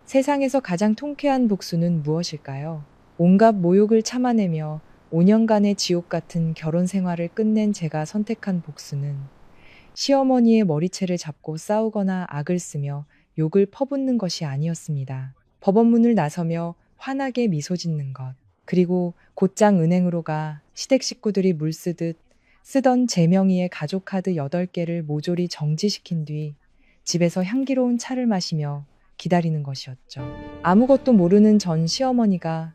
세상에서 가장 통쾌한 복수는 무엇일까요? 온갖 모욕을 참아내며 5년간의 지옥 같은 결혼 생활을 끝낸 제가 선택한 복수는 시어머니의 머리채를 잡고 싸우거나 악을 쓰며 욕을 퍼붓는 것이 아니었습니다. 법원문을 나서며 환하게 미소 짓는 것. 그리고 곧장 은행으로 가 시댁 식구들이 물 쓰듯 쓰던 제 명의의 가족 카드 8개를 모조리 정지시킨 뒤 집에서 향기로운 차를 마시며 기다리는 것이었죠. 아무것도 모르는 전 시어머니가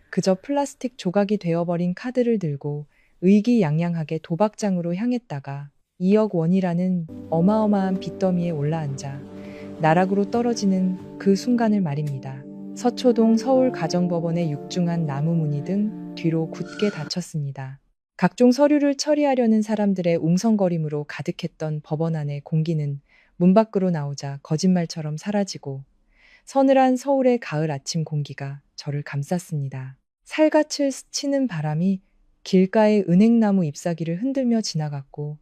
그저 플라스틱 조각이 되어버린 카드를 들고 의기양양하게 도박장으로 향했다가 2억 원이라는 어마어마한 빚더미에 올라앉아 나락으로 떨어지는 그 순간을 말입니다. 서초동 서울가정법원의 육중한 나무무늬 등 뒤로 굳게 닫혔습니다. 각종 서류를 처리하려는 사람들의 웅성거림으로 가득했던 법원 안의 공기는 문 밖으로 나오자 거짓말처럼 사라지고 서늘한 서울의 가을 아침 공기가 저를 감쌌습니다. 살갗을 스치는 바람이 길가의 은행나무 잎사귀를 흔들며 지나갔고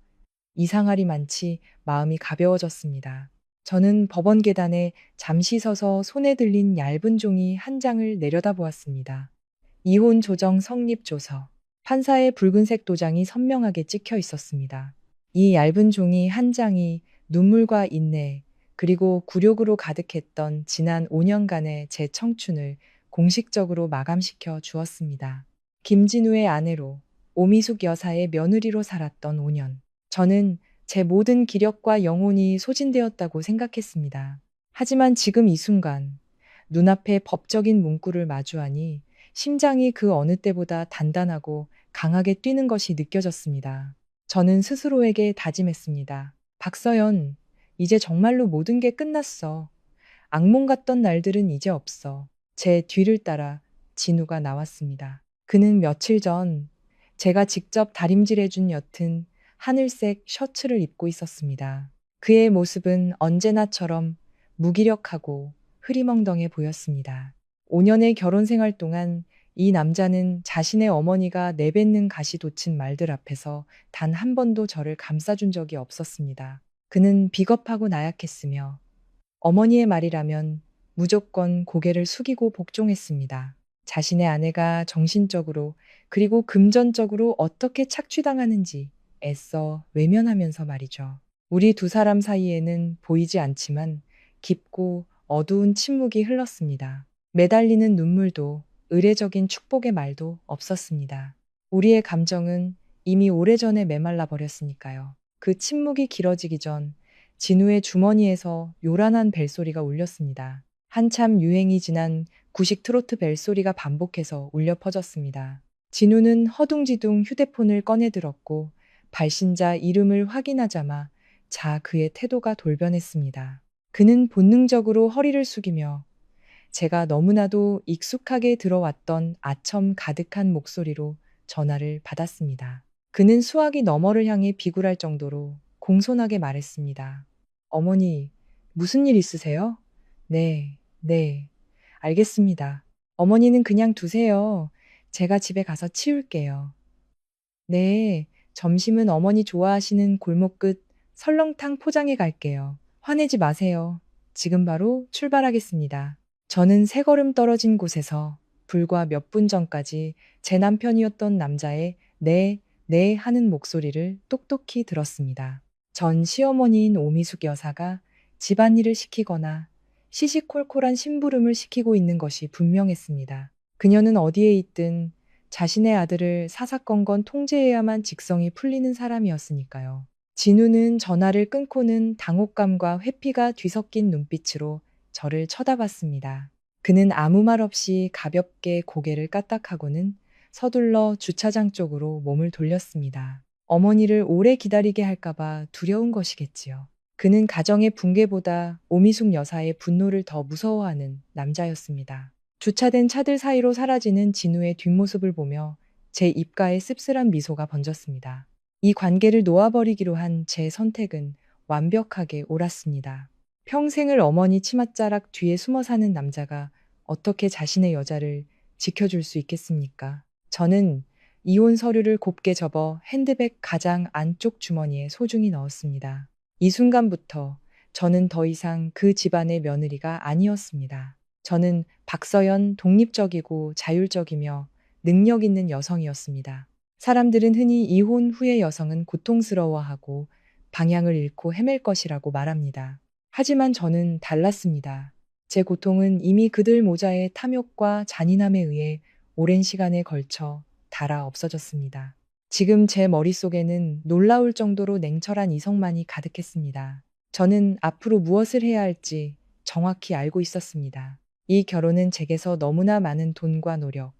이상하리 많지 마음이 가벼워졌습니다. 저는 법원 계단에 잠시 서서 손에 들린 얇은 종이 한 장을 내려다보았습니다. 이혼 조정 성립 조서. 판사의 붉은색 도장이 선명하게 찍혀 있었습니다. 이 얇은 종이 한 장이 눈물과 인내, 그리고 굴욕으로 가득했던 지난 5년간의 제 청춘을 공식적으로 마감시켜 주었습니다. 김진우의 아내로, 오미숙 여사의 며느리로 살았던 5년. 저는 제 모든 기력과 영혼이 소진되었다고 생각했습니다. 하지만 지금 이 순간, 눈앞에 법적인 문구를 마주하니 심장이 그 어느 때보다 단단하고 강하게 뛰는 것이 느껴졌습니다. 저는 스스로에게 다짐했습니다. 박서연, 이제 정말로 모든 게 끝났어. 악몽 같던 날들은 이제 없어. 제 뒤를 따라 진우가 나왔습니다. 그는 며칠 전 제가 직접 다림질해준 옅은 하늘색 셔츠를 입고 있었습니다. 그의 모습은 언제나처럼 무기력하고 흐리멍덩해 보였습니다. 5년의 결혼 생활 동안 이 남자는 자신의 어머니가 내뱉는 가시 돋친 말들 앞에서 단 한 번도 저를 감싸준 적이 없었습니다. 그는 비겁하고 나약했으며 어머니의 말이라면 무조건 고개를 숙이고 복종했습니다. 자신의 아내가 정신적으로 그리고 금전적으로 어떻게 착취당하는지 애써 외면하면서 말이죠. 우리 두 사람 사이에는 보이지 않지만 깊고 어두운 침묵이 흘렀습니다. 매달리는 눈물도 의례적인 축복의 말도 없었습니다. 우리의 감정은 이미 오래전에 메말라 버렸으니까요. 그 침묵이 길어지기 전 진우의 주머니에서 요란한 벨소리가 울렸습니다. 한참 유행이 지난 구식 트로트 벨소리가 반복해서 울려 퍼졌습니다. 진우는 허둥지둥 휴대폰을 꺼내 들었고 발신자 이름을 확인하자마 그의 태도가 돌변했습니다. 그는 본능적으로 허리를 숙이며 제가 너무나도 익숙하게 들어왔던 아첨 가득한 목소리로 전화를 받았습니다. 그는 수화기 너머를 향해 비굴할 정도로 공손하게 말했습니다. 어머니, 무슨 일 있으세요? 네, 네, 알겠습니다. 어머니는 그냥 두세요. 제가 집에 가서 치울게요. 네, 점심은 어머니 좋아하시는 골목 끝 설렁탕 포장해 갈게요. 화내지 마세요. 지금 바로 출발하겠습니다. 저는 세 걸음 떨어진 곳에서 불과 몇 분 전까지 제 남편이었던 남자의 네, 네 하는 목소리를 똑똑히 들었습니다. 전 시어머니인 오미숙 여사가 집안일을 시키거나 시시콜콜한 심부름을 시키고 있는 것이 분명했습니다. 그녀는 어디에 있든 자신의 아들을 사사건건 통제해야만 직성이 풀리는 사람이었으니까요. 진우는 전화를 끊고는 당혹감과 회피가 뒤섞인 눈빛으로 저를 쳐다봤습니다. 그는 아무 말 없이 가볍게 고개를 까딱하고는 서둘러 주차장 쪽으로 몸을 돌렸습니다. 어머니를 오래 기다리게 할까봐 두려운 것이겠지요. 그는 가정의 붕괴보다 오미숙 여사의 분노를 더 무서워하는 남자였습니다. 주차된 차들 사이로 사라지는 진우의 뒷모습을 보며 제 입가에 씁쓸한 미소가 번졌습니다. 이 관계를 놓아버리기로 한 제 선택은 완벽하게 옳았습니다. 평생을 어머니 치맛자락 뒤에 숨어 사는 남자가 어떻게 자신의 여자를 지켜줄 수 있겠습니까? 저는 이혼 서류를 곱게 접어 핸드백 가장 안쪽 주머니에 소중히 넣었습니다. 이 순간부터 저는 더 이상 그 집안의 며느리가 아니었습니다. 저는 박서연 독립적이고 자율적이며 능력 있는 여성이었습니다. 사람들은 흔히 이혼 후의 여성은 고통스러워하고 방향을 잃고 헤맬 것이라고 말합니다. 하지만 저는 달랐습니다. 제 고통은 이미 그들 모자의 탐욕과 잔인함에 의해 오랜 시간에 걸쳐 닳아 없어졌습니다. 지금 제 머릿속에는 놀라울 정도로 냉철한 이성만이 가득했습니다. 저는 앞으로 무엇을 해야 할지 정확히 알고 있었습니다. 이 결혼은 제게서 너무나 많은 돈과 노력,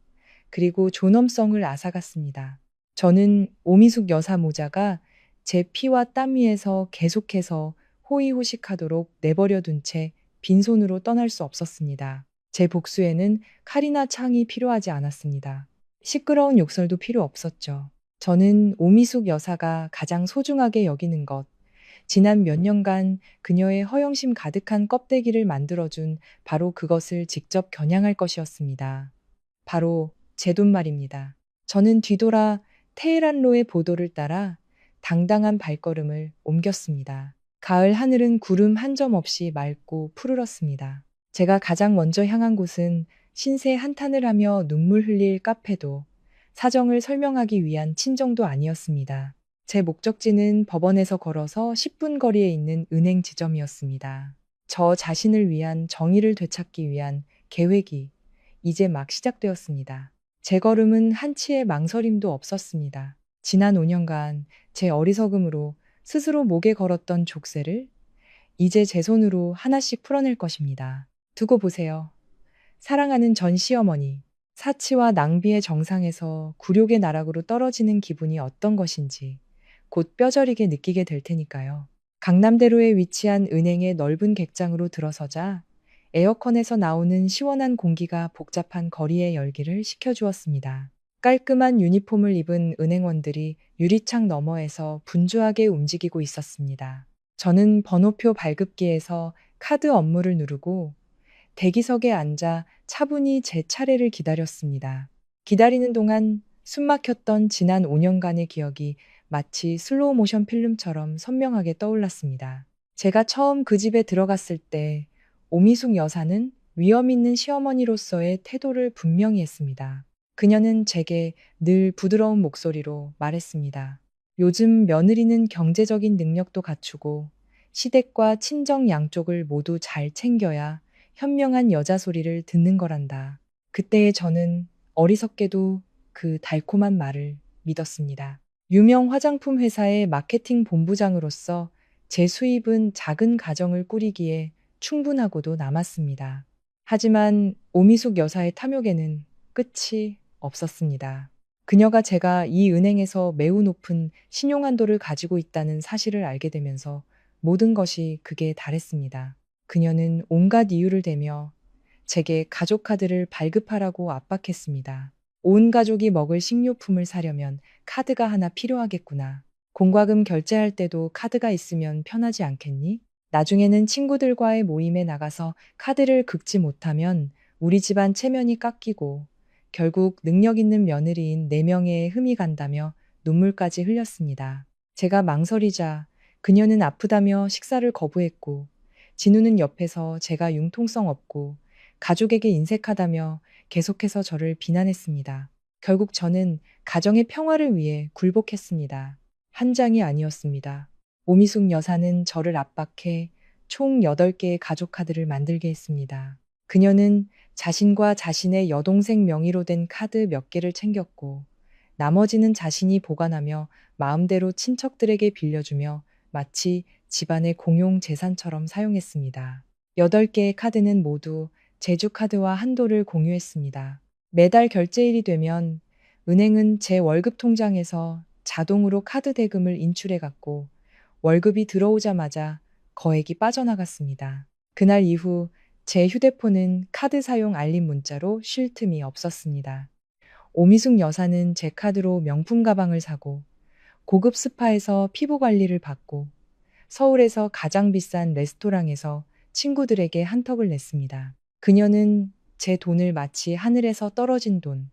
그리고 존엄성을 앗아갔습니다. 저는 오미숙 여사 모자가 제 피와 땀 위에서 계속해서 호의호식하도록 내버려 둔 채 빈손으로 떠날 수 없었습니다. 제 복수에는 칼이나 창이 필요하지 않았습니다. 시끄러운 욕설도 필요 없었죠. 저는 오미숙 여사가 가장 소중하게 여기는 것, 지난 몇 년간 그녀의 허영심 가득한 껍데기를 만들어준 바로 그것을 직접 겨냥할 것이었습니다. 바로 제 돈 말입니다. 저는 뒤돌아 테헤란로의 보도를 따라 당당한 발걸음을 옮겼습니다. 가을 하늘은 구름 한 점 없이 맑고 푸르렀습니다. 제가 가장 먼저 향한 곳은 신세 한탄을 하며 눈물 흘릴 카페도, 사정을 설명하기 위한 친정도 아니었습니다. 제 목적지는 법원에서 걸어서 10분 거리에 있는 은행 지점이었습니다. 저 자신을 위한 정의를 되찾기 위한 계획이 이제 막 시작되었습니다. 제 걸음은 한치의 망설임도 없었습니다. 지난 5년간 제 어리석음으로 스스로 목에 걸었던 족쇄를 이제 제 손으로 하나씩 풀어낼 것입니다. 두고 보세요. 사랑하는 전 시어머니, 사치와 낭비의 정상에서 굴욕의 나락으로 떨어지는 기분이 어떤 것인지 곧 뼈저리게 느끼게 될 테니까요. 강남대로에 위치한 은행의 넓은 객장으로 들어서자 에어컨에서 나오는 시원한 공기가 복잡한 거리의 열기를 식혀주었습니다. 깔끔한 유니폼을 입은 은행원들이 유리창 너머에서 분주하게 움직이고 있었습니다. 저는 번호표 발급기에서 카드 업무를 누르고 대기석에 앉아 차분히 제 차례를 기다렸습니다. 기다리는 동안 숨막혔던 지난 5년간의 기억이 마치 슬로우 모션 필름처럼 선명하게 떠올랐습니다. 제가 처음 그 집에 들어갔을 때 오미숙 여사는 위험 있는 시어머니로서의 태도를 분명히 했습니다. 그녀는 제게 늘 부드러운 목소리로 말했습니다. 요즘 며느리는 경제적인 능력도 갖추고 시댁과 친정 양쪽을 모두 잘 챙겨야 현명한 여자 소리를 듣는 거란다. 그때의 저는 어리석게도 그 달콤한 말을 믿었습니다. 유명 화장품 회사의 마케팅 본부장으로서 제 수입은 작은 가정을 꾸리기에 충분하고도 남았습니다. 하지만 오미숙 여사의 탐욕에는 끝이 없었습니다. 그녀가 제가 이 은행에서 매우 높은 신용한도를 가지고 있다는 사실을 알게 되면서 모든 것이 극에 달했습니다. 그녀는 온갖 이유를 대며 제게 가족 카드를 발급하라고 압박했습니다. 온 가족이 먹을 식료품을 사려면 카드가 하나 필요하겠구나. 공과금 결제할 때도 카드가 있으면 편하지 않겠니? 나중에는 친구들과의 모임에 나가서 카드를 긁지 못하면 우리 집안 체면이 깎이고 결국 능력 있는 며느리인 내 명예에 흠이 간다며 눈물까지 흘렸습니다. 제가 망설이자 그녀는 아프다며 식사를 거부했고 진우는 옆에서 제가 융통성 없고 가족에게 인색하다며 계속해서 저를 비난했습니다. 결국 저는 가정의 평화를 위해 굴복했습니다. 한 장이 아니었습니다. 오미숙 여사는 저를 압박해 총 8개의 가족 카드를 만들게 했습니다. 그녀는 자신과 자신의 여동생 명의로 된 카드 몇 개를 챙겼고 나머지는 자신이 보관하며 마음대로 친척들에게 빌려주며 마치 집안의 공용 재산처럼 사용했습니다. 8개의 카드는 모두 제주카드와 한도를 공유했습니다. 매달 결제일이 되면 은행은 제 월급 통장에서 자동으로 카드 대금을 인출해갔고 월급이 들어오자마자 거액이 빠져나갔습니다. 그날 이후 제 휴대폰은 카드 사용 알림 문자로 쉴 틈이 없었습니다. 오미숙 여사는 제 카드로 명품 가방을 사고 고급 스파에서 피부 관리를 받고 서울에서 가장 비싼 레스토랑에서 친구들에게 한턱을 냈습니다. 그녀는 제 돈을 마치 하늘에서 떨어진 돈,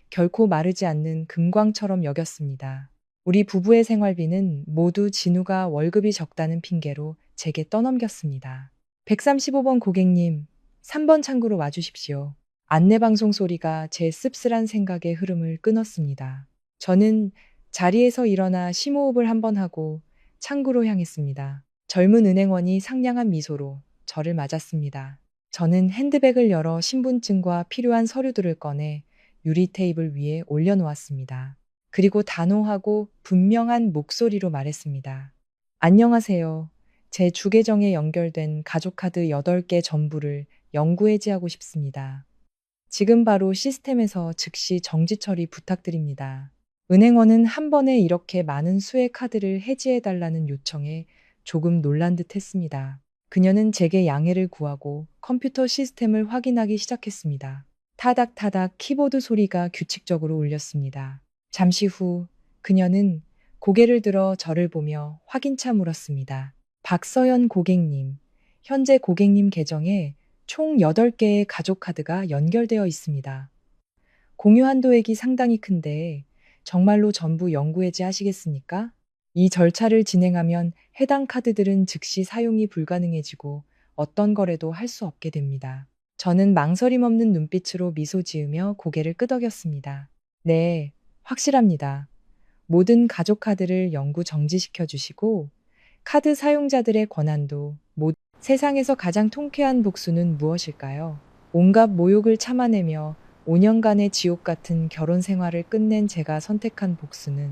결코 마르지 않는 금광처럼 여겼습니다. 우리 부부의 생활비는 모두 진우가 월급이 적다는 핑계로 제게 떠넘겼습니다. 135번 고객님, 3번 창구로 와주십시오. 안내방송 소리가 제 씁쓸한 생각의 흐름을 끊었습니다. 저는 자리에서 일어나 심호흡을 한번 하고 창구로 향했습니다. 젊은 은행원이 상냥한 미소로 저를 맞았습니다. 저는 핸드백을 열어 신분증과 필요한 서류들을 꺼내 유리 테이블 위에 올려놓았습니다. 그리고 단호하고 분명한 목소리로 말했습니다. 안녕하세요. 제 주계정에 연결된 가족카드 8개 전부를 영구 해지하고 싶습니다. 지금 바로 시스템에서 즉시 정지 처리 부탁드립니다. 은행원은 한 번에 이렇게 많은 수의 카드를 해지해달라는 요청에 조금 놀란 듯 했습니다. 그녀는 제게 양해를 구하고 컴퓨터 시스템을 확인하기 시작했습니다. 타닥타닥 키보드 소리가 규칙적으로 울렸습니다. 잠시 후 그녀는 고개를 들어 저를 보며 확인차 물었습니다. 박서연 고객님, 현재 고객님 계정에 총 8개의 가족카드가 연결되어 있습니다. 공유 한도액이 상당히 큰데 정말로 전부 영구 해지하시겠습니까? 이 절차를 진행하면 해당 카드들은 즉시 사용이 불가능해지고 어떤 거래도 할 수 없게 됩니다. 저는 망설임 없는 눈빛으로 미소 지으며 고개를 끄덕였습니다. 네, 확실합니다. 모든 가족 카드를 영구 정지시켜 주시고 카드 사용자들의 권한도 세상에서 가장 통쾌한 복수는 무엇일까요? 온갖 모욕을 참아내며 5년간의 지옥 같은 결혼 생활을 끝낸 제가 선택한 복수는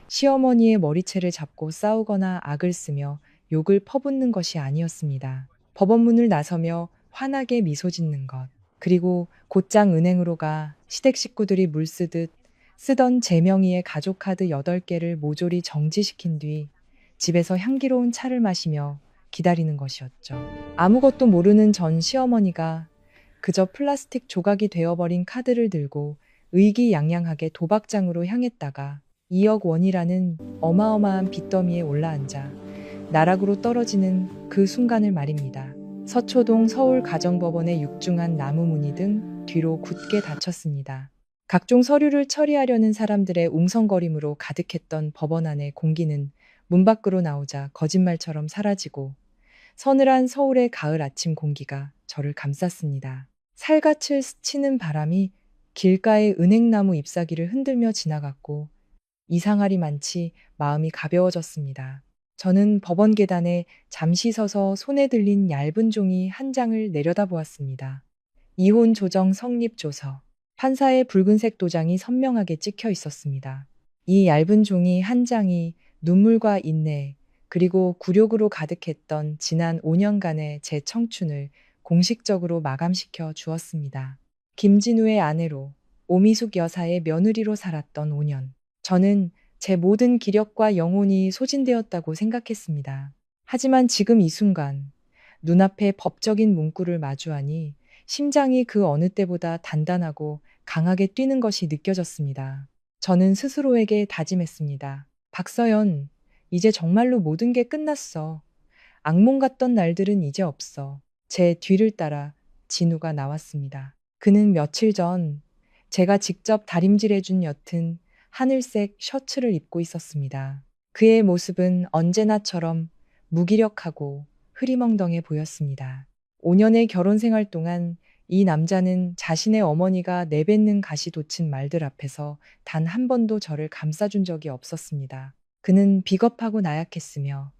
시어머니의 머리채를 잡고 싸우거나 악을 쓰며 욕을 퍼붓는 것이 아니었습니다. 법원문을 나서며 환하게 미소 짓는 것. 그리고 곧장 은행으로 가 시댁 식구들이 물쓰듯 쓰던 제 명의의 가족카드 8개를 모조리 정지시킨 뒤 집에서 향기로운 차를 마시며 기다리는 것이었죠. 아무것도 모르는 전 시어머니가 그저 플라스틱 조각이 되어버린 카드를 들고 의기양양하게 도박장으로 향했다가 2억 원이라는 어마어마한 빚더미에 올라앉아 나락으로 떨어지는 그 순간을 말입니다. 서초동 서울가정법원의 육중한 나무 무늬 등 뒤로 굳게 닫혔습니다. 각종 서류를 처리하려는 사람들의 웅성거림으로 가득했던 법원 안의 공기는 문 밖으로 나오자 거짓말처럼 사라지고 서늘한 서울의 가을 아침 공기가 저를 감쌌습니다. 살갗을 스치는 바람이 길가의 은행나무 잎사귀를 흔들며 지나갔고 이상하리 많지 마음이 가벼워졌습니다. 저는 법원 계단에 잠시 서서 손에 들린 얇은 종이 한 장을 내려다보았습니다. 이혼 조정 성립 조서. 판사의 붉은색 도장이 선명하게 찍혀 있었습니다. 이 얇은 종이 한 장이 눈물과 인내, 그리고 굴욕으로 가득했던 지난 5년간의 제 청춘을 공식적으로 마감시켜 주었습니다. 김진우의 아내로, 오미숙 여사의 며느리로 살았던 5년. 저는 제 모든 기력과 영혼이 소진되었다고 생각했습니다. 하지만 지금 이 순간, 눈앞에 법적인 문구를 마주하니 심장이 그 어느 때보다 단단하고 강하게 뛰는 것이 느껴졌습니다. 저는 스스로에게 다짐했습니다. 박서연, 이제 정말로 모든 게 끝났어. 악몽 같던 날들은 이제 없어. 제 뒤를 따라 진우가 나왔습니다. 그는 며칠 전 제가 직접 다림질해준 옅은 하늘색 셔츠를 입고 있었습니다. 그의 모습은 언제나처럼 무기력하고 흐리멍덩해 보였습니다. 5년의 결혼 생활 동안 이 남자는 자신의 어머니가 내뱉는 가시 돋친 말들 앞에서 단 한 번도 저를 감싸준 적이 없었습니다. 그는 비겁하고 나약했으며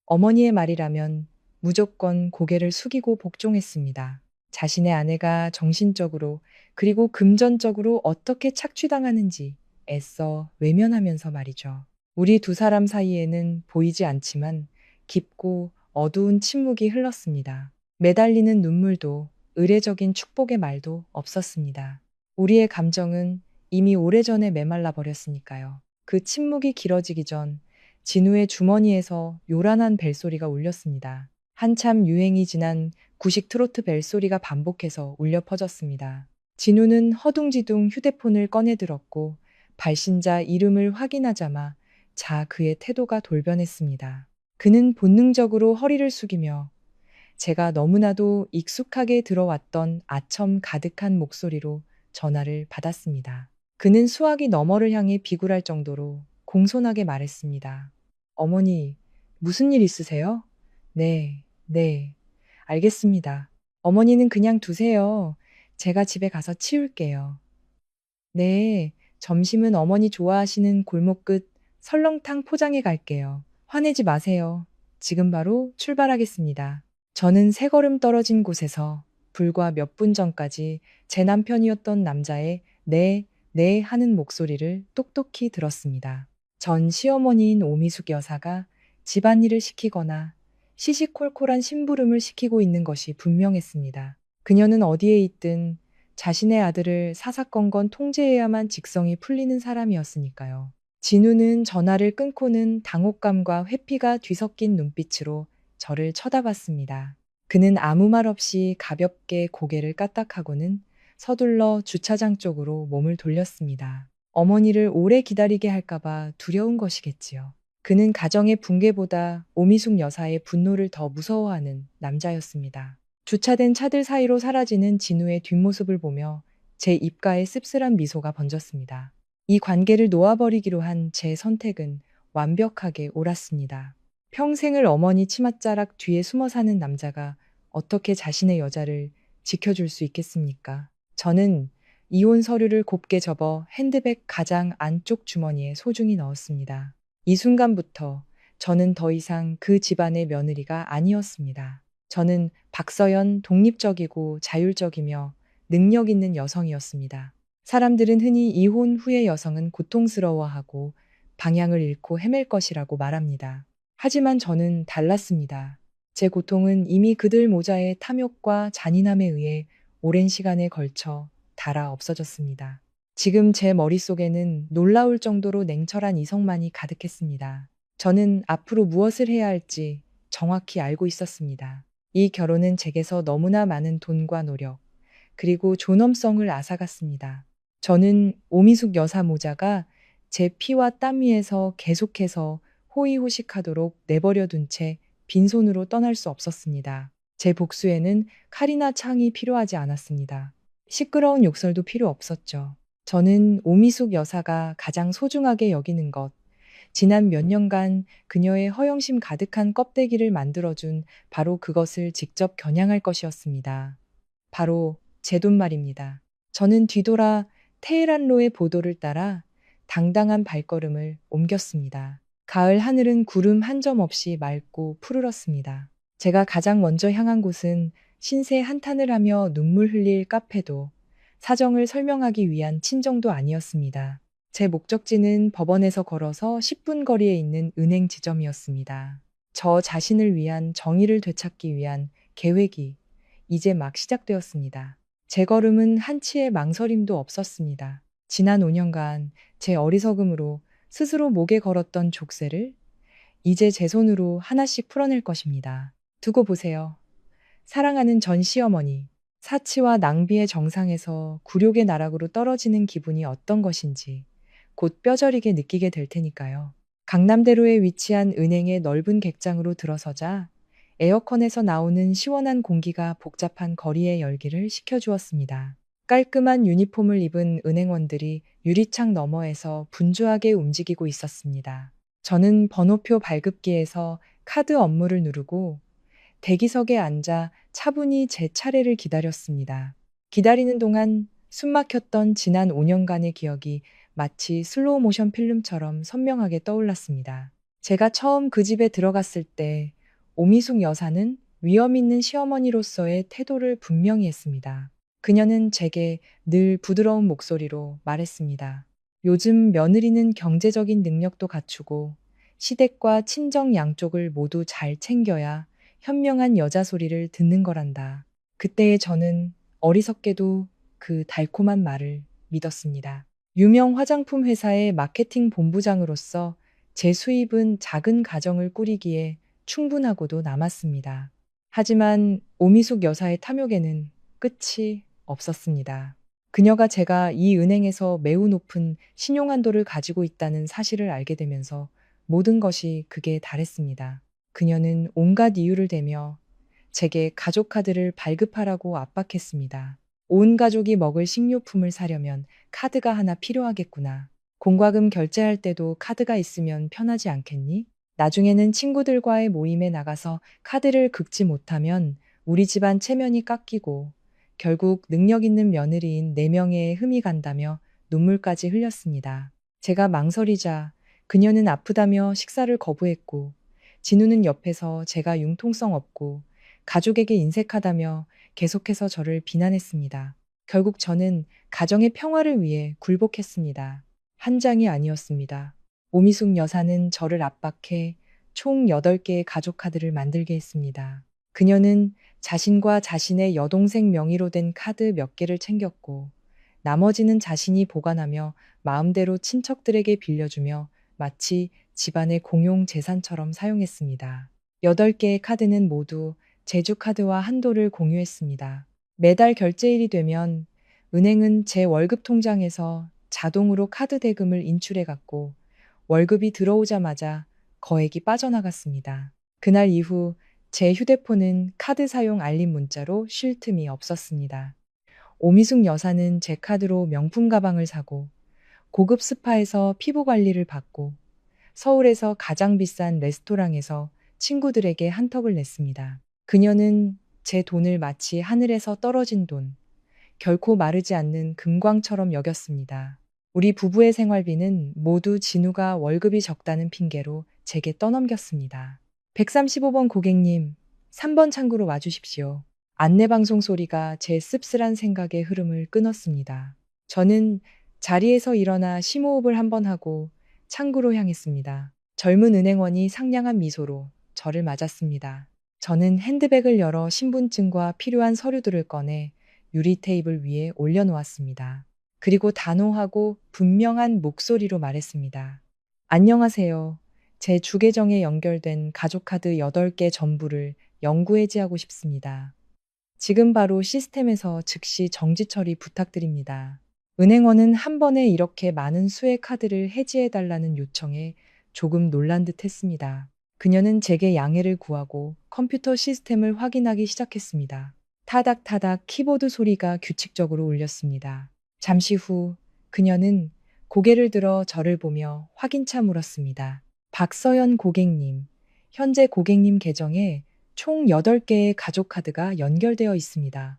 어머니의 말이라면 무조건 고개를 숙이고 복종했습니다. 자신의 아내가 정신적으로 그리고 금전적으로 어떻게 착취당하는지 애써 외면하면서 말이죠. 우리 두 사람 사이에는 보이지 않지만 깊고 어두운 침묵이 흘렀습니다. 매달리는 눈물도 의례적인 축복의 말도 없었습니다. 우리의 감정은 이미 오래전에 메말라 버렸으니까요. 그 침묵이 길어지기 전 진우의 주머니에서 요란한 벨소리가 울렸습니다. 한참 유행이 지난 구식 트로트 벨소리가 반복해서 울려 퍼졌습니다. 진우는 허둥지둥 휴대폰을 꺼내 들었고 발신자 이름을 확인하자마 그의 태도가 돌변했습니다. 그는 본능적으로 허리를 숙이며 제가 너무나도 익숙하게 들어왔던 아첨 가득한 목소리로 전화를 받았습니다. 그는 수화기 너머를 향해 비굴할 정도로 공손하게 말했습니다. 어머니, 무슨 일 있으세요? 네, 알겠습니다. 어머니는 그냥 두세요. 제가 집에 가서 치울게요. 네, 점심은 어머니 좋아하시는 골목 끝 설렁탕 포장해 갈게요. 화내지 마세요. 지금 바로 출발하겠습니다. 저는 세 걸음 떨어진 곳에서 불과 몇 분 전까지 제 남편이었던 남자의 네, 네 하는 목소리를 똑똑히 들었습니다. 전 시어머니인 오미숙 여사가 집안일을 시키거나 시시콜콜한 심부름을 시키고 있는 것이 분명했습니다. 그녀는 어디에 있든 자신의 아들을 사사건건 통제해야만 직성이 풀리는 사람이었으니까요. 진우는 전화를 끊고는 당혹감과 회피가 뒤섞인 눈빛으로 저를 쳐다봤습니다. 그는 아무 말 없이 가볍게 고개를 까딱하고는 서둘러 주차장 쪽으로 몸을 돌렸습니다. 어머니를 오래 기다리게 할까봐 두려운 것이겠지요. 그는 가정의 붕괴보다 오미숙 여사의 분노를 더 무서워하는 남자였습니다. 주차된 차들 사이로 사라지는 진우의 뒷모습을 보며 제 입가에 씁쓸한 미소가 번졌습니다. 이 관계를 놓아버리기로 한 제 선택은 완벽하게 옳았습니다. 평생을 어머니 치맛자락 뒤에 숨어 사는 남자가 어떻게 자신의 여자를 지켜줄 수 있겠습니까? 저는 이혼 서류를 곱게 접어 핸드백 가장 안쪽 주머니에 소중히 넣었습니다. 이 순간부터 저는 더 이상 그 집안의 며느리가 아니었습니다. 저는 박서연 독립적이고 자율적이며 능력 있는 여성이었습니다. 사람들은 흔히 이혼 후의 여성은 고통스러워하고 방향을 잃고 헤맬 것이라고 말합니다. 하지만 저는 달랐습니다. 제 고통은 이미 그들 모자의 탐욕과 잔인함에 의해 오랜 시간에 걸쳐 닳아 없어졌습니다. 지금 제 머릿속에는 놀라울 정도로 냉철한 이성만이 가득했습니다. 저는 앞으로 무엇을 해야 할지 정확히 알고 있었습니다. 이 결혼은 제게서 너무나 많은 돈과 노력, 그리고 존엄성을 앗아갔습니다. 저는 오미숙 여사 모자가 제 피와 땀 위에서 계속해서 호의호식하도록 내버려둔 채 빈손으로 떠날 수 없었습니다. 제 복수에는 칼이나 창이 필요하지 않았습니다. 시끄러운 욕설도 필요 없었죠. 저는 오미숙 여사가 가장 소중하게 여기는 것, 지난 몇 년간 그녀의 허영심 가득한 껍데기를 만들어준 바로 그것을 직접 겨냥할 것이었습니다. 바로 제 돈 말입니다. 저는 뒤돌아 테헤란로의 보도를 따라 당당한 발걸음을 옮겼습니다. 가을 하늘은 구름 한 점 없이 맑고 푸르렀습니다. 제가 가장 먼저 향한 곳은 신세 한탄을 하며 눈물 흘릴 카페도 사정을 설명하기 위한 친정도 아니었습니다. 제 목적지는 법원에서 걸어서 10분 거리에 있는 은행 지점이었습니다. 저 자신을 위한 정의를 되찾기 위한 계획이 이제 막 시작되었습니다. 제 걸음은 한치의 망설임도 없었습니다. 지난 5년간 제 어리석음으로 스스로 목에 걸었던 족쇄를 이제 제 손으로 하나씩 풀어낼 것입니다. 두고 보세요. 사랑하는 전 시어머니, 사치와 낭비의 정상에서 굴욕의 나락으로 떨어지는 기분이 어떤 것인지 곧 뼈저리게 느끼게 될 테니까요. 강남대로에 위치한 은행의 넓은 객장으로 들어서자 에어컨에서 나오는 시원한 공기가 복잡한 거리의 열기를 식혀주었습니다. 깔끔한 유니폼을 입은 은행원들이 유리창 너머에서 분주하게 움직이고 있었습니다. 저는 번호표 발급기에서 카드 업무를 누르고 대기석에 앉아 차분히 제 차례를 기다렸습니다. 기다리는 동안 숨막혔던 지난 5년간의 기억이 마치 슬로우 모션 필름처럼 선명하게 떠올랐습니다. 제가 처음 그 집에 들어갔을 때 오미숙 여사는 위험 있는 시어머니로서의 태도를 분명히 했습니다. 그녀는 제게 늘 부드러운 목소리로 말했습니다. 요즘 며느리는 경제적인 능력도 갖추고 시댁과 친정 양쪽을 모두 잘 챙겨야 현명한 여자 소리를 듣는 거란다. 그때의 저는 어리석게도 그 달콤한 말을 믿었습니다. 유명 화장품 회사의 마케팅 본부장으로서 제 수입은 작은 가정을 꾸리기에 충분하고도 남았습니다. 하지만 오미숙 여사의 탐욕에는 끝이 없었습니다. 그녀가 제가 이 은행에서 매우 높은 신용한도를 가지고 있다는 사실을 알게 되면서 모든 것이 극에 달했습니다. 그녀는 온갖 이유를 대며 제게 가족 카드를 발급하라고 압박했습니다. 온 가족이 먹을 식료품을 사려면 카드가 하나 필요하겠구나. 공과금 결제할 때도 카드가 있으면 편하지 않겠니? 나중에는 친구들과의 모임에 나가서 카드를 긁지 못하면 우리 집안 체면이 깎이고 결국 능력 있는 며느리인 4명의 흠이 간다며 눈물까지 흘렸습니다. 제가 망설이자 그녀는 아프다며 식사를 거부했고 진우는 옆에서 제가 융통성 없고 가족에게 인색하다며 계속해서 저를 비난했습니다. 결국 저는 가정의 평화를 위해 굴복했습니다. 한 장이 아니었습니다. 오미숙 여사는 저를 압박해 총 8개의 가족 카드를 만들게 했습니다. 그녀는 자신과 자신의 여동생 명의로 된 카드 몇 개를 챙겼고 나머지는 자신이 보관하며 마음대로 친척들에게 빌려주며 마치 집안의 공용 재산처럼 사용했습니다. 8개의 카드는 모두 제주카드와 한도를 공유했습니다. 매달 결제일이 되면 은행은 제 월급 통장에서 자동으로 카드 대금을 인출해갔고 월급이 들어오자마자 거액이 빠져나갔습니다. 그날 이후 제 휴대폰은 카드 사용 알림 문자로 쉴 틈이 없었습니다. 오미숙 여사는 제 카드로 명품 가방을 사고 고급 스파에서 피부 관리를 받고 서울에서 가장 비싼 레스토랑에서 친구들에게 한턱을 냈습니다. 그녀는 제 돈을 마치 하늘에서 떨어진 돈, 결코 마르지 않는 금광처럼 여겼습니다. 우리 부부의 생활비는 모두 진우가 월급이 적다는 핑계로 제게 떠넘겼습니다. 135번 고객님, 3번 창구로 와주십시오. 안내방송 소리가 제 씁쓸한 생각의 흐름을 끊었습니다. 저는 자리에서 일어나 심호흡을 한번 하고 창구로 향했습니다. 젊은 은행원이 상냥한 미소로 저를 맞았습니다. 저는 핸드백을 열어 신분증과 필요한 서류들을 꺼내 유리 테이블 위에 올려놓았습니다. 그리고 단호하고 분명한 목소리로 말했습니다. 안녕하세요. 제 주계정에 연결된 가족카드 8개 전부를 영구 해지하고 싶습니다. 지금 바로 시스템에서 즉시 정지 처리 부탁드립니다. 은행원은 한 번에 이렇게 많은 수의 카드를 해지해달라는 요청에 조금 놀란 듯 했습니다. 그녀는 제게 양해를 구하고 컴퓨터 시스템을 확인하기 시작했습니다. 타닥타닥 키보드 소리가 규칙적으로 울렸습니다. 잠시 후 그녀는 고개를 들어 저를 보며 확인차 물었습니다. 박서연 고객님, 현재 고객님 계정에 총 8개의 가족카드가 연결되어 있습니다.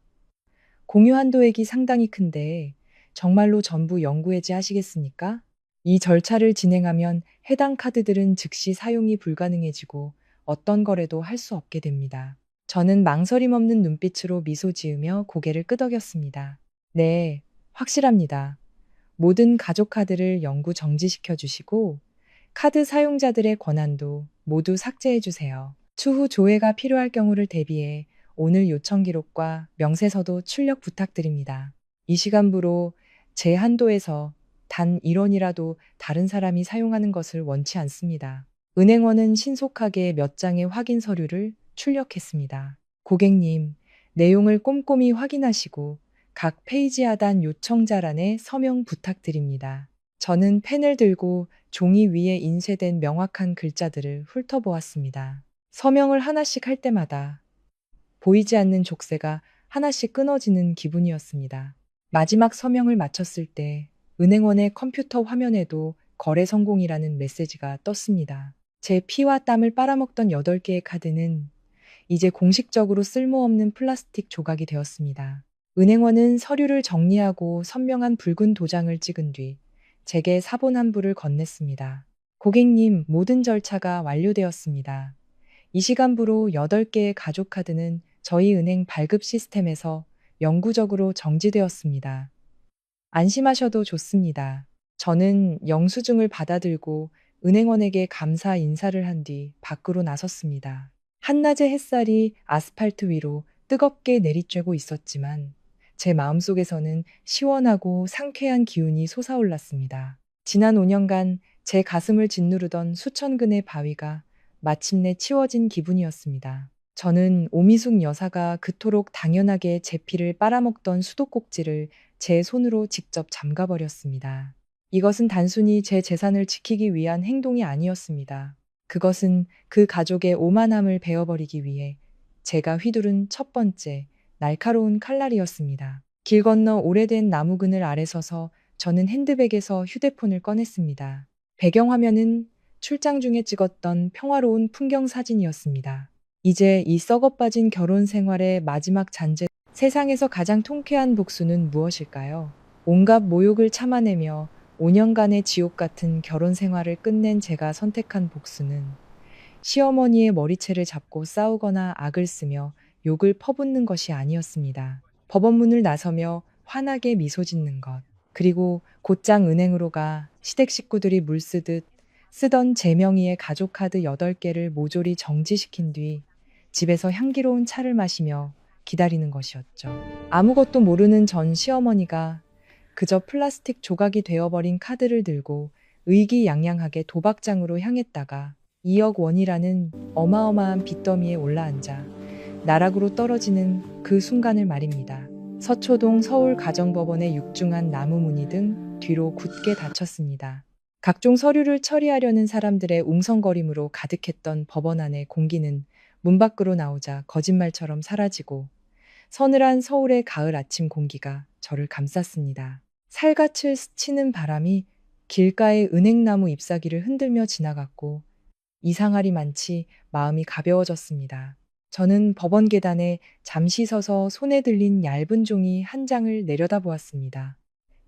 공유 한도액이 상당히 큰데 정말로 전부 영구 해지하시겠습니까? 이 절차를 진행하면 해당 카드들은 즉시 사용이 불가능해지고 어떤 거래도 할 수 없게 됩니다. 저는 망설임 없는 눈빛으로 미소 지으며 고개를 끄덕였습니다. 네, 확실합니다. 모든 가족 카드를 영구 정지시켜 주시고 카드 사용자들의 권한도 모두 삭제해 주세요. 추후 조회가 필요할 경우를 대비해 오늘 요청 기록과 명세서도 출력 부탁드립니다. 이 시간부로 제 한도에서 단 1원이라도 다른 사람이 사용하는 것을 원치 않습니다. 은행원은 신속하게 몇 장의 확인 서류를 출력했습니다. 고객님, 내용을 꼼꼼히 확인하시고 각 페이지 하단 요청자란에 서명 부탁드립니다. 저는 펜을 들고 종이 위에 인쇄된 명확한 글자들을 훑어보았습니다. 서명을 하나씩 할 때마다 보이지 않는 족쇄가 하나씩 끊어지는 기분이었습니다. 마지막 서명을 마쳤을 때 은행원의 컴퓨터 화면에도 거래 성공이라는 메시지가 떴습니다. 제 피와 땀을 빨아먹던 8개의 카드는 이제 공식적으로 쓸모없는 플라스틱 조각이 되었습니다. 은행원은 서류를 정리하고 선명한 붉은 도장을 찍은 뒤 제게 사본 한 부를 건넸습니다. 고객님, 모든 절차가 완료되었습니다. 이 시간부로 8개의 가족카드는 저희 은행 발급 시스템에서 영구적으로 정지되었습니다. 안심하셔도 좋습니다. 저는 영수증을 받아들고 은행원에게 감사 인사를 한 뒤 밖으로 나섰습니다. 한낮의 햇살이 아스팔트 위로 뜨겁게 내리쬐고 있었지만 제 마음속에서는 시원하고 상쾌한 기운이 솟아올랐습니다. 지난 5년간 제 가슴을 짓누르던 수천 근의 바위가 마침내 치워진 기분이었습니다. 저는 오미숙 여사가 그토록 당연하게 제 피를 빨아먹던 수도꼭지를 제 손으로 직접 잠가버렸습니다. 이것은 단순히 제 재산을 지키기 위한 행동이 아니었습니다. 그것은 그 가족의 오만함을 베어버리기 위해 제가 휘두른 첫 번째 날카로운 칼날이었습니다. 길 건너 오래된 나무 그늘 아래 서서 저는 핸드백에서 휴대폰을 꺼냈습니다. 배경화면은 출장 중에 찍었던 평화로운 풍경 사진이었습니다. 이제 이 썩어빠진 결혼 생활의 마지막 잔재, 세상에서 가장 통쾌한 복수는 무엇일까요? 온갖 모욕을 참아내며 5년간의 지옥 같은 결혼 생활을 끝낸 제가 선택한 복수는 시어머니의 머리채를 잡고 싸우거나 악을 쓰며 욕을 퍼붓는 것이 아니었습니다. 법원문을 나서며 환하게 미소 짓는 것. 그리고 곧장 은행으로 가 시댁 식구들이 물 쓰듯 쓰던 제 명의의 가족 카드 8개를 모조리 정지시킨 뒤 집에서 향기로운 차를 마시며 기다리는 것이었죠. 아무것도 모르는 전 시어머니가 그저 플라스틱 조각이 되어버린 카드를 들고 의기양양하게 도박장으로 향했다가 2억 원이라는 어마어마한 빚더미에 올라앉아 나락으로 떨어지는 그 순간을 말입니다. 서초동 서울가정법원의 육중한 나무 무늬 등 뒤로 굳게 닫혔습니다. 각종 서류를 처리하려는 사람들의 웅성거림으로 가득했던 법원 안의 공기는 문 밖으로 나오자 거짓말처럼 사라지고 서늘한 서울의 가을 아침 공기가 저를 감쌌습니다. 살갗을 스치는 바람이 길가의 은행나무 잎사귀를 흔들며 지나갔고 이상하리 많지 마음이 가벼워졌습니다. 저는 법원 계단에 잠시 서서 손에 들린 얇은 종이 한 장을 내려다보았습니다.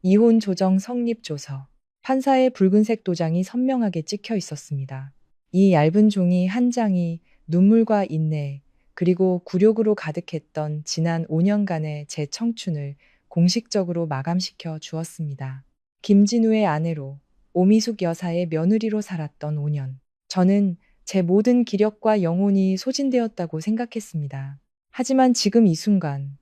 이혼 조정 성립 조서. 판사의 붉은색 도장이 선명하게 찍혀 있었습니다. 이 얇은 종이 한 장이 눈물과 인내, 그리고 굴욕으로 가득했던 지난 5년간의 제 청춘을 공식적으로 마감시켜 주었습니다. 김진우의 아내로 오미숙 여사의 며느리로 살았던 5년. 저는 제 모든 기력과 영혼이 소진되었다고 생각했습니다. 하지만 지금 이 순간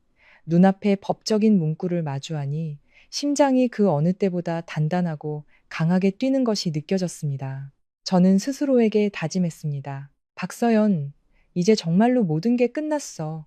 눈앞에 법적인 문구를 마주하니 심장이 그 어느 때보다 단단하고 강하게 뛰는 것이 느껴졌습니다. 저는 스스로에게 다짐했습니다. 박서연, 이제 정말로 모든 게 끝났어.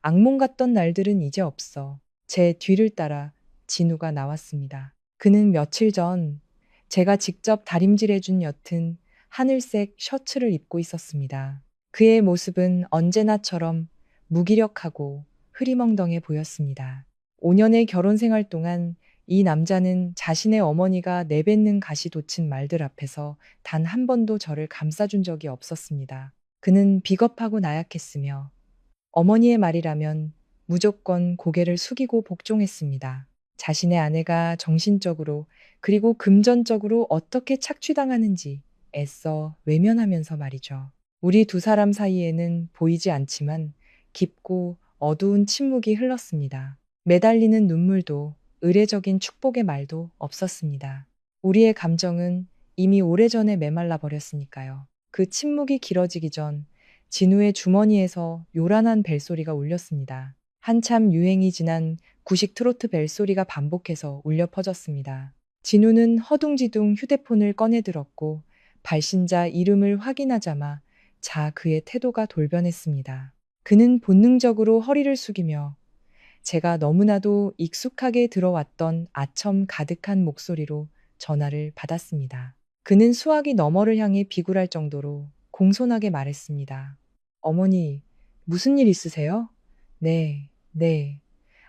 악몽 같던 날들은 이제 없어. 제 뒤를 따라 진우가 나왔습니다. 그는 며칠 전 제가 직접 다림질해준 옅은 하늘색 셔츠를 입고 있었습니다. 그의 모습은 언제나처럼 무기력하고 흐리멍덩해 보였습니다. 5년의 결혼 생활 동안 이 남자는 자신의 어머니가 내뱉는 가시 돋친 말들 앞에서 단 한 번도 저를 감싸준 적이 없었습니다. 그는 비겁하고 나약했으며 어머니의 말이라면 무조건 고개를 숙이고 복종했습니다. 자신의 아내가 정신적으로 그리고 금전적으로 어떻게 착취당하는지 애써 외면하면서 말이죠. 우리 두 사람 사이에는 보이지 않지만 깊고 어두운 침묵이 흘렀습니다. 매달리는 눈물도 의례적인 축복의 말도 없었습니다. 우리의 감정은 이미 오래전에 메말라 버렸으니까요. 그 침묵이 길어지기 전 진우의 주머니에서 요란한 벨소리가 울렸습니다. 한참 유행이 지난 구식 트로트 벨소리가 반복해서 울려 퍼졌습니다. 진우는 허둥지둥 휴대폰을 꺼내 들었고 발신자 이름을 확인하자마 그의 태도가 돌변했습니다. 그는 본능적으로 허리를 숙이며 제가 너무나도 익숙하게 들어왔던 아첨 가득한 목소리로 전화를 받았습니다. 그는 수화기 너머를 향해 비굴할 정도로 공손하게 말했습니다. 어머니, 무슨 일 있으세요? 네, 네,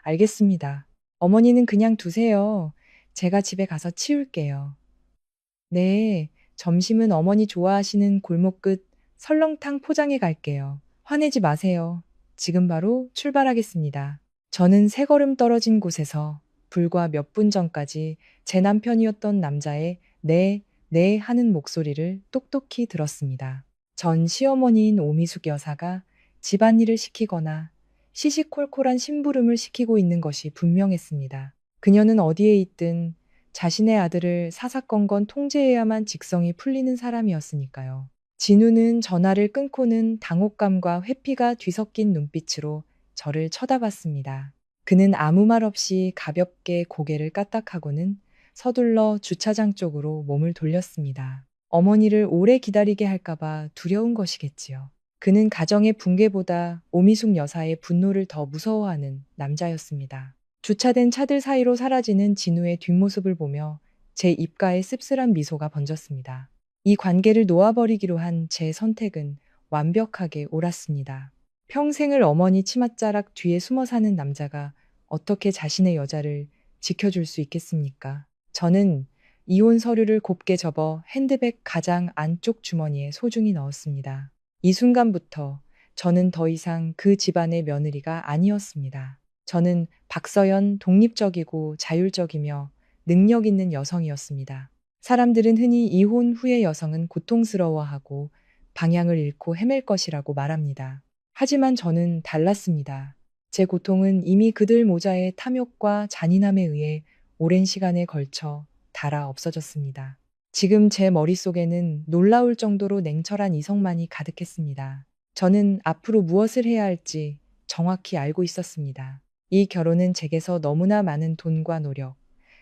알겠습니다. 어머니는 그냥 두세요. 제가 집에 가서 치울게요. 네, 점심은 어머니 좋아하시는 골목 끝 설렁탕 포장해 갈게요. 화내지 마세요. 지금 바로 출발하겠습니다. 저는 세 걸음 떨어진 곳에서 불과 몇 분 전까지 제 남편이었던 남자의 네, 네 하는 목소리를 똑똑히 들었습니다. 전 시어머니인 오미숙 여사가 집안일을 시키거나 시시콜콜한 심부름을 시키고 있는 것이 분명했습니다. 그녀는 어디에 있든 자신의 아들을 사사건건 통제해야만 직성이 풀리는 사람이었으니까요. 진우는 전화를 끊고는 당혹감과 회피가 뒤섞인 눈빛으로 저를 쳐다봤습니다. 그는 아무 말 없이 가볍게 고개를 까딱하고는 서둘러 주차장 쪽으로 몸을 돌렸습니다. 어머니를 오래 기다리게 할까봐 두려운 것이겠지요. 그는 가정의 붕괴보다 오미숙 여사의 분노를 더 무서워하는 남자였습니다. 주차된 차들 사이로 사라지는 진우의 뒷모습을 보며 제 입가에 씁쓸한 미소가 번졌습니다. 이 관계를 놓아버리기로 한 제 선택은 완벽하게 옳았습니다. 평생을 어머니 치맛자락 뒤에 숨어 사는 남자가 어떻게 자신의 여자를 지켜줄 수 있겠습니까? 저는 이혼 서류를 곱게 접어 핸드백 가장 안쪽 주머니에 소중히 넣었습니다. 이 순간부터 저는 더 이상 그 집안의 며느리가 아니었습니다. 저는 박서연, 독립적이고 자율적이며 능력 있는 여성이었습니다. 사람들은 흔히 이혼 후의 여성은 고통스러워하고 방향을 잃고 헤맬 것이라고 말합니다. 하지만 저는 달랐습니다. 제 고통은 이미 그들 모자의 탐욕과 잔인함에 의해 오랜 시간에 걸쳐 닳아 없어졌습니다. 지금 제 머릿속에는 놀라울 정도로 냉철한 이성만이 가득했습니다. 저는 앞으로 무엇을 해야 할지 정확히 알고 있었습니다. 이 결혼은 제게서 너무나 많은 돈과 노력,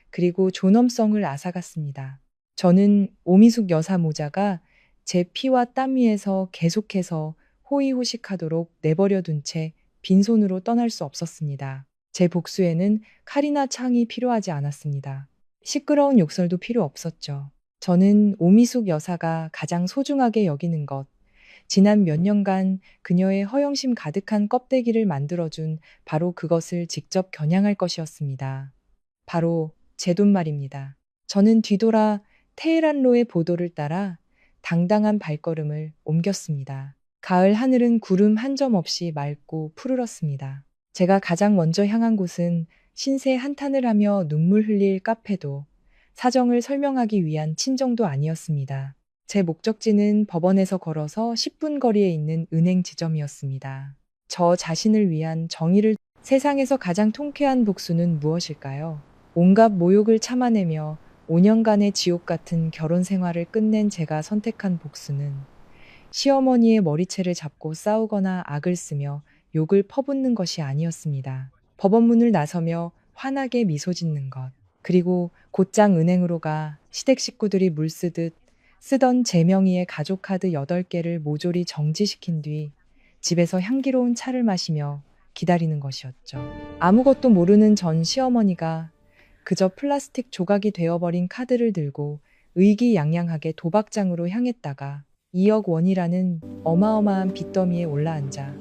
그리고 존엄성을 앗아갔습니다. 저는 오미숙 여사 모자가 제 피와 땀 위에서 계속해서 호의호식하도록 내버려 둔 채 빈손으로 떠날 수 없었습니다. 제 복수에는 칼이나 창이 필요하지 않았습니다. 시끄러운 욕설도 필요 없었죠. 저는 오미숙 여사가 가장 소중하게 여기는 것, 지난 몇 년간 그녀의 허영심 가득한 껍데기를 만들어준 바로 그것을 직접 겨냥할 것이었습니다. 바로 제 돈 말입니다. 저는 뒤돌아 테헤란로의 보도를 따라 당당한 발걸음을 옮겼습니다. 가을 하늘은 구름 한 점 없이 맑고 푸르렀습니다. 제가 가장 먼저 향한 곳은 신세 한탄을 하며 눈물 흘릴 카페도 사정을 설명하기 위한 친정도 아니었습니다. 제 목적지는 법원에서 걸어서 10분 거리에 있는 은행 지점이었습니다. 저 자신을 위한 정의를 세상에서 가장 통쾌한 복수는 무엇일까요? 온갖 모욕을 참아내며 5년간의 지옥 같은 결혼 생활을 끝낸 제가 선택한 복수는 시어머니의 머리채를 잡고 싸우거나 악을 쓰며 욕을 퍼붓는 것이 아니었습니다. 법원 문을 나서며 환하게 미소 짓는 것. 그리고 곧장 은행으로 가 시댁 식구들이 물쓰듯 쓰던 제 명의의 가족카드 8개를 모조리 정지시킨 뒤 집에서 향기로운 차를 마시며 기다리는 것이었죠. 아무것도 모르는 전 시어머니가 그저 플라스틱 조각이 되어버린 카드를 들고 의기양양하게 도박장으로 향했다가 2억 원이라는 어마어마한 빚더미에 올라앉아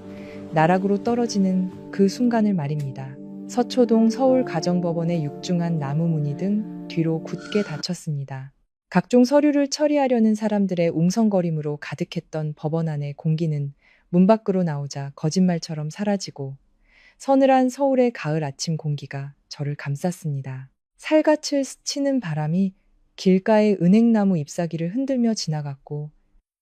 나락으로 떨어지는 그 순간을 말입니다. 서초동 서울가정법원의 육중한 나무 무늬 등 뒤로 굳게 닫혔습니다. 각종 서류를 처리하려는 사람들의 웅성거림으로 가득했던 법원 안의 공기는 문 밖으로 나오자 거짓말처럼 사라지고 서늘한 서울의 가을 아침 공기가 저를 감쌌습니다. 살갗을 스치는 바람이 길가의 은행나무 잎사귀를 흔들며 지나갔고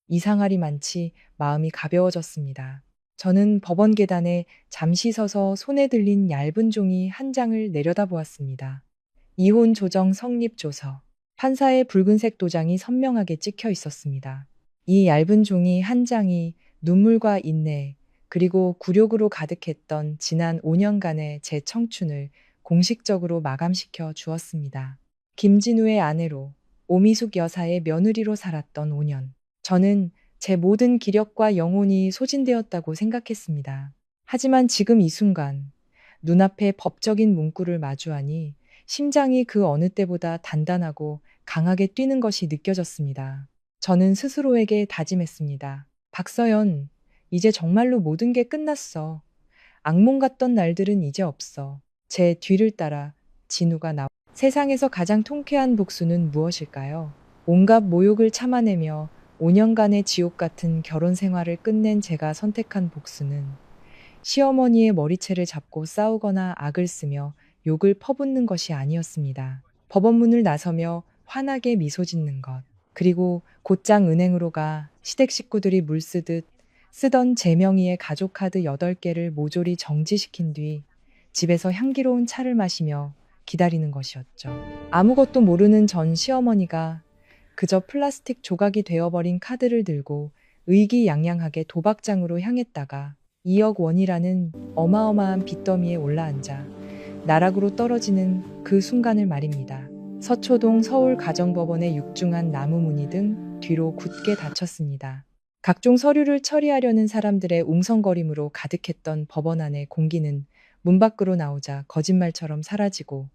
이상하리 많지 마음이 가벼워졌습니다. 저는 법원 계단에 잠시 서서 손에 들린 얇은 종이 한 장을 내려다보았습니다. 이혼 조정 성립 조서. 판사의 붉은색 도장이 선명하게 찍혀 있었습니다. 이 얇은 종이 한 장이 눈물과 인내, 그리고 굴욕으로 가득했던 지난 5년간의 제 청춘을 공식적으로 마감시켜 주었습니다. 김진우의 아내로, 오미숙 여사의 며느리로 살았던 5년. 저는 제 모든 기력과 영혼이 소진되었다고 생각했습니다. 하지만 지금 이 순간, 눈앞에 법적인 문구를 마주하니 심장이 그 어느 때보다 단단하고 강하게 뛰는 것이 느껴졌습니다. 저는 스스로에게 다짐했습니다. 박서연, 이제 정말로 모든 게 끝났어. 악몽 같던 날들은 이제 없어. 제 뒤를 따라 진우가 세상에서 가장 통쾌한 복수는 무엇일까요? 온갖 모욕을 참아내며 5년간의 지옥 같은 결혼 생활을 끝낸 제가 선택한 복수는 시어머니의 머리채를 잡고 싸우거나 악을 쓰며 욕을 퍼붓는 것이 아니었습니다. 법원 문을 나서며 환하게 미소 짓는 것. 그리고 곧장 은행으로 가 시댁 식구들이 물쓰듯 쓰던 제 명의의 가족카드 8개를 모조리 정지시킨 뒤 집에서 향기로운 차를 마시며 기다리는 것이었죠. 아무것도 모르는 전 시어머니가 그저 플라스틱 조각이 되어버린 카드를 들고 의기양양하게 도박장으로 향했다가 2억 원이라는 어마어마한 빚더미에 올라앉아 나락으로 떨어지는 그 순간을 말입니다. 서초동 서울가정법원의 육중한 나무 무늬 등 뒤로 굳게 닫혔습니다. 각종 서류를 처리하려는 사람들의 웅성거림으로 가득했던 법원 안의 공기는 문 밖으로 나오자 거짓말처럼 사라지고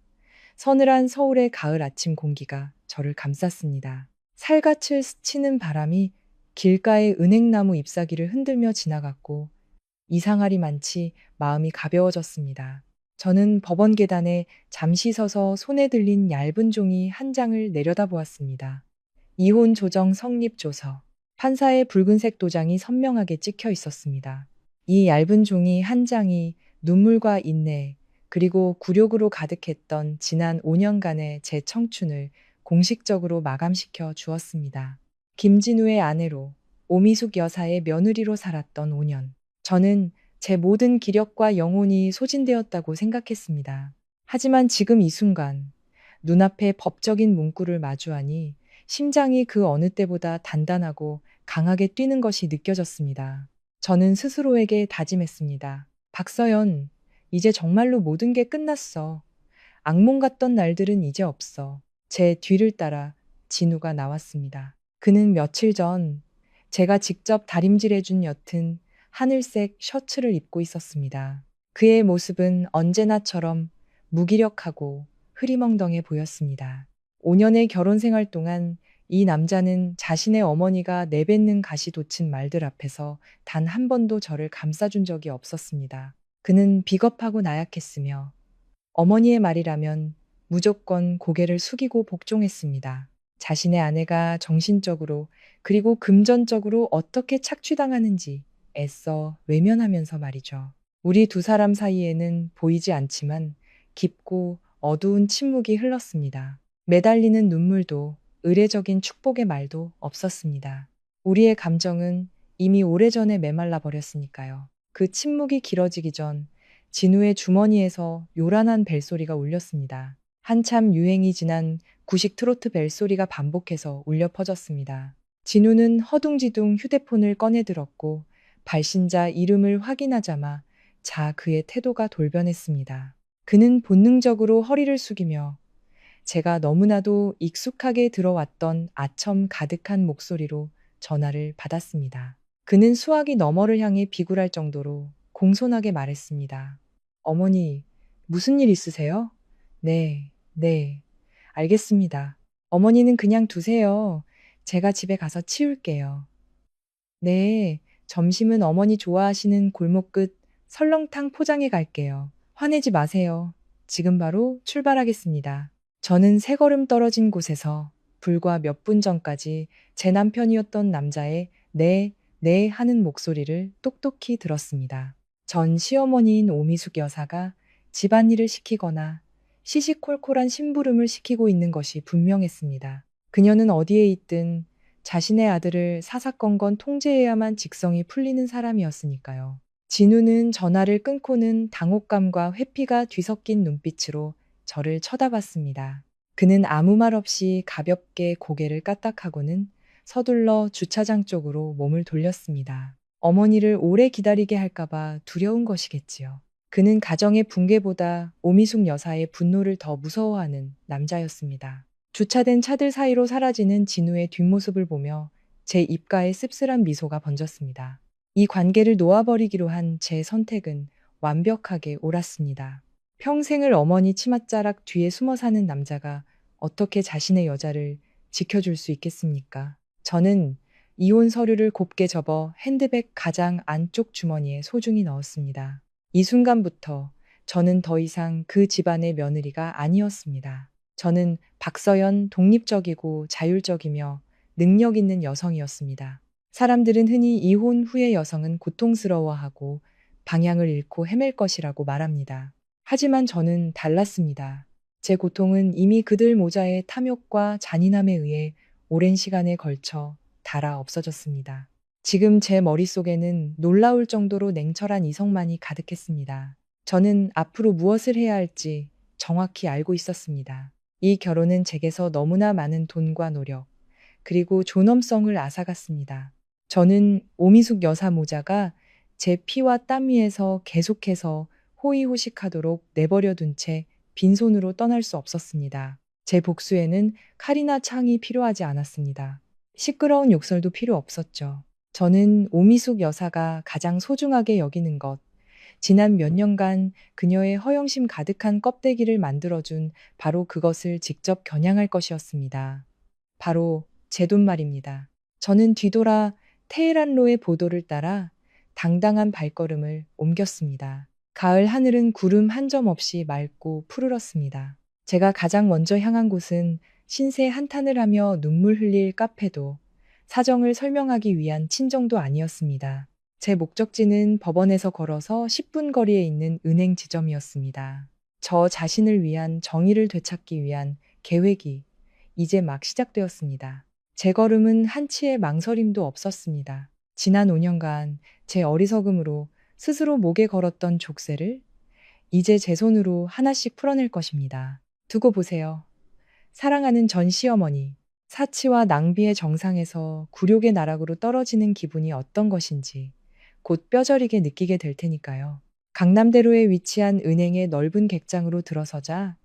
서늘한 서울의 가을 아침 공기가 저를 감쌌습니다. 살갗을 스치는 바람이 길가의 은행나무 잎사귀를 흔들며 지나갔고 이상하리 많지 마음이 가벼워졌습니다. 저는 법원 계단에 잠시 서서 손에 들린 얇은 종이 한 장을 내려다보았습니다. 이혼 조정 성립 조서. 판사의 붉은색 도장이 선명하게 찍혀 있었습니다. 이 얇은 종이 한 장이 눈물과 인내, 그리고 굴욕으로 가득했던 지난 5년간의 제 청춘을 공식적으로 마감시켜 주었습니다. 김진우의 아내로, 오미숙 여사의 며느리로 살았던 5년. 저는 제 모든 기력과 영혼이 소진되었다고 생각했습니다. 하지만 지금 이 순간, 눈앞에 법적인 문구를 마주하니 심장이 그 어느 때보다 단단하고 강하게 뛰는 것이 느껴졌습니다. 저는 스스로에게 다짐했습니다. 박서연, 이제 정말로 모든 게 끝났어. 악몽 같던 날들은 이제 없어. 제 뒤를 따라 진우가 나왔습니다. 그는 며칠 전 제가 직접 다림질해준 옅은 하늘색 셔츠를 입고 있었습니다. 그의 모습은 언제나처럼 무기력하고 흐리멍덩해 보였습니다. 5년의 결혼 생활 동안 이 남자는 자신의 어머니가 내뱉는 가시 돋친 말들 앞에서 단 한 번도 저를 감싸준 적이 없었습니다. 그는 비겁하고 나약했으며 어머니의 말이라면 무조건 고개를 숙이고 복종했습니다. 자신의 아내가 정신적으로 그리고 금전적으로 어떻게 착취당하는지 애써 외면하면서 말이죠. 우리 두 사람 사이에는 보이지 않지만 깊고 어두운 침묵이 흘렀습니다. 매달리는 눈물도 의례적인 축복의 말도 없었습니다. 우리의 감정은 이미 오래전에 메말라 버렸으니까요. 그 침묵이 길어지기 전 진우의 주머니에서 요란한 벨소리가 울렸습니다. 한참 유행이 지난 구식 트로트 벨소리가 반복해서 울려 퍼졌습니다. 진우는 허둥지둥 휴대폰을 꺼내 들었고 발신자 이름을 확인하자마 그의 태도가 돌변했습니다. 그는 본능적으로 허리를 숙이며 제가 너무나도 익숙하게 들어왔던 아첨 가득한 목소리로 전화를 받았습니다. 그는 수화기 너머를 향해 비굴할 정도로 공손하게 말했습니다. 어머니, 무슨 일 있으세요? 네, 네, 알겠습니다. 어머니는 그냥 두세요. 제가 집에 가서 치울게요. 네, 점심은 어머니 좋아하시는 골목 끝 설렁탕 포장해 갈게요. 화내지 마세요. 지금 바로 출발하겠습니다. 저는 세 걸음 떨어진 곳에서 불과 몇 분 전까지 제 남편이었던 남자의 네, 네 하는 목소리를 똑똑히 들었습니다. 전 시어머니인 오미숙 여사가 집안일을 시키거나 시시콜콜한 심부름을 시키고 있는 것이 분명했습니다. 그녀는 어디에 있든 자신의 아들을 사사건건 통제해야만 직성이 풀리는 사람이었으니까요. 진우는 전화를 끊고는 당혹감과 회피가 뒤섞인 눈빛으로 저를 쳐다봤습니다. 그는 아무 말 없이 가볍게 고개를 까딱하고는 서둘러 주차장 쪽으로 몸을 돌렸습니다. 어머니를 오래 기다리게 할까봐 두려운 것이겠지요. 그는 가정의 붕괴보다 오미숙 여사의 분노를 더 무서워하는 남자였습니다. 주차된 차들 사이로 사라지는 진우의 뒷모습을 보며 제 입가에 씁쓸한 미소가 번졌습니다. 이 관계를 놓아버리기로 한 제 선택은 완벽하게 옳았습니다. 평생을 어머니 치맛자락 뒤에 숨어 사는 남자가 어떻게 자신의 여자를 지켜줄 수 있겠습니까? 저는 이혼 서류를 곱게 접어 핸드백 가장 안쪽 주머니에 소중히 넣었습니다. 이 순간부터 저는 더 이상 그 집안의 며느리가 아니었습니다. 저는 박서연 독립적이고 자율적이며 능력 있는 여성이었습니다. 사람들은 흔히 이혼 후의 여성은 고통스러워하고 방향을 잃고 헤맬 것이라고 말합니다. 하지만 저는 달랐습니다. 제 고통은 이미 그들 모자의 탐욕과 잔인함에 의해 오랜 시간에 걸쳐 닳아 없어졌습니다. 지금 제 머릿속에는 놀라울 정도로 냉철한 이성만이 가득했습니다. 저는 앞으로 무엇을 해야 할지 정확히 알고 있었습니다. 이 결혼은 제게서 너무나 많은 돈과 노력, 그리고 존엄성을 앗아갔습니다. 저는 오미숙 여사 모자가 제 피와 땀 위에서 계속해서 호의호식하도록 내버려둔 채 빈손으로 떠날 수 없었습니다. 제 복수에는 칼이나 창이 필요하지 않았습니다. 시끄러운 욕설도 필요 없었죠. 저는 오미숙 여사가 가장 소중하게 여기는 것, 지난 몇 년간 그녀의 허영심 가득한 껍데기를 만들어준 바로 그것을 직접 겨냥할 것이었습니다. 바로 제 돈 말입니다. 저는 뒤돌아 테헤란로의 보도를 따라 당당한 발걸음을 옮겼습니다. 가을 하늘은 구름 한 점 없이 맑고 푸르렀습니다. 제가 가장 먼저 향한 곳은 신세 한탄을 하며 눈물 흘릴 카페도 사정을 설명하기 위한 친정도 아니었습니다. 제 목적지는 법원에서 걸어서 10분 거리에 있는 은행 지점이었습니다. 저 자신을 위한 정의를 되찾기 위한 계획이 이제 막 시작되었습니다. 제 걸음은 한치의 망설임도 없었습니다. 지난 5년간 제 어리석음으로 스스로 목에 걸었던 족쇄를 이제 제 손으로 하나씩 풀어낼 것입니다. 두고 보세요. 사랑하는 전 시어머니, 사치와 낭비의 정상에서 굴욕의 나락으로 떨어지는 기분이 어떤 것인지 곧 뼈저리게 느끼게 될 테니까요. 강남대로에 위치한 은행의 넓은 객장으로 들어서자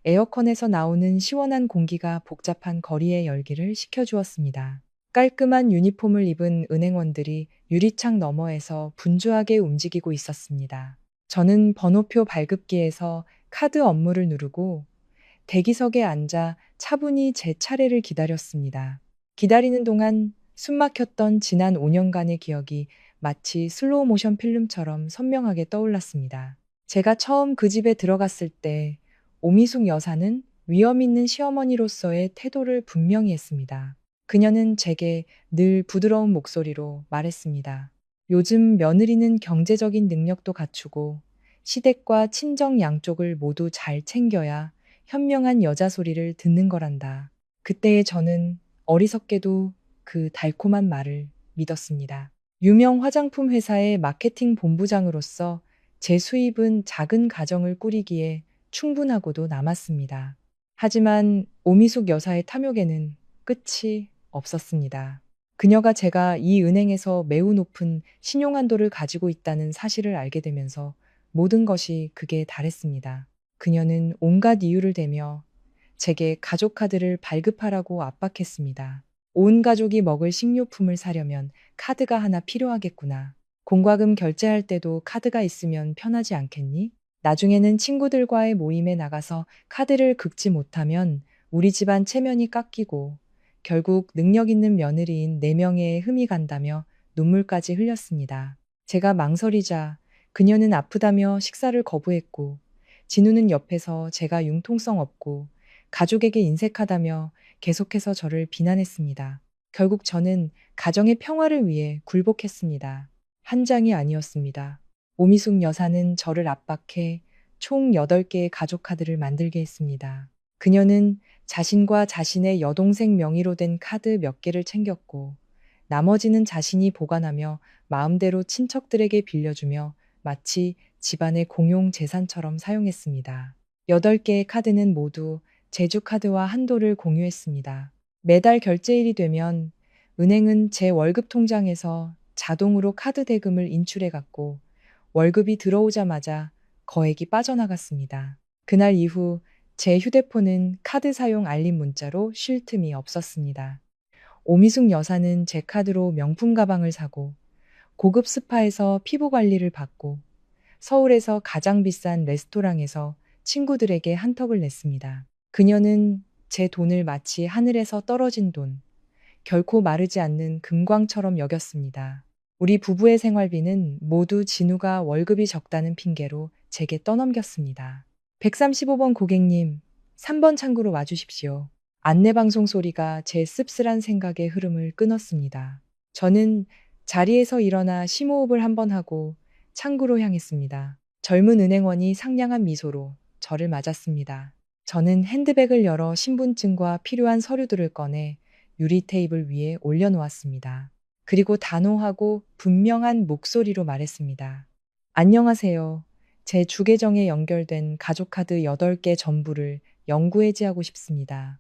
에어컨에서 나오는 시원한 공기가 복잡한 거리의 열기를 식혀주었습니다. 깔끔한 유니폼을 입은 은행원들이 유리창 너머에서 분주하게 움직이고 있었습니다. 저는 번호표 발급기에서 카드 업무를 누르고 대기석에 앉아 차분히 제 차례를 기다렸습니다. 기다리는 동안 숨막혔던 지난 5년간의 기억이 마치 슬로우 모션 필름처럼 선명하게 떠올랐습니다. 제가 처음 그 집에 들어갔을 때 오미숙 여사는 위험 있는 시어머니로서의 태도를 분명히 했습니다. 그녀는 제게 늘 부드러운 목소리로 말했습니다. 요즘 며느리는 경제적인 능력도 갖추고 시댁과 친정 양쪽을 모두 잘 챙겨야 현명한 여자 소리를 듣는 거란다. 그때의 저는 어리석게도 그 달콤한 말을 믿었습니다. 유명 화장품 회사의 마케팅 본부장으로서 제 수입은 작은 가정을 꾸리기에 충분하고도 남았습니다. 하지만 오미숙 여사의 탐욕에는 끝이 없었습니다. 그녀가 제가 이 은행에서 매우 높은 신용한도를 가지고 있다는 사실을 알게 되면서 모든 것이 극에 달했습니다. 그녀는 온갖 이유를 대며 제게 가족카드를 발급하라고 압박했습니다. 온 가족이 먹을 식료품을 사려면 카드가 하나 필요하겠구나. 공과금 결제할 때도 카드가 있으면 편하지 않겠니? 나중에는 친구들과의 모임에 나가서 카드를 긁지 못하면 우리 집안 체면이 깎이고 결국 능력 있는 며느리인 4명의 흠이 간다며 눈물까지 흘렸습니다. 제가 망설이자 그녀는 아프다며 식사를 거부했고 진우는 옆에서 제가 융통성 없고 가족에게 인색하다며 계속해서 저를 비난했습니다. 결국 저는 가정의 평화를 위해 굴복했습니다. 한 장이 아니었습니다. 오미숙 여사는 저를 압박해 총 8개의 가족 카드를 만들게 했습니다. 그녀는 자신과 자신의 여동생 명의로 된 카드 몇 개를 챙겼고 나머지는 자신이 보관하며 마음대로 친척들에게 빌려주며 마치 집안의 공용 재산처럼 사용했습니다. 8개의 카드는 모두 제주카드와 한도를 공유했습니다. 매달 결제일이 되면 은행은 제 월급 통장에서 자동으로 카드 대금을 인출해갔고 월급이 들어오자마자 거액이 빠져나갔습니다. 그날 이후 제 휴대폰은 카드 사용 알림 문자로 쉴 틈이 없었습니다. 오미숙 여사는 제 카드로 명품 가방을 사고 고급 스파에서 피부 관리를 받고 서울에서 가장 비싼 레스토랑에서 친구들에게 한턱을 냈습니다. 그녀는 제 돈을 마치 하늘에서 떨어진 돈, 결코 마르지 않는 금광처럼 여겼습니다. 우리 부부의 생활비는 모두 진우가 월급이 적다는 핑계로 제게 떠넘겼습니다. 135번 고객님, 3번 창구로 와주십시오. 안내방송 소리가 제 씁쓸한 생각의 흐름을 끊었습니다. 저는 자리에서 일어나 심호흡을 한번 하고 창구로 향했습니다. 젊은 은행원이 상냥한 미소로 저를 맞았습니다. 저는 핸드백을 열어 신분증과 필요한 서류들을 꺼내 유리 테이블 위에 올려놓았습니다. 그리고 단호하고 분명한 목소리로 말했습니다. 안녕하세요. 제 주계정에 연결된 가족카드 8개 전부를 영구해지하고 싶습니다.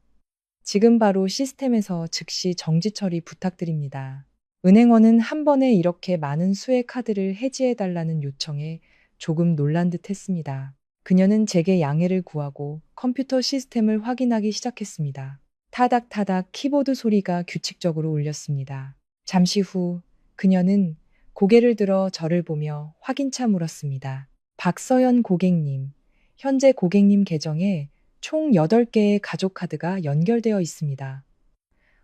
지금 바로 시스템에서 즉시 정지 처리 부탁드립니다. 은행원은 한 번에 이렇게 많은 수의 카드를 해지해달라는 요청에 조금 놀란 듯 했습니다. 그녀는 제게 양해를 구하고 컴퓨터 시스템을 확인하기 시작했습니다. 타닥타닥 키보드 소리가 규칙적으로 울렸습니다. 잠시 후 그녀는 고개를 들어 저를 보며 확인차 물었습니다. 박서연 고객님, 현재 고객님 계정에 총 8개의 가족카드가 연결되어 있습니다.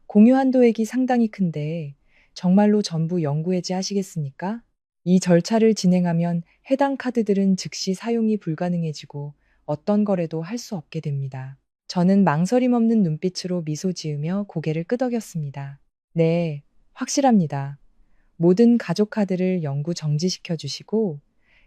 공유 한도액이 상당히 큰데 정말로 전부 영구해지 하시겠습니까? 이 절차를 진행하면 해당 카드들은 즉시 사용이 불가능해지고 어떤 거래도 할 수 없게 됩니다. 저는 망설임 없는 눈빛으로 미소 지으며 고개를 끄덕였습니다. 네, 확실합니다. 모든 가족 카드를 영구 정지시켜 주시고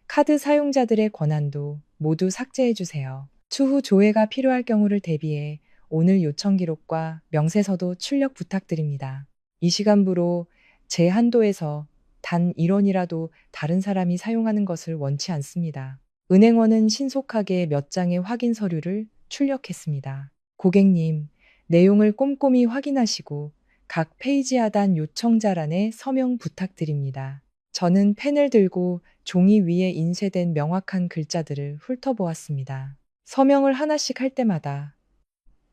카드 사용자들의 권한도 모두 삭제해 주세요. 추후 조회가 필요할 경우를 대비해 오늘 요청 기록과 명세서도 출력 부탁드립니다. 이 시간부로 제 한도에서 단 1원이라도 다른 사람이 사용하는 것을 원치 않습니다. 은행원은 신속하게 몇 장의 확인 서류를 출력했습니다. 고객님, 내용을 꼼꼼히 확인하시고 각 페이지 하단 요청자란에 서명 부탁드립니다. 저는 펜을 들고 종이 위에 인쇄된 명확한 글자들을 훑어보았습니다. 서명을 하나씩 할 때마다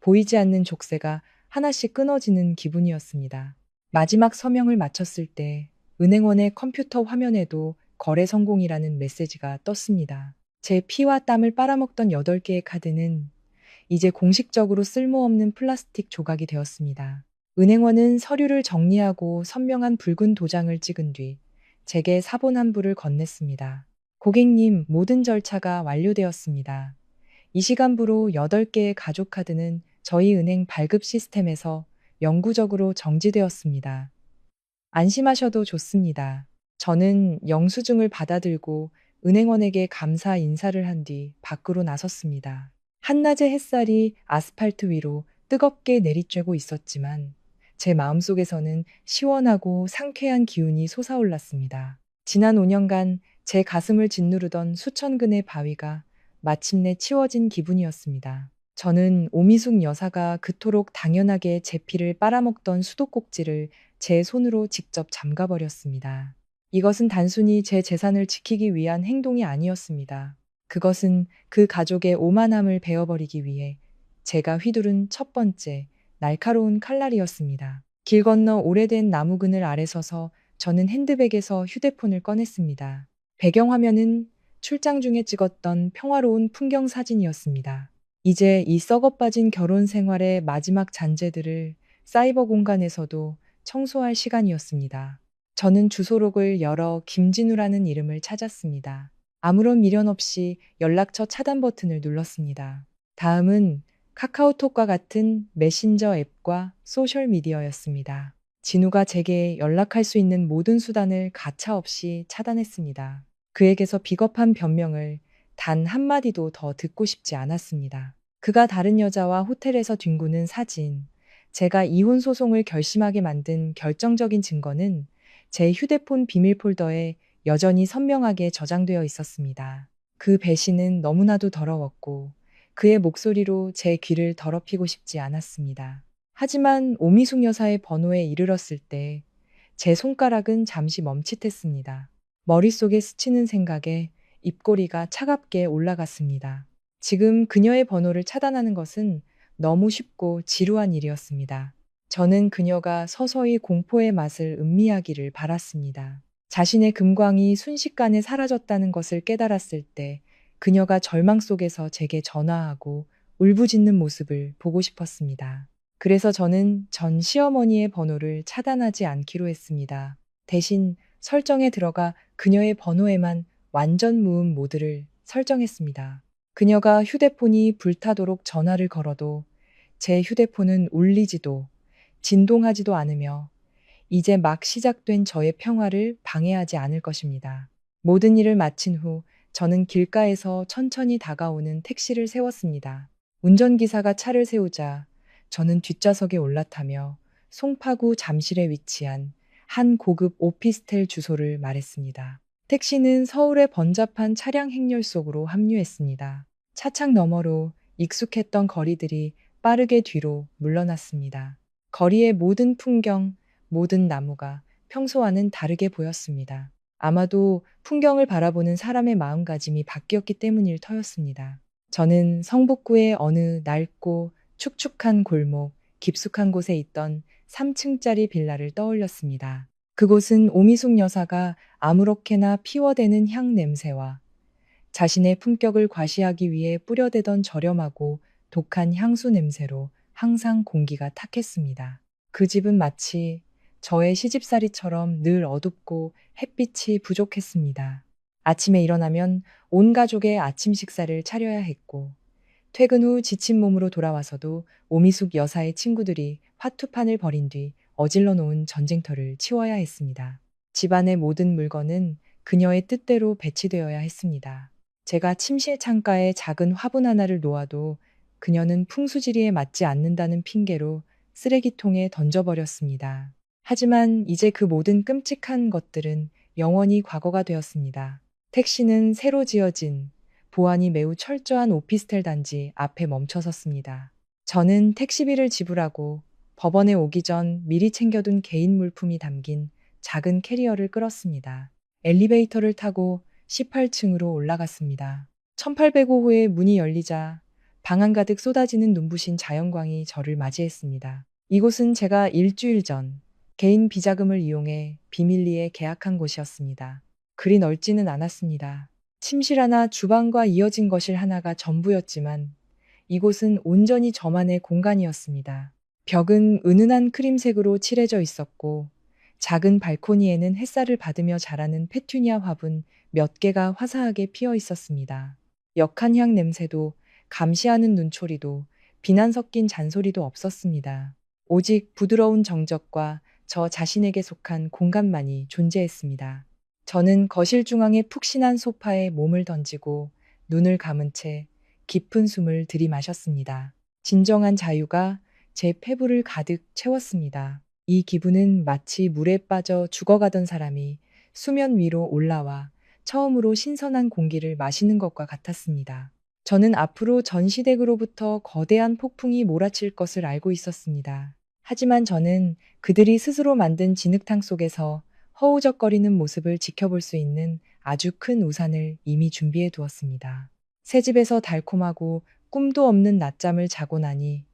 보이지 않는 족쇄가 하나씩 끊어지는 기분이었습니다. 마지막 서명을 마쳤을 때 은행원의 컴퓨터 화면에도 거래 성공이라는 메시지가 떴습니다. 제 피와 땀을 빨아먹던 8개의 카드는 이제 공식적으로 쓸모없는 플라스틱 조각이 되었습니다. 은행원은 서류를 정리하고 선명한 붉은 도장을 찍은 뒤 제게 사본 한 부를 건넸습니다. 고객님, 모든 절차가 완료되었습니다. 이 시간부로 8개의 가족 카드는 저희 은행 발급 시스템에서 영구적으로 정지되었습니다. 안심하셔도 좋습니다. 저는 영수증을 받아들고 은행원에게 감사 인사를 한 뒤 밖으로 나섰습니다. 한낮의 햇살이 아스팔트 위로 뜨겁게 내리쬐고 있었지만 제 마음속에서는 시원하고 상쾌한 기운이 솟아올랐습니다. 지난 5년간 제 가슴을 짓누르던 수천 근의 바위가 마침내 치워진 기분이었습니다. 저는 오미숙 여사가 그토록 당연하게 제 피를 빨아먹던 수도꼭지를 제 손으로 직접 잠가버렸습니다. 이것은 단순히 제 재산을 지키기 위한 행동이 아니었습니다. 그것은 그 가족의 오만함을 베어버리기 위해 제가 휘두른 첫 번째 날카로운 칼날이었습니다. 길 건너 오래된 나무 그늘 아래 서서 저는 핸드백에서 휴대폰을 꺼냈습니다. 배경화면은 출장 중에 찍었던 평화로운 풍경 사진이었습니다. 이제 이 썩어빠진 결혼 생활의 마지막 잔재들을 사이버 공간에서도 청소할 시간이었습니다. 저는 주소록을 열어 김진우라는 이름을 찾았습니다. 아무런 미련 없이 연락처 차단 버튼을 눌렀습니다. 다음은 카카오톡과 같은 메신저 앱과 소셜미디어였습니다. 진우가 제게 연락할 수 있는 모든 수단을 가차없이 차단했습니다. 그에게서 비겁한 변명을 단 한마디도 더 듣고 싶지 않았습니다. 그가 다른 여자와 호텔에서 뒹구는 사진, 제가 이혼 소송을 결심하게 만든 결정적인 증거는 제 휴대폰 비밀 폴더에 여전히 선명하게 저장되어 있었습니다. 그 배신은 너무나도 더러웠고 그의 목소리로 제 귀를 더럽히고 싶지 않았습니다. 하지만 오미숙 여사의 번호에 이르렀을 때 제 손가락은 잠시 멈칫했습니다. 머릿속에 스치는 생각에 입꼬리가 차갑게 올라갔습니다. 지금 그녀의 번호를 차단하는 것은 너무 쉽고 지루한 일이었습니다. 저는 그녀가 서서히 공포의 맛을 음미하기를 바랐습니다. 자신의 금광이 순식간에 사라졌다는 것을 깨달았을 때 그녀가 절망 속에서 제게 전화하고 울부짖는 모습을 보고 싶었습니다. 그래서 저는 전 시어머니의 번호를 차단하지 않기로 했습니다. 대신 설정에 들어가 그녀의 번호에만 완전 무음 모드를 설정했습니다. 그녀가 휴대폰이 불타도록 전화를 걸어도 제 휴대폰은 울리지도 진동하지도 않으며 이제 막 시작된 저의 평화를 방해하지 않을 것입니다. 모든 일을 마친 후 저는 길가에서 천천히 다가오는 택시를 세웠습니다. 운전기사가 차를 세우자 저는 뒷좌석에 올라타며 송파구 잠실에 위치한 한 고급 오피스텔 주소를 말했습니다. 택시는 서울의 번잡한 차량 행렬 속으로 합류했습니다. 차창 너머로 익숙했던 거리들이 빠르게 뒤로 물러났습니다. 거리의 모든 풍경, 모든 나무가 평소와는 다르게 보였습니다. 아마도 풍경을 바라보는 사람의 마음가짐이 바뀌었기 때문일 터였습니다. 저는 성북구의 어느 낡고 축축한 골목, 깊숙한 곳에 있던 3층짜리 빌라를 떠올렸습니다. 그곳은 오미숙 여사가 아무렇게나 피워대는 향 냄새와 자신의 품격을 과시하기 위해 뿌려대던 저렴하고 독한 향수 냄새로 항상 공기가 탁했습니다. 그 집은 마치 저의 시집살이처럼 늘 어둡고 햇빛이 부족했습니다. 아침에 일어나면 온 가족의 아침 식사를 차려야 했고 퇴근 후 지친 몸으로 돌아와서도 오미숙 여사의 친구들이 화투판을 벌인 뒤 어질러 놓은 전쟁터를 치워야 했습니다. 집안의 모든 물건은 그녀의 뜻대로 배치되어야 했습니다. 제가 침실 창가에 작은 화분 하나를 놓아도 그녀는 풍수지리에 맞지 않는다는 핑계로 쓰레기통에 던져버렸습니다. 하지만 이제 그 모든 끔찍한 것들은 영원히 과거가 되었습니다. 택시는 새로 지어진 보안이 매우 철저한 오피스텔 단지 앞에 멈춰섰습니다. 저는 택시비를 지불하고 법원에 오기 전 미리 챙겨둔 개인 물품이 담긴 작은 캐리어를 끌었습니다. 엘리베이터를 타고 18층으로 올라갔습니다. 1805호의 문이 열리자 방 안 가득 쏟아지는 눈부신 자연광이 저를 맞이했습니다. 이곳은 제가 일주일 전 개인 비자금을 이용해 비밀리에 계약한 곳이었습니다. 그리 넓지는 않았습니다. 침실 하나, 주방과 이어진 거실 하나가 전부였지만 이곳은 온전히 저만의 공간이었습니다. 벽은 은은한 크림색으로 칠해져 있었고 작은 발코니에는 햇살을 받으며 자라는 페투니아 화분 몇 개가 화사하게 피어 있었습니다. 역한 향 냄새도 감시하는 눈초리도 비난 섞인 잔소리도 없었습니다. 오직 부드러운 정적과 저 자신에게 속한 공간만이 존재했습니다. 저는 거실 중앙의 푹신한 소파에 몸을 던지고 눈을 감은 채 깊은 숨을 들이마셨습니다. 진정한 자유가 제 폐부를 가득 채웠습니다. 이 기분은 마치 물에 빠져 죽어가던 사람이 수면 위로 올라와 처음으로 신선한 공기를 마시는 것과 같았습니다. 저는 앞으로 전 시댁으로부터 거대한 폭풍이 몰아칠 것을 알고 있었습니다. 하지만 저는 그들이 스스로 만든 진흙탕 속에서 허우적거리는 모습을 지켜볼 수 있는 아주 큰 우산을 이미 준비해 두었습니다. 새 집에서 달콤하고 꿈도 없는 낮잠을 자고 나니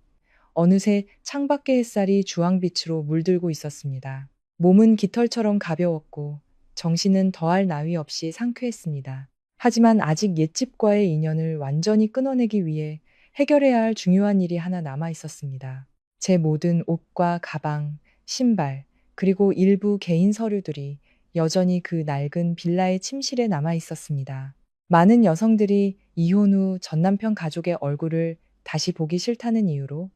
어느새 창밖의 햇살이 주황빛으로 물들고 있었습니다. 몸은 깃털처럼 가벼웠고 정신은 더할 나위 없이 상쾌했습니다. 하지만 아직 옛집과의 인연을 완전히 끊어내기 위해 해결해야 할 중요한 일이 하나 남아 있었습니다. 제 모든 옷과 가방, 신발, 그리고 일부 개인 서류들이 여전히 그 낡은 빌라의 침실에 남아 있었습니다. 많은 여성들이 이혼 후 전남편 가족의 얼굴을 다시 보기 싫다는 이유로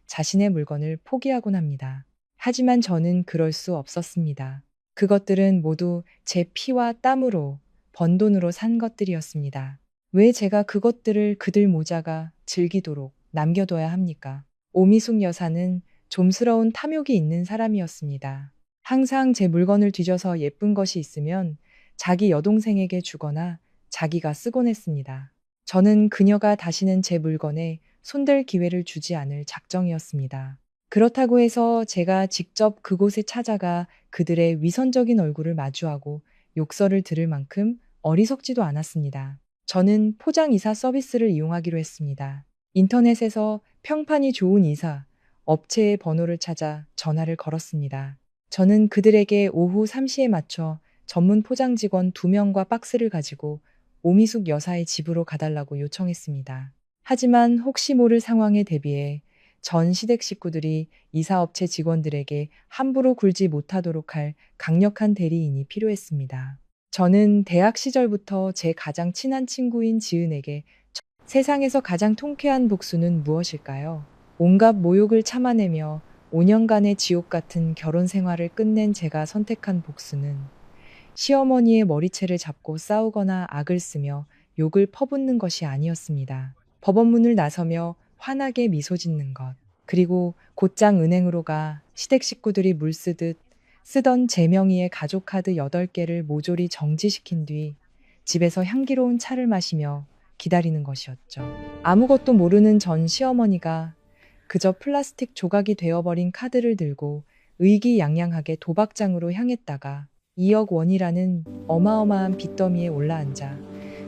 자신의 물건을 포기하곤 합니다. 하지만 저는 그럴 수 없었습니다. 그것들은 모두 제 피와 땀으로 번 돈으로 산 것들이었습니다. 왜 제가 그것들을 그들 모자가 즐기도록 남겨둬야 합니까? 오미숙 여사는 좀스러운 탐욕이 있는 사람이었습니다. 항상 제 물건을 뒤져서 예쁜 것이 있으면 자기 여동생에게 주거나 자기가 쓰곤 했습니다. 저는 그녀가 다시는 제 물건에 손댈 기회를 주지 않을 작정이었습니다. 그렇다고 해서 제가 직접 그곳에 찾아가 그들의 위선적인 얼굴을 마주하고 욕설을 들을 만큼 어리석지도 않았습니다. 저는 포장 이사 서비스를 이용하기로 했습니다. 인터넷에서 평판이 좋은 이사, 업체의 번호를 찾아 전화를 걸었습니다. 저는 그들에게 오후 3시에 맞춰 전문 포장 직원 2명과 박스를 가지고 오미숙 여사의 집으로 가달라고 요청했습니다. 하지만 혹시 모를 상황에 대비해 전 시댁 식구들이 이사업체 직원들에게 함부로 굴지 못하도록 할 강력한 대리인이 필요했습니다. 저는 대학 시절부터 제 가장 친한 친구인 지은에게 세상에서 가장 통쾌한 복수는 무엇일까요? 온갖 모욕을 참아내며 5년간의 지옥 같은 결혼 생활을 끝낸 제가 선택한 복수는 시어머니의 머리채를 잡고 싸우거나 악을 쓰며 욕을 퍼붓는 것이 아니었습니다. 법원문을 나서며 환하게 미소 짓는 것, 그리고 곧장 은행으로 가 시댁 식구들이 물 쓰듯 쓰던 제 명의의 가족 카드 8개를 모조리 정지시킨 뒤 집에서 향기로운 차를 마시며 기다리는 것이었죠. 아무것도 모르는 전 시어머니가 그저 플라스틱 조각이 되어버린 카드를 들고 의기양양하게 도박장으로 향했다가 2억 원이라는 어마어마한 빚더미에 올라앉아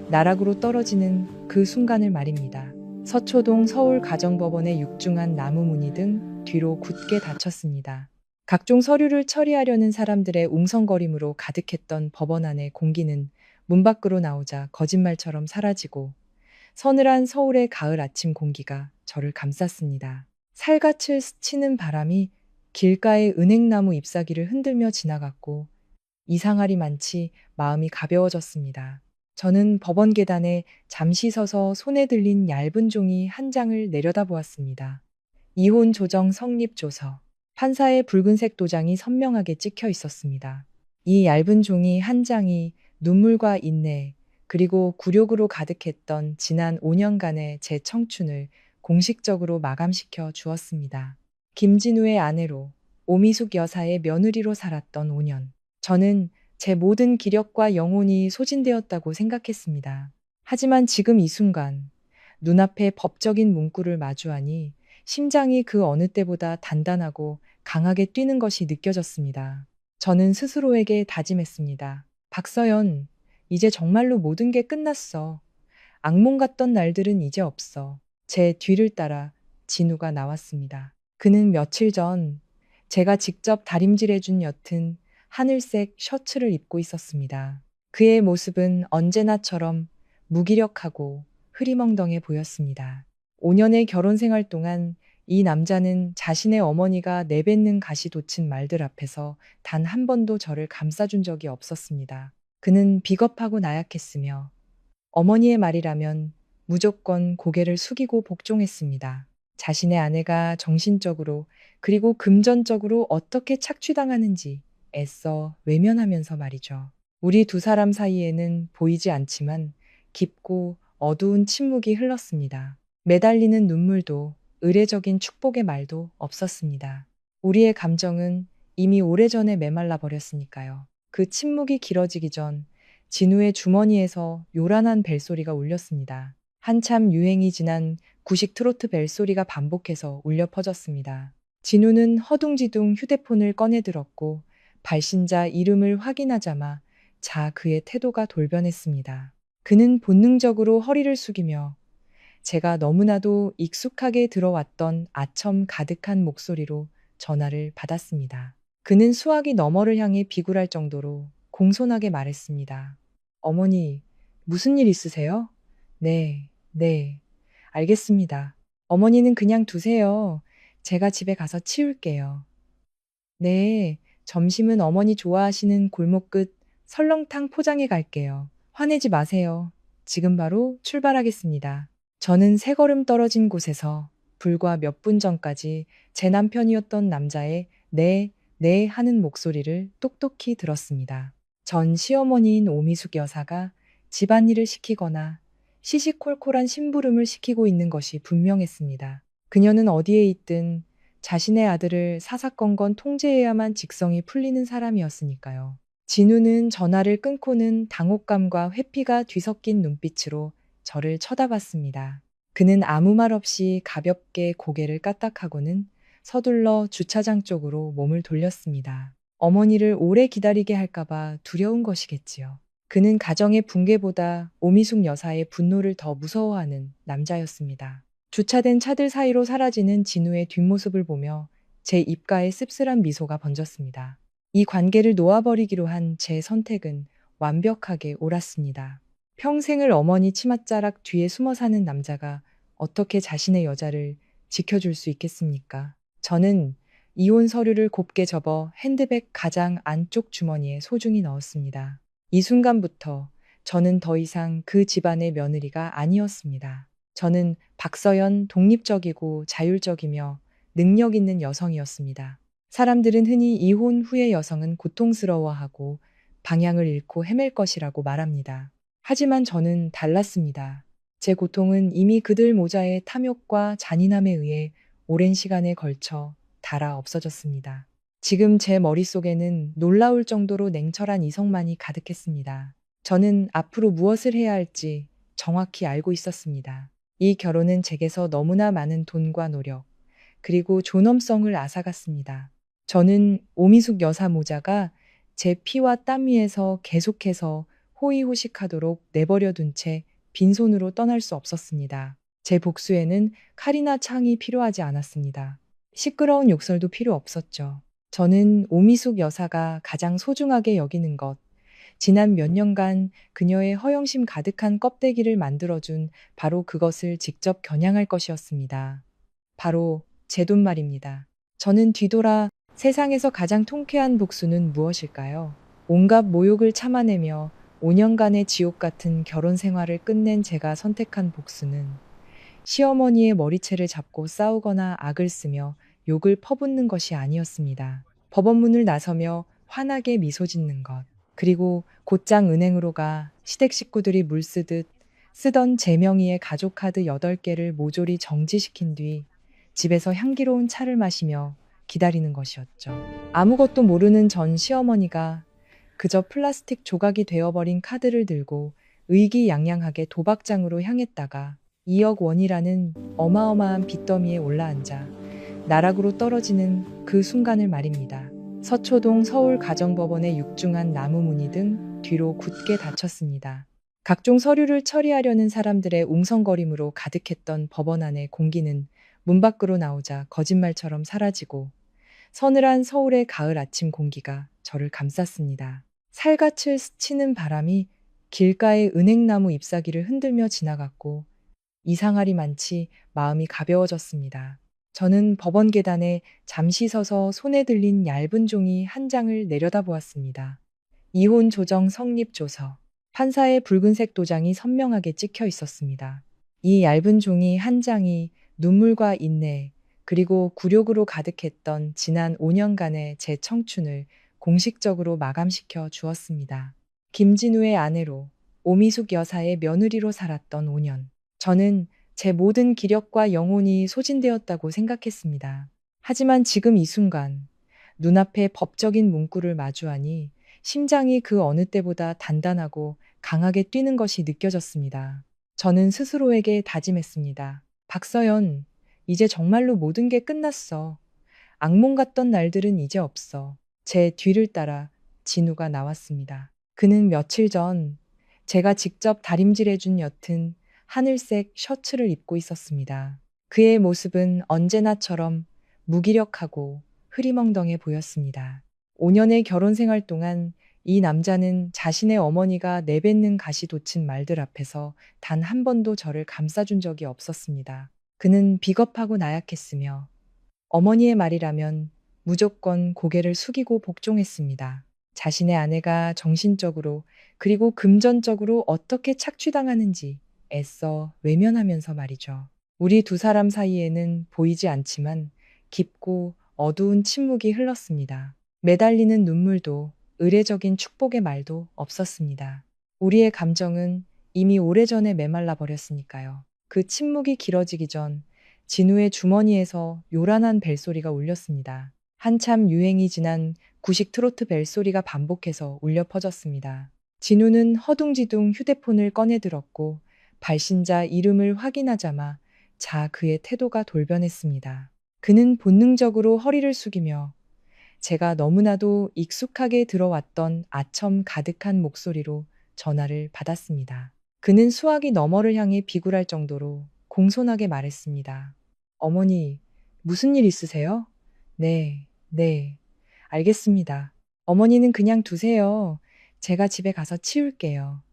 나락으로 떨어지는 그 순간을 말입니다. 서초동 서울가정법원의 육중한 나무 무늬 등 뒤로 굳게 닫혔습니다. 각종 서류를 처리하려는 사람들의 웅성거림으로 가득했던 법원 안의 공기는 문 밖으로 나오자 거짓말처럼 사라지고 서늘한 서울의 가을 아침 공기가 저를 감쌌습니다. 살갗을 스치는 바람이 길가의 은행나무 잎사귀를 흔들며 지나갔고 이상하리 많지 마음이 가벼워졌습니다. 저는 법원 계단에 잠시 서서 손에 들린 얇은 종이 한 장을 내려다보았습니다. 이혼 조정 성립 조서. 판사의 붉은색 도장이 선명하게 찍혀 있었습니다. 이 얇은 종이 한 장이 눈물과 인내, 그리고 굴욕으로 가득했던 지난 5년간의 제 청춘을 공식적으로 마감시켜 주었습니다. 김진우의 아내로, 오미숙 여사의 며느리로 살았던 5년. 저는 제 모든 기력과 영혼이 소진되었다고 생각했습니다. 하지만 지금 이 순간, 눈앞에 법적인 문구를 마주하니 심장이 그 어느 때보다 단단하고 강하게 뛰는 것이 느껴졌습니다. 저는 스스로에게 다짐했습니다. 박서연, 이제 정말로 모든 게 끝났어. 악몽 같던 날들은 이제 없어. 제 뒤를 따라 진우가 나왔습니다. 그는 며칠 전 제가 직접 다림질해준 옅은 하늘색 셔츠를 입고 있었습니다. 그의 모습은 언제나처럼 무기력하고 흐리멍덩해 보였습니다. 5년의 결혼 생활 동안 이 남자는 자신의 어머니가 내뱉는 가시 돋친 말들 앞에서 단 한 번도 저를 감싸준 적이 없었습니다. 그는 비겁하고 나약했으며 어머니의 말이라면 무조건 고개를 숙이고 복종했습니다. 자신의 아내가 정신적으로 그리고 금전적으로 어떻게 착취당하는지 애써 외면하면서 말이죠. 우리 두 사람 사이에는 보이지 않지만 깊고 어두운 침묵이 흘렀습니다. 매달리는 눈물도 의례적인 축복의 말도 없었습니다. 우리의 감정은 이미 오래전에 메말라 버렸으니까요. 그 침묵이 길어지기 전 진우의 주머니에서 요란한 벨소리가 울렸습니다. 한참 유행이 지난 구식 트로트 벨소리가 반복해서 울려 퍼졌습니다. 진우는 허둥지둥 휴대폰을 꺼내 들었고 발신자 이름을 확인하자마 그의 태도가 돌변했습니다. 그는 본능적으로 허리를 숙이며 제가 너무나도 익숙하게 들어왔던 아첨 가득한 목소리로 전화를 받았습니다. 그는 수화기 너머를 향해 비굴할 정도로 공손하게 말했습니다. 어머니, 무슨 일 있으세요? 네, 네, 알겠습니다. 어머니는 그냥 두세요. 제가 집에 가서 치울게요. 네, 점심은 어머니 좋아하시는 골목 끝 설렁탕 포장해 갈게요. 화내지 마세요. 지금 바로 출발하겠습니다. 저는 세 걸음 떨어진 곳에서 불과 몇 분 전까지 제 남편이었던 남자의 네, 네 하는 목소리를 똑똑히 들었습니다. 전 시어머니인 오미숙 여사가 집안일을 시키거나 시시콜콜한 심부름을 시키고 있는 것이 분명했습니다. 그녀는 어디에 있든 자신의 아들을 사사건건 통제해야만 직성이 풀리는 사람이었으니까요. 진우는 전화를 끊고는 당혹감과 회피가 뒤섞인 눈빛으로 저를 쳐다봤습니다. 그는 아무 말 없이 가볍게 고개를 까딱하고는 서둘러 주차장 쪽으로 몸을 돌렸습니다. 어머니를 오래 기다리게 할까봐 두려운 것이겠지요. 그는 가정의 붕괴보다 오미숙 여사의 분노를 더 무서워하는 남자였습니다. 주차된 차들 사이로 사라지는 진우의 뒷모습을 보며 제 입가에 씁쓸한 미소가 번졌습니다. 이 관계를 놓아버리기로 한 제 선택은 완벽하게 옳았습니다. 평생을 어머니 치맛자락 뒤에 숨어 사는 남자가 어떻게 자신의 여자를 지켜줄 수 있겠습니까? 저는 이혼 서류를 곱게 접어 핸드백 가장 안쪽 주머니에 소중히 넣었습니다. 이 순간부터 저는 더 이상 그 집안의 며느리가 아니었습니다. 저는 박서연 독립적이고 자율적이며 능력 있는 여성이었습니다. 사람들은 흔히 이혼 후의 여성은 고통스러워하고 방향을 잃고 헤맬 것이라고 말합니다. 하지만 저는 달랐습니다. 제 고통은 이미 그들 모자의 탐욕과 잔인함에 의해 오랜 시간에 걸쳐 닳아 없어졌습니다. 지금 제 머릿속에는 놀라울 정도로 냉철한 이성만이 가득했습니다. 저는 앞으로 무엇을 해야 할지 정확히 알고 있었습니다. 이 결혼은 제게서 너무나 많은 돈과 노력, 그리고 존엄성을 앗아갔습니다. 저는 오미숙 여사 모자가 제 피와 땀 위에서 계속해서 호의호식하도록 내버려둔 채 빈손으로 떠날 수 없었습니다. 제 복수에는 칼이나 창이 필요하지 않았습니다. 시끄러운 욕설도 필요 없었죠. 저는 오미숙 여사가 가장 소중하게 여기는 것, 지난 몇 년간 그녀의 허영심 가득한 껍데기를 만들어준 바로 그것을 직접 겨냥할 것이었습니다. 바로 제 돈 말입니다. 저는 뒤돌아 세상에서 가장 통쾌한 복수는 무엇일까요? 온갖 모욕을 참아내며 5년간의 지옥 같은 결혼 생활을 끝낸 제가 선택한 복수는 시어머니의 머리채를 잡고 싸우거나 악을 쓰며 욕을 퍼붓는 것이 아니었습니다. 법원문을 나서며 환하게 미소 짓는 것. 그리고 곧장 은행으로 가 시댁 식구들이 물 쓰듯 쓰던 제명의의 가족 카드 8개를 모조리 정지시킨 뒤 집에서 향기로운 차를 마시며 기다리는 것이었죠. 아무것도 모르는 전 시어머니가 그저 플라스틱 조각이 되어버린 카드를 들고 의기양양하게 도박장으로 향했다가 2억 원이라는 어마어마한 빚더미에 올라앉아 나락으로 떨어지는 그 순간을 말입니다. 서초동 서울가정법원의 육중한 나무 무늬 등 뒤로 굳게 닫혔습니다. 각종 서류를 처리하려는 사람들의 웅성거림으로 가득했던 법원 안의 공기는 문 밖으로 나오자 거짓말처럼 사라지고 서늘한 서울의 가을 아침 공기가 저를 감쌌습니다. 살갗을 스치는 바람이 길가의 은행나무 잎사귀를 흔들며 지나갔고 이상하리 많지 마음이 가벼워졌습니다. 저는 법원 계단에 잠시 서서 손에 들린 얇은 종이 한 장을 내려다보았습니다. 이혼 조정 성립 조서. 판사의 붉은색 도장이 선명하게 찍혀 있었습니다. 이 얇은 종이 한 장이 눈물과 인내, 그리고 굴욕으로 가득했던 지난 5년간의 제 청춘을 공식적으로 마감시켜 주었습니다. 김진우의 아내로, 오미숙 여사의 며느리로 살았던 5년. 저는 제 모든 기력과 영혼이 소진되었다고 생각했습니다. 하지만 지금 이 순간, 눈앞에 법적인 문구를 마주하니 심장이 그 어느 때보다 단단하고 강하게 뛰는 것이 느껴졌습니다. 저는 스스로에게 다짐했습니다. 박서연, 이제 정말로 모든 게 끝났어. 악몽 같던 날들은 이제 없어. 제 뒤를 따라 진우가 나왔습니다. 그는 며칠 전 제가 직접 다림질해준 옅은 하늘색 셔츠를 입고 있었습니다. 그의 모습은 언제나처럼 무기력하고 흐리멍덩해 보였습니다. 5년의 결혼 생활 동안 이 남자는 자신의 어머니가 내뱉는 가시 돋친 말들 앞에서 단 한 번도 저를 감싸준 적이 없었습니다. 그는 비겁하고 나약했으며 어머니의 말이라면 무조건 고개를 숙이고 복종했습니다. 자신의 아내가 정신적으로 그리고 금전적으로 어떻게 착취당하는지 애써 외면하면서 말이죠. 우리 두 사람 사이에는 보이지 않지만 깊고 어두운 침묵이 흘렀습니다. 매달리는 눈물도 의례적인 축복의 말도 없었습니다. 우리의 감정은 이미 오래전에 메말라 버렸으니까요. 그 침묵이 길어지기 전 진우의 주머니에서 요란한 벨소리가 울렸습니다. 한참 유행이 지난 구식 트로트 벨소리가 반복해서 울려 퍼졌습니다. 진우는 허둥지둥 휴대폰을 꺼내 들었고 발신자 이름을 확인하자마 그의 태도가 돌변했습니다. 그는 본능적으로 허리를 숙이며 제가 너무나도 익숙하게 들어왔던 아첨 가득한 목소리로 전화를 받았습니다. 그는 수화기 너머를 향해 비굴할 정도로 공손하게 말했습니다. 어머니, 무슨 일 있으세요? 네, 네, 알겠습니다. 어머니는 그냥 두세요. 제가 집에 가서 치울게요.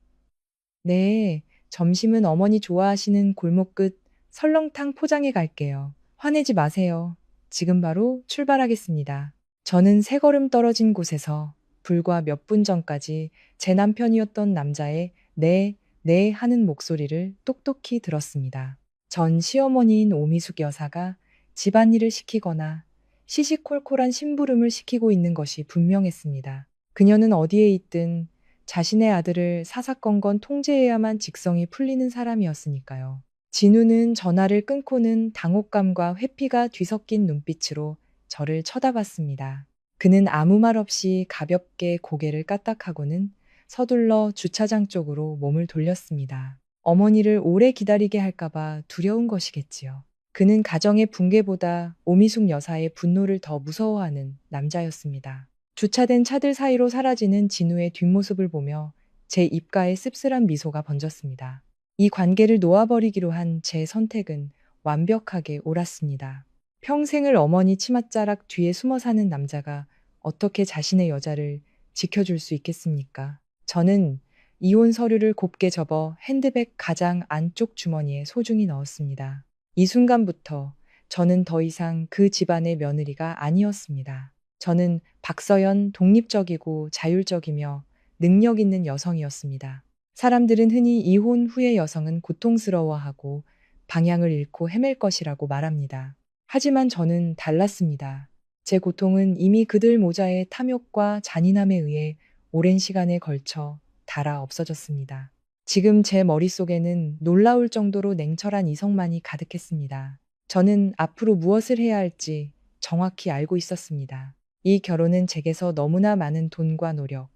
네, 점심은 어머니 좋아하시는 골목 끝 설렁탕 포장해 갈게요. 화내지 마세요. 지금 바로 출발하겠습니다. 저는 세 걸음 떨어진 곳에서 불과 몇 분 전까지 제 남편이었던 남자의 네, 네 하는 목소리를 똑똑히 들었습니다. 전 시어머니인 오미숙 여사가 집안일을 시키거나 시시콜콜한 심부름을 시키고 있는 것이 분명했습니다. 그녀는 어디에 있든 자신의 아들을 사사건건 통제해야만 직성이 풀리는 사람이었으니까요. 진우는 전화를 끊고는 당혹감과 회피가 뒤섞인 눈빛으로 저를 쳐다봤습니다. 그는 아무 말 없이 가볍게 고개를 까딱하고는 서둘러 주차장 쪽으로 몸을 돌렸습니다. 어머니를 오래 기다리게 할까봐 두려운 것이겠지요. 그는 가정의 붕괴보다 오미숙 여사의 분노를 더 무서워하는 남자였습니다. 주차된 차들 사이로 사라지는 진우의 뒷모습을 보며 제 입가에 씁쓸한 미소가 번졌습니다. 이 관계를 놓아버리기로 한 제 선택은 완벽하게 옳았습니다. 평생을 어머니 치맛자락 뒤에 숨어 사는 남자가 어떻게 자신의 여자를 지켜줄 수 있겠습니까? 저는 이혼 서류를 곱게 접어 핸드백 가장 안쪽 주머니에 소중히 넣었습니다. 이 순간부터 저는 더 이상 그 집안의 며느리가 아니었습니다. 저는 박서연 독립적이고 자율적이며 능력 있는 여성이었습니다. 사람들은 흔히 이혼 후의 여성은 고통스러워하고 방향을 잃고 헤맬 것이라고 말합니다. 하지만 저는 달랐습니다. 제 고통은 이미 그들 모자의 탐욕과 잔인함에 의해 오랜 시간에 걸쳐 닳아 없어졌습니다. 지금 제 머릿속에는 놀라울 정도로 냉철한 이성만이 가득했습니다. 저는 앞으로 무엇을 해야 할지 정확히 알고 있었습니다. 이 결혼은 제게서 너무나 많은 돈과 노력,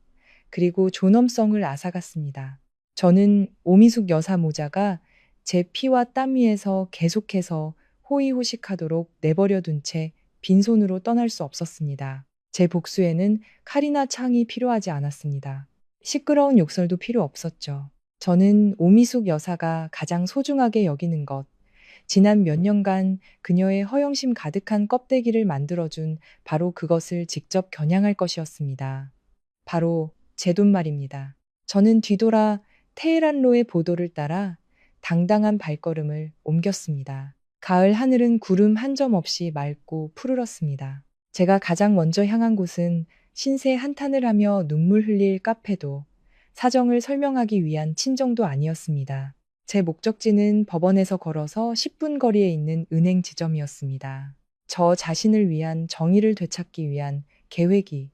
그리고 존엄성을 앗아갔습니다. 저는 오미숙 여사 모자가 제 피와 땀 위에서 계속해서 호의호식하도록 내버려 둔 채 빈손으로 떠날 수 없었습니다. 제 복수에는 칼이나 창이 필요하지 않았습니다. 시끄러운 욕설도 필요 없었죠. 저는 오미숙 여사가 가장 소중하게 여기는 것, 지난 몇 년간 그녀의 허영심 가득한 껍데기를 만들어준 바로 그것을 직접 겨냥할 것이었습니다. 바로 제 돈 말입니다. 저는 뒤돌아 테헤란로의 보도를 따라 당당한 발걸음을 옮겼습니다. 가을 하늘은 구름 한 점 없이 맑고 푸르렀습니다. 제가 가장 먼저 향한 곳은 신세 한탄을 하며 눈물 흘릴 카페도 사정을 설명하기 위한 친정도 아니었습니다. 제 목적지는 법원에서 걸어서 10분 거리에 있는 은행 지점이었습니다. 저 자신을 위한 정의를 되찾기 위한 계획이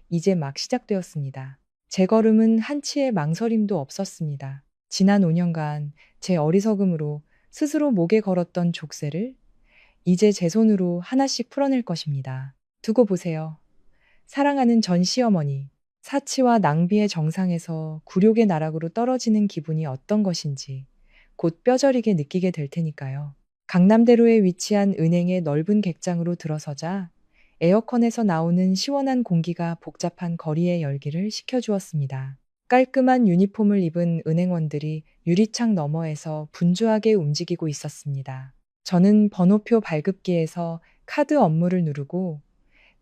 이제 막 시작되었습니다. 제 걸음은 한치의 망설임도 없었습니다. 지난 5년간 제 어리석음으로 스스로 목에 걸었던 족쇄를 이제 제 손으로 하나씩 풀어낼 것입니다. 두고 보세요. 사랑하는 전 시어머니, 사치와 낭비의 정상에서 굴욕의 나락으로 떨어지는 기분이 어떤 것인지 곧 뼈저리게 느끼게 될 테니까요. 강남대로에 위치한 은행의 넓은 객장으로 들어서자 에어컨에서 나오는 시원한 공기가 복잡한 거리의 열기를 식혀주었습니다. 깔끔한 유니폼을 입은 은행원들이 유리창 너머에서 분주하게 움직이고 있었습니다. 저는 번호표 발급기에서 카드 업무를 누르고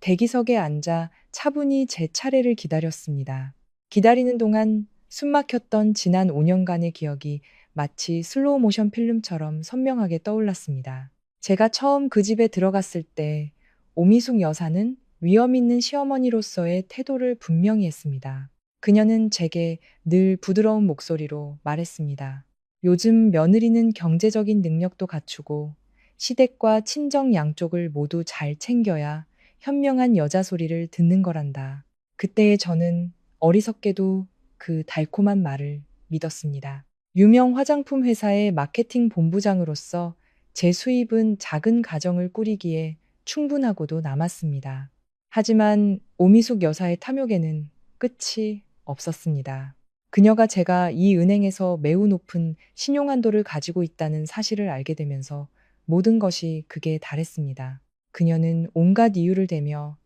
대기석에 앉아 차분히 제 차례를 기다렸습니다. 기다리는 동안 숨막혔던 지난 5년간의 기억이 마치 슬로우 모션 필름처럼 선명하게 떠올랐습니다. 제가 처음 그 집에 들어갔을 때 오미숙 여사는 위험 있는 시어머니로서의 태도를 분명히 했습니다. 그녀는 제게 늘 부드러운 목소리로 말했습니다. 요즘 며느리는 경제적인 능력도 갖추고 시댁과 친정 양쪽을 모두 잘 챙겨야 현명한 여자 소리를 듣는 거란다. 그때의 저는 어리석게도 그 달콤한 말을 믿었습니다. 유명 화장품 회사의 마케팅 본부장으로서 제 수입은 작은 가정을 꾸리기에 충분하고도 남았습니다. 하지만 오미숙 여사의 탐욕에는 끝이 없었습니다. 그녀가 제가 이 은행에서 매우 높은 신용한도를 가지고 있다는 사실을 알게 되면서 모든 것이 극에 달했습니다. 그녀는 온갖 이유를 대며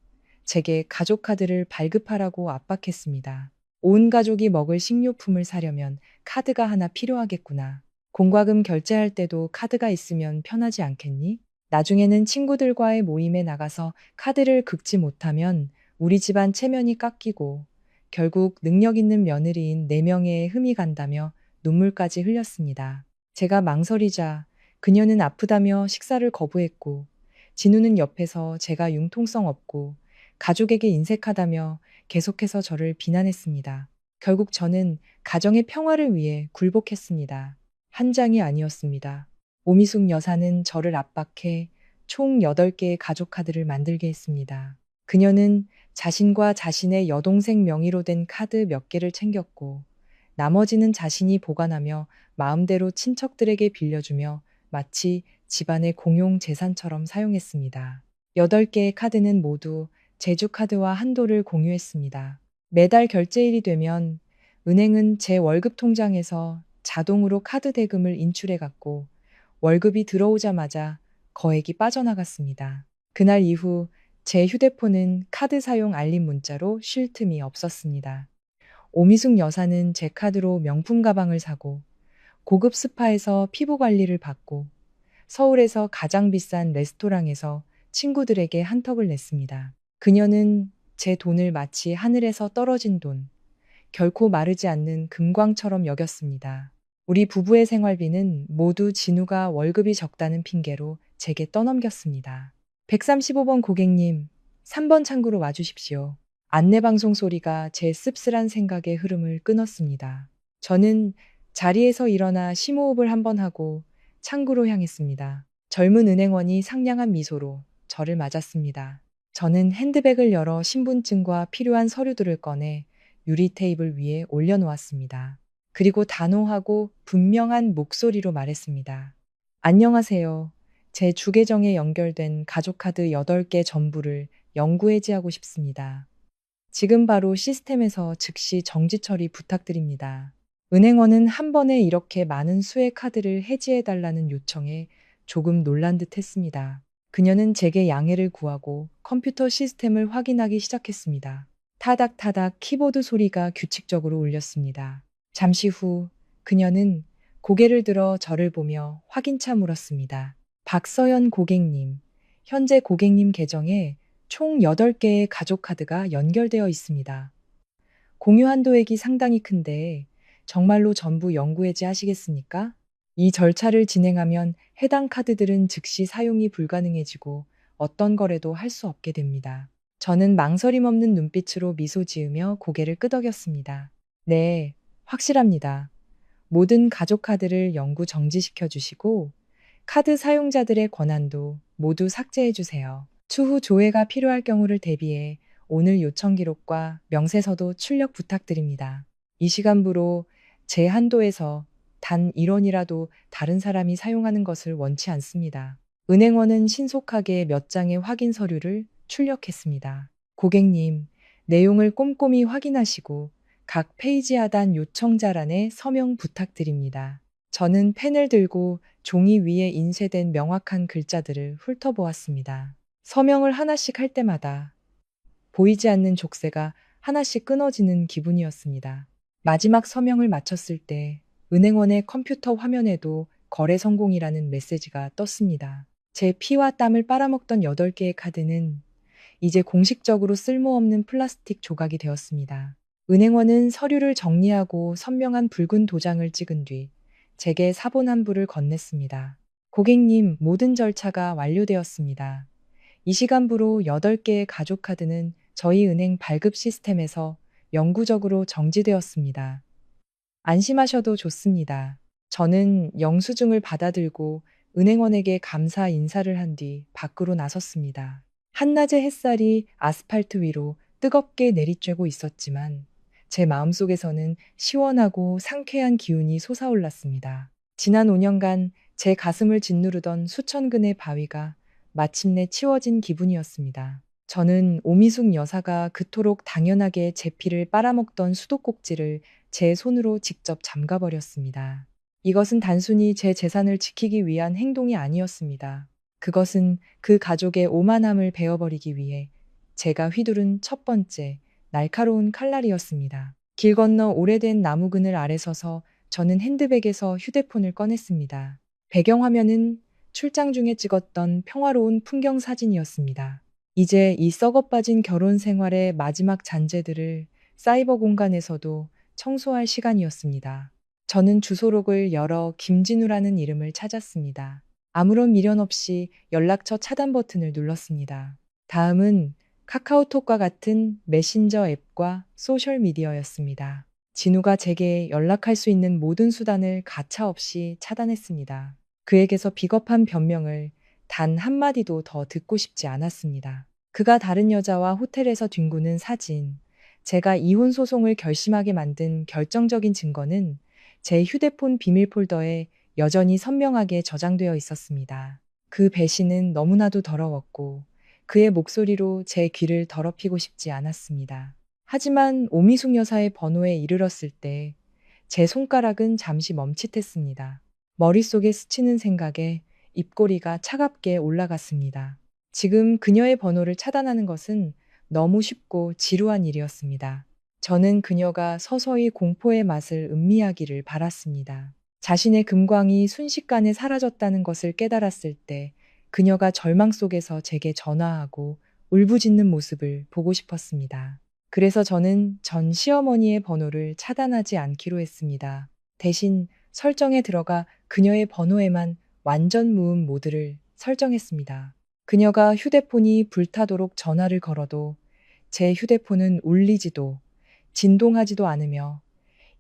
제게 가족 카드를 발급하라고 압박했습니다. 온 가족이 먹을 식료품을 사려면 카드가 하나 필요하겠구나. 공과금 결제할 때도 카드가 있으면 편하지 않겠니? 나중에는 친구들과의 모임에 나가서 카드를 긁지 못하면 우리 집안 체면이 깎이고 결국 능력 있는 며느리인 4명의 흠이 간다며 눈물까지 흘렸습니다. 제가 망설이자 그녀는 아프다며 식사를 거부했고 진우는 옆에서 제가 융통성 없고 가족에게 인색하다며 계속해서 저를 비난했습니다. 결국 저는 가정의 평화를 위해 굴복했습니다. 한 장이 아니었습니다. 오미숙 여사는 저를 압박해 총 8개의 가족 카드를 만들게 했습니다. 그녀는 자신과 자신의 여동생 명의로 된 카드 몇 개를 챙겼고 나머지는 자신이 보관하며 마음대로 친척들에게 빌려주며 마치 집안의 공용 재산처럼 사용했습니다. 8개의 카드는 모두 제주카드와 한도를 공유했습니다. 매달 결제일이 되면 은행은 제 월급 통장에서 자동으로 카드 대금을 인출해갔고 월급이 들어오자마자 거액이 빠져나갔습니다. 그날 이후 제 휴대폰은 카드 사용 알림 문자로 쉴 틈이 없었습니다. 오미숙 여사는 제 카드로 명품 가방을 사고 고급 스파에서 피부 관리를 받고 서울에서 가장 비싼 레스토랑에서 친구들에게 한턱을 냈습니다. 그녀는 제 돈을 마치 하늘에서 떨어진 돈, 결코 마르지 않는 금광처럼 여겼습니다. 우리 부부의 생활비는 모두 진우가 월급이 적다는 핑계로 제게 떠넘겼습니다. 135번 고객님, 3번 창구로 와주십시오. 안내방송 소리가 제 씁쓸한 생각의 흐름을 끊었습니다. 저는 자리에서 일어나 심호흡을 한번 하고 창구로 향했습니다. 젊은 은행원이 상냥한 미소로 저를 맞았습니다. 저는 핸드백을 열어 신분증과 필요한 서류들을 꺼내 유리 테이블 위에 올려놓았습니다. 그리고 단호하고 분명한 목소리로 말했습니다. 안녕하세요. 제 주계정에 연결된 가족카드 8개 전부를 영구 해지하고 싶습니다. 지금 바로 시스템에서 즉시 정지 처리 부탁드립니다. 은행원은 한 번에 이렇게 많은 수의 카드를 해지해달라는 요청에 조금 놀란 듯 했습니다. 그녀는 제게 양해를 구하고 컴퓨터 시스템을 확인하기 시작했습니다. 타닥타닥 키보드 소리가 규칙적으로 울렸습니다. 잠시 후 그녀는 고개를 들어 저를 보며 확인차 물었습니다. 박서연 고객님, 현재 고객님 계정에 총 8개의 가족카드가 연결되어 있습니다. 공유 한도액이 상당히 큰데 정말로 전부 영구 해지하시겠습니까? 이 절차를 진행하면 해당 카드들은 즉시 사용이 불가능해지고 어떤 거래도 할 수 없게 됩니다. 저는 망설임 없는 눈빛으로 미소 지으며 고개를 끄덕였습니다. 네, 확실합니다. 모든 가족 카드를 영구 정지시켜 주시고 카드 사용자들의 권한도 모두 삭제해 주세요. 추후 조회가 필요할 경우를 대비해 오늘 요청 기록과 명세서도 출력 부탁드립니다. 이 시간부로 제 한도에서 단 1원이라도 다른 사람이 사용하는 것을 원치 않습니다. 은행원은 신속하게 몇 장의 확인 서류를 출력했습니다. 고객님, 내용을 꼼꼼히 확인하시고 각 페이지 하단 요청자란에 서명 부탁드립니다. 저는 펜을 들고 종이 위에 인쇄된 명확한 글자들을 훑어보았습니다. 서명을 하나씩 할 때마다 보이지 않는 족쇄가 하나씩 끊어지는 기분이었습니다. 마지막 서명을 마쳤을 때 은행원의 컴퓨터 화면에도 거래 성공이라는 메시지가 떴습니다. 제 피와 땀을 빨아먹던 8개의 카드는 이제 공식적으로 쓸모없는 플라스틱 조각이 되었습니다. 은행원은 서류를 정리하고 선명한 붉은 도장을 찍은 뒤 제게 사본 한 부를 건넸습니다. 고객님, 모든 절차가 완료되었습니다. 이 시간부로 8개의 가족 카드는 저희 은행 발급 시스템에서 영구적으로 정지되었습니다. 안심하셔도 좋습니다. 저는 영수증을 받아들고 은행원에게 감사 인사를 한 뒤 밖으로 나섰습니다. 한낮의 햇살이 아스팔트 위로 뜨겁게 내리쬐고 있었지만 제 마음속에서는 시원하고 상쾌한 기운이 솟아올랐습니다. 지난 5년간 제 가슴을 짓누르던 수천 근의 바위가 마침내 치워진 기분이었습니다. 저는 오미숙 여사가 그토록 당연하게 제 피를 빨아먹던 수도꼭지를 제 손으로 직접 잠가버렸습니다. 이것은 단순히 제 재산을 지키기 위한 행동이 아니었습니다. 그것은 그 가족의 오만함을 베어버리기 위해 제가 휘두른 첫 번째 날카로운 칼날이었습니다. 길 건너 오래된 나무 그늘 아래 서서 저는 핸드백에서 휴대폰을 꺼냈습니다. 배경화면은 출장 중에 찍었던 평화로운 풍경 사진이었습니다. 이제 이 썩어빠진 결혼 생활의 마지막 잔재들을 사이버 공간에서도 청소할 시간이었습니다. 저는 주소록을 열어 김진우라는 이름을 찾았습니다. 아무런 미련 없이 연락처 차단 버튼을 눌렀습니다. 다음은 카카오톡과 같은 메신저 앱과 소셜미디어였습니다. 진우가 제게 연락할 수 있는 모든 수단을 가차없이 차단했습니다. 그에게서 비겁한 변명을 단 한마디도 더 듣고 싶지 않았습니다. 그가 다른 여자와 호텔에서 뒹구는 사진, 제가 이혼 소송을 결심하게 만든 결정적인 증거는 제 휴대폰 비밀 폴더에 여전히 선명하게 저장되어 있었습니다. 그 배신은 너무나도 더러웠고 그의 목소리로 제 귀를 더럽히고 싶지 않았습니다. 하지만 오미숙 여사의 번호에 이르렀을 때 제 손가락은 잠시 멈칫했습니다. 머릿속에 스치는 생각에 입꼬리가 차갑게 올라갔습니다. 지금 그녀의 번호를 차단하는 것은 너무 쉽고 지루한 일이었습니다. 저는 그녀가 서서히 공포의 맛을 음미하기를 바랐습니다. 자신의 금광이 순식간에 사라졌다는 것을 깨달았을 때 그녀가 절망 속에서 제게 전화하고 울부짖는 모습을 보고 싶었습니다. 그래서 저는 전 시어머니의 번호를 차단하지 않기로 했습니다. 대신 설정에 들어가 그녀의 번호에만 완전 무음 모드를 설정했습니다. 그녀가 휴대폰이 불타도록 전화를 걸어도 제 휴대폰은 울리지도 진동하지도 않으며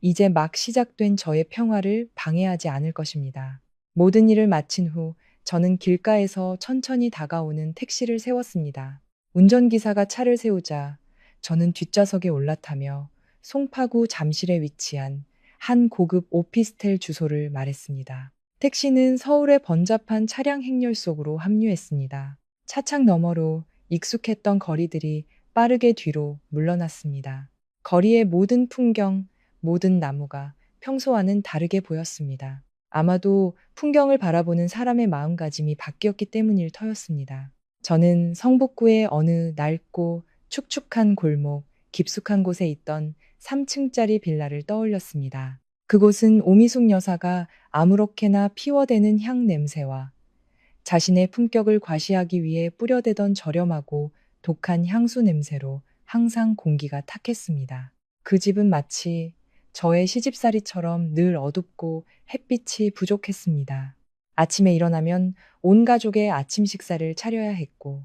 이제 막 시작된 저의 평화를 방해하지 않을 것입니다. 모든 일을 마친 후 저는 길가에서 천천히 다가오는 택시를 세웠습니다. 운전기사가 차를 세우자 저는 뒷좌석에 올라타며 송파구 잠실에 위치한 한 고급 오피스텔 주소를 말했습니다. 택시는 서울의 번잡한 차량 행렬 속으로 합류했습니다. 차창 너머로 익숙했던 거리들이 빠르게 뒤로 물러났습니다. 거리의 모든 풍경, 모든 나무가 평소와는 다르게 보였습니다. 아마도 풍경을 바라보는 사람의 마음가짐이 바뀌었기 때문일 터였습니다. 저는 성북구의 어느 낡고 축축한 골목, 깊숙한 곳에 있던 3층짜리 빌라를 떠올렸습니다. 그곳은 오미숙 여사가 아무렇게나 피워대는 향 냄새와 자신의 품격을 과시하기 위해 뿌려대던 저렴하고 독한 향수 냄새로 항상 공기가 탁했습니다. 그 집은 마치 저의 시집살이처럼 늘 어둡고 햇빛이 부족했습니다. 아침에 일어나면 온 가족의 아침 식사를 차려야 했고,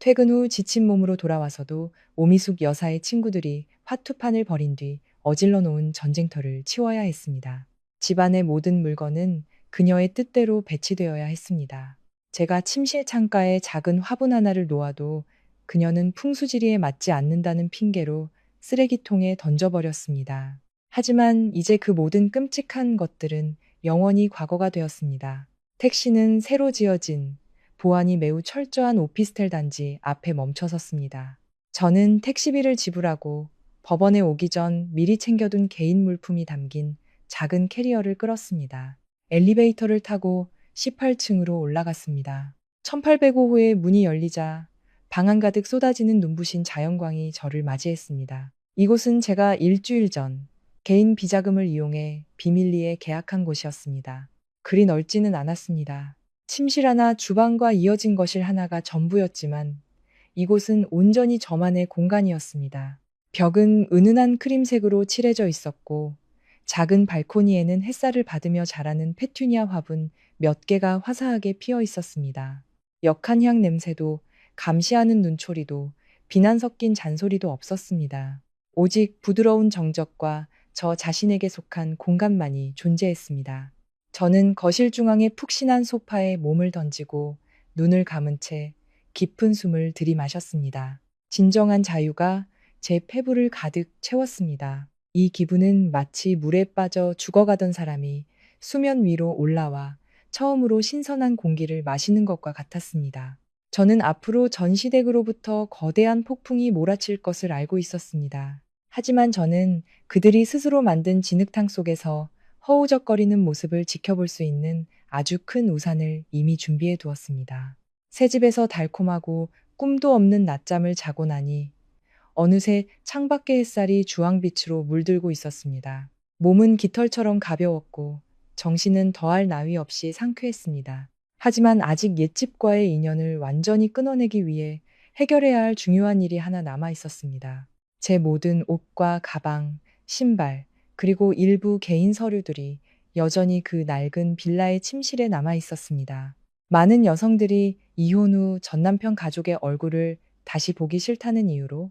퇴근 후 지친 몸으로 돌아와서도 오미숙 여사의 친구들이 화투판을 벌인 뒤 어질러 놓은 전쟁터를 치워야 했습니다. 집안의 모든 물건은 그녀의 뜻대로 배치되어야 했습니다. 제가 침실 창가에 작은 화분 하나를 놓아도 그녀는 풍수지리에 맞지 않는다는 핑계로 쓰레기통에 던져버렸습니다. 하지만 이제 그 모든 끔찍한 것들은 영원히 과거가 되었습니다. 택시는 새로 지어진 보안이 매우 철저한 오피스텔 단지 앞에 멈춰섰습니다. 저는 택시비를 지불하고 법원에 오기 전 미리 챙겨둔 개인 물품이 담긴 작은 캐리어를 끌었습니다. 엘리베이터를 타고 18층으로 올라갔습니다. 1805호의 문이 열리자 방 안 가득 쏟아지는 눈부신 자연광이 저를 맞이했습니다. 이곳은 제가 일주일 전 개인 비자금을 이용해 비밀리에 계약한 곳이었습니다. 그리 넓지는 않았습니다. 침실 하나, 주방과 이어진 거실 하나가 전부였지만 이곳은 온전히 저만의 공간이었습니다. 벽은 은은한 크림색으로 칠해져 있었고 작은 발코니에는 햇살을 받으며 자라는 페투니아 화분 몇 개가 화사하게 피어 있었습니다. 역한 향 냄새도 감시하는 눈초리도 비난 섞인 잔소리도 없었습니다. 오직 부드러운 정적과 저 자신에게 속한 공간만이 존재했습니다. 저는 거실 중앙의 푹신한 소파에 몸을 던지고 눈을 감은 채 깊은 숨을 들이마셨습니다. 진정한 자유가 제 폐부를 가득 채웠습니다. 이 기분은 마치 물에 빠져 죽어가던 사람이 수면 위로 올라와 처음으로 신선한 공기를 마시는 것과 같았습니다. 저는 앞으로 전 시댁으로부터 거대한 폭풍이 몰아칠 것을 알고 있었습니다. 하지만 저는 그들이 스스로 만든 진흙탕 속에서 허우적거리는 모습을 지켜볼 수 있는 아주 큰 우산을 이미 준비해 두었습니다. 새 집에서 달콤하고 꿈도 없는 낮잠을 자고 나니 어느새 창밖의 햇살이 주황빛으로 물들고 있었습니다. 몸은 깃털처럼 가벼웠고 정신은 더할 나위 없이 상쾌했습니다. 하지만 아직 옛집과의 인연을 완전히 끊어내기 위해 해결해야 할 중요한 일이 하나 남아 있었습니다. 제 모든 옷과 가방, 신발, 그리고 일부 개인 서류들이 여전히 그 낡은 빌라의 침실에 남아 있었습니다. 많은 여성들이 이혼 후 전남편 가족의 얼굴을 다시 보기 싫다는 이유로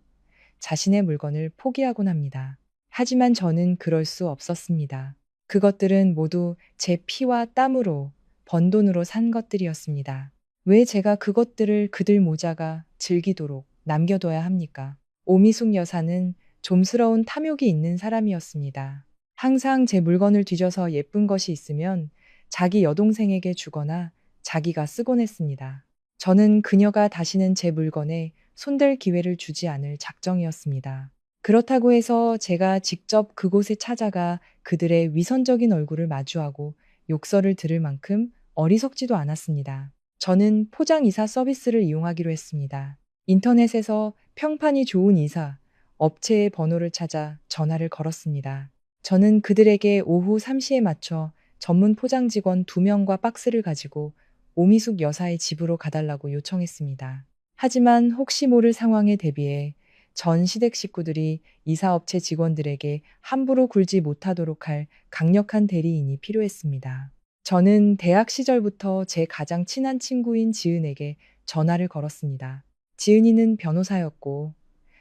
자신의 물건을 포기하곤 합니다. 하지만 저는 그럴 수 없었습니다. 그것들은 모두 제 피와 땀으로 번 돈으로 산 것들이었습니다. 왜 제가 그것들을 그들 모자가 즐기도록 남겨둬야 합니까? 오미숙 여사는 좀스러운 탐욕이 있는 사람이었습니다. 항상 제 물건을 뒤져서 예쁜 것이 있으면 자기 여동생에게 주거나 자기가 쓰곤 했습니다. 저는 그녀가 다시는 제 물건에 손댈 기회를 주지 않을 작정이었습니다. 그렇다고 해서 제가 직접 그곳에 찾아가 그들의 위선적인 얼굴을 마주하고 욕설을 들을 만큼 어리석지도 않았습니다. 저는 포장 이사 서비스를 이용하기로 했습니다. 인터넷에서 평판이 좋은 이사, 업체의 번호를 찾아 전화를 걸었습니다. 저는 그들에게 오후 3시에 맞춰 전문 포장 직원 2명과 박스를 가지고 오미숙 여사의 집으로 가달라고 요청했습니다. 하지만 혹시 모를 상황에 대비해 전 시댁 식구들이 이사업체 직원들에게 함부로 굴지 못하도록 할 강력한 대리인이 필요했습니다. 저는 대학 시절부터 제 가장 친한 친구인 지은에게 전화를 걸었습니다. 지은이는 변호사였고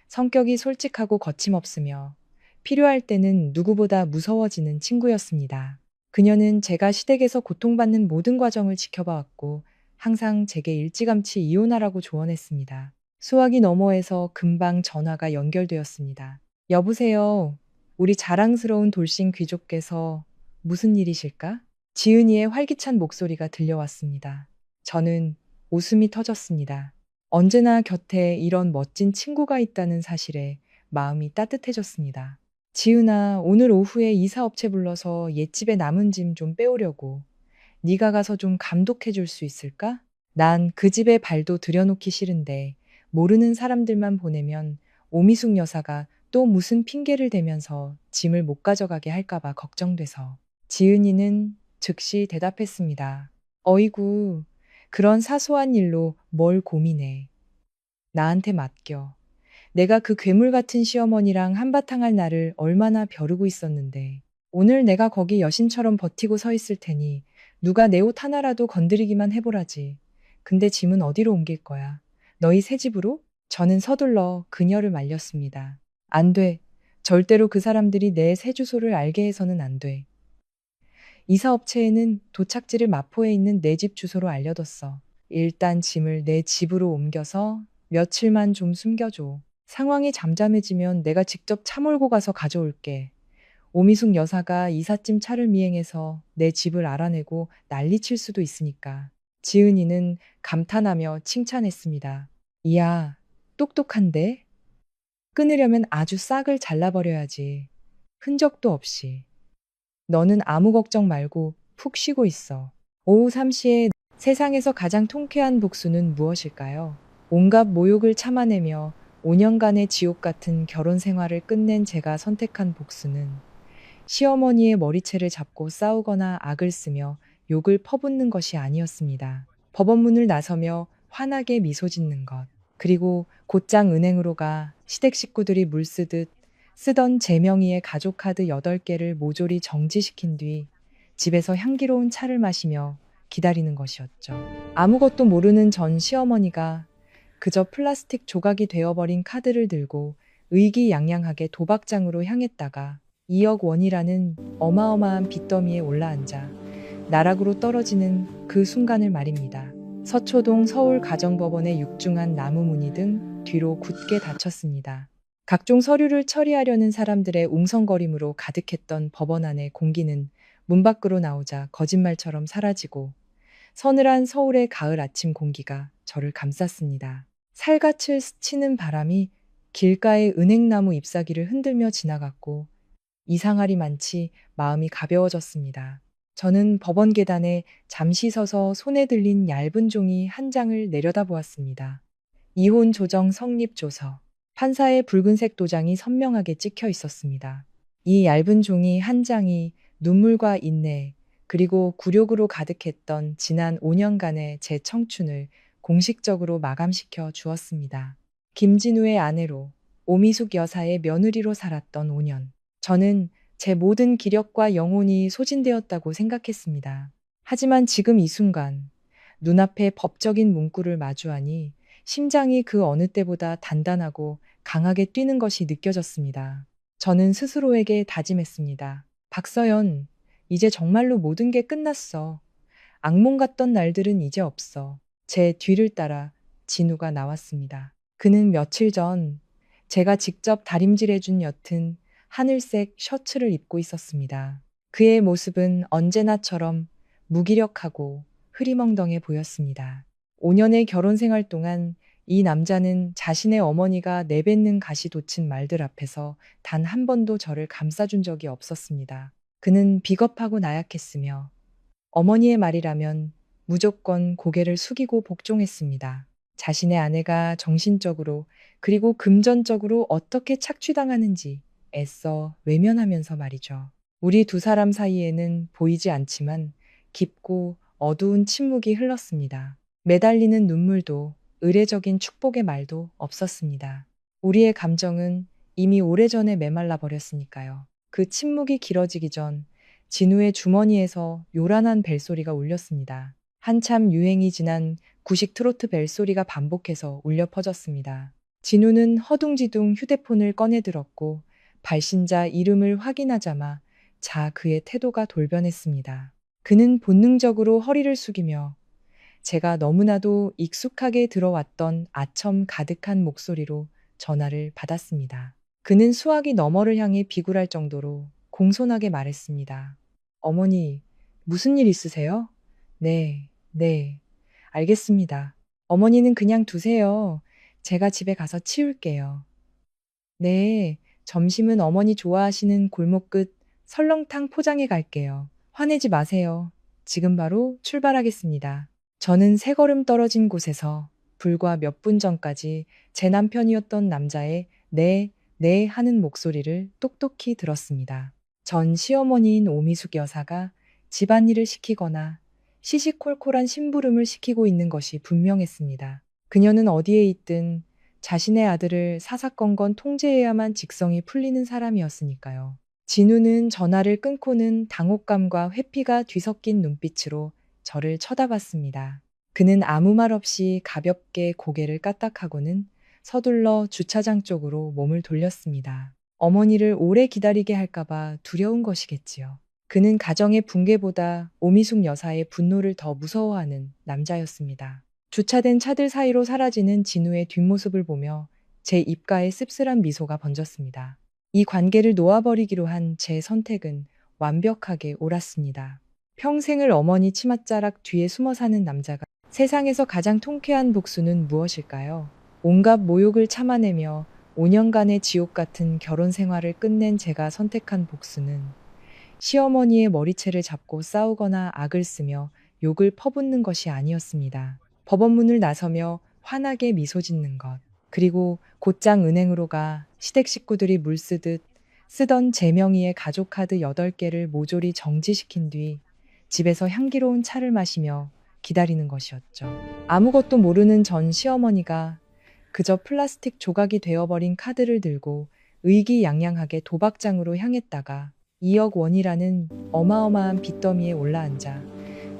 성격이 솔직하고 거침없으며 필요할 때는 누구보다 무서워지는 친구였습니다. 그녀는 제가 시댁에서 고통받는 모든 과정을 지켜봐왔고 항상 제게 일찌감치 이혼하라고 조언했습니다. 수화기 너머에서 금방 전화가 연결되었습니다. 여보세요. 우리 자랑스러운 돌싱 귀족께서 무슨 일이실까? 지은이의 활기찬 목소리가 들려왔습니다. 저는 웃음이 터졌습니다. 언제나 곁에 이런 멋진 친구가 있다는 사실에 마음이 따뜻해졌습니다. 지은아, 오늘 오후에 이사업체 불러서 옛집에 남은 짐 좀 빼오려고. 네가 가서 좀 감독해 줄 수 있을까? 난 그 집에 발도 들여놓기 싫은데 모르는 사람들만 보내면 오미숙 여사가 또 무슨 핑계를 대면서 짐을 못 가져가게 할까봐 걱정돼서. 지은이는 즉시 대답했습니다. 어이구, 그런 사소한 일로 뭘 고민해. 나한테 맡겨. 내가 그 괴물 같은 시어머니랑 한바탕 할 날을 얼마나 벼르고 있었는데. 오늘 내가 거기 여신처럼 버티고 서 있을 테니 누가 내 옷 하나라도 건드리기만 해보라지. 근데 짐은 어디로 옮길 거야? 너희 새 집으로? 저는 서둘러 그녀를 말렸습니다. 안 돼. 절대로 그 사람들이 내 새 주소를 알게 해서는 안 돼. 이사업체에는 도착지를 마포에 있는 내 집 주소로 알려뒀어. 일단 짐을 내 집으로 옮겨서 며칠만 좀 숨겨줘. 상황이 잠잠해지면 내가 직접 차 몰고 가서 가져올게. 오미숙 여사가 이삿짐 차를 미행해서 내 집을 알아내고 난리칠 수도 있으니까. 지은이는 감탄하며 칭찬했습니다. 이야, 똑똑한데? 끊으려면 아주 싹을 잘라버려야지. 흔적도 없이. 너는 아무 걱정 말고 푹 쉬고 있어. 오후 3시에 세상에서 가장 통쾌한 복수는 무엇일까요? 온갖 모욕을 참아내며 5년간의 지옥 같은 결혼 생활을 끝낸 제가 선택한 복수는 시어머니의 머리채를 잡고 싸우거나 악을 쓰며 욕을 퍼붓는 것이 아니었습니다. 법원문을 나서며 환하게 미소 짓는 것. 그리고 곧장 은행으로 가 시댁 식구들이 물쓰듯 쓰던 제명의의 가족카드 8개를 모조리 정지시킨 뒤 집에서 향기로운 차를 마시며 기다리는 것이었죠. 아무것도 모르는 전 시어머니가 그저 플라스틱 조각이 되어버린 카드를 들고 의기양양하게 도박장으로 향했다가 2억 원이라는 어마어마한 빚더미에 올라앉아 나락으로 떨어지는 그 순간을 말입니다. 서초동 서울가정법원의 육중한 나무무늬 등 뒤로 굳게 닫혔습니다. 각종 서류를 처리하려는 사람들의 웅성거림으로 가득했던 법원 안의 공기는 문 밖으로 나오자 거짓말처럼 사라지고 서늘한 서울의 가을 아침 공기가 저를 감쌌습니다. 살갗을 스치는 바람이 길가의 은행나무 잎사귀를 흔들며 지나갔고 이상하리 많지 마음이 가벼워졌습니다. 저는 법원 계단에 잠시 서서 손에 들린 얇은 종이 한 장을 내려다보았습니다. 이혼 조정 성립 조서. 판사의 붉은색 도장이 선명하게 찍혀 있었습니다. 이 얇은 종이 한 장이 눈물과 인내, 그리고 굴욕으로 가득했던 지난 5년간의 제 청춘을 공식적으로 마감시켜 주었습니다. 김진우의 아내로, 오미숙 여사의 며느리로 살았던 5년. 저는 제 모든 기력과 영혼이 소진되었다고 생각했습니다. 하지만 지금 이 순간, 눈앞에 법적인 문구를 마주하니 심장이 그 어느 때보다 단단하고 강하게 뛰는 것이 느껴졌습니다. 저는 스스로에게 다짐했습니다. 박서연, 이제 정말로 모든 게 끝났어. 악몽 같던 날들은 이제 없어. 제 뒤를 따라 진우가 나왔습니다. 그는 며칠 전 제가 직접 다림질해준 옅은 하늘색 셔츠를 입고 있었습니다. 그의 모습은 언제나처럼 무기력하고 흐리멍덩해 보였습니다. 5년의 결혼 생활 동안 이 남자는 자신의 어머니가 내뱉는 가시 돋친 말들 앞에서 단 한 번도 저를 감싸준 적이 없었습니다. 그는 비겁하고 나약했으며 어머니의 말이라면 무조건 고개를 숙이고 복종했습니다. 자신의 아내가 정신적으로 그리고 금전적으로 어떻게 착취당하는지 애써 외면하면서 말이죠. 우리 두 사람 사이에는 보이지 않지만 깊고 어두운 침묵이 흘렀습니다. 매달리는 눈물도 의례적인 축복의 말도 없었습니다. 우리의 감정은 이미 오래전에 메말라 버렸으니까요. 그 침묵이 길어지기 전 진우의 주머니에서 요란한 벨소리가 울렸습니다. 한참 유행이 지난 구식 트로트 벨소리가 반복해서 울려 퍼졌습니다. 진우는 허둥지둥 휴대폰을 꺼내 들었고 발신자 이름을 확인하자마 그의 태도가 돌변했습니다. 그는 본능적으로 허리를 숙이며 제가 너무나도 익숙하게 들어왔던 아첨 가득한 목소리로 전화를 받았습니다. 그는 수화기 너머를 향해 비굴할 정도로 공손하게 말했습니다. 어머니, 무슨 일 있으세요? 네, 네, 알겠습니다. 어머니는 그냥 두세요. 제가 집에 가서 치울게요. 네, 점심은 어머니 좋아하시는 골목 끝 설렁탕 포장해 갈게요. 화내지 마세요. 지금 바로 출발하겠습니다. 저는 세 걸음 떨어진 곳에서 불과 몇 분 전까지 제 남편이었던 남자의 네, 네 하는 목소리를 똑똑히 들었습니다. 전 시어머니인 오미숙 여사가 집안일을 시키거나 시시콜콜한 심부름을 시키고 있는 것이 분명했습니다. 그녀는 어디에 있든 자신의 아들을 사사건건 통제해야만 직성이 풀리는 사람이었으니까요. 진우는 전화를 끊고는 당혹감과 회피가 뒤섞인 눈빛으로 저를 쳐다봤습니다. 그는 아무 말 없이 가볍게 고개를 까딱하고는 서둘러 주차장 쪽으로 몸을 돌렸습니다. 어머니를 오래 기다리게 할까봐 두려운 것이겠지요. 그는 가정의 붕괴보다 오미숙 여사의 분노를 더 무서워하는 남자였습니다. 주차된 차들 사이로 사라지는 진우의 뒷모습을 보며 제 입가에 씁쓸한 미소가 번졌습니다. 이 관계를 놓아버리기로 한 제 선택은 완벽하게 옳았습니다. 평생을 어머니 치맛자락 뒤에 숨어 사는 남자가 세상에서 가장 통쾌한 복수는 무엇일까요? 온갖 모욕을 참아내며 5년간의 지옥 같은 결혼 생활을 끝낸 제가 선택한 복수는 시어머니의 머리채를 잡고 싸우거나 악을 쓰며 욕을 퍼붓는 것이 아니었습니다. 법원문을 나서며 환하게 미소 짓는 것. 그리고 곧장 은행으로 가 시댁 식구들이 물 쓰듯 쓰던 제 명의의 가족 카드 8개를 모조리 정지시킨 뒤 집에서 향기로운 차를 마시며 기다리는 것이었죠. 아무것도 모르는 전 시어머니가 그저 플라스틱 조각이 되어버린 카드를 들고 의기양양하게 도박장으로 향했다가 2억 원이라는 어마어마한 빚더미에 올라앉아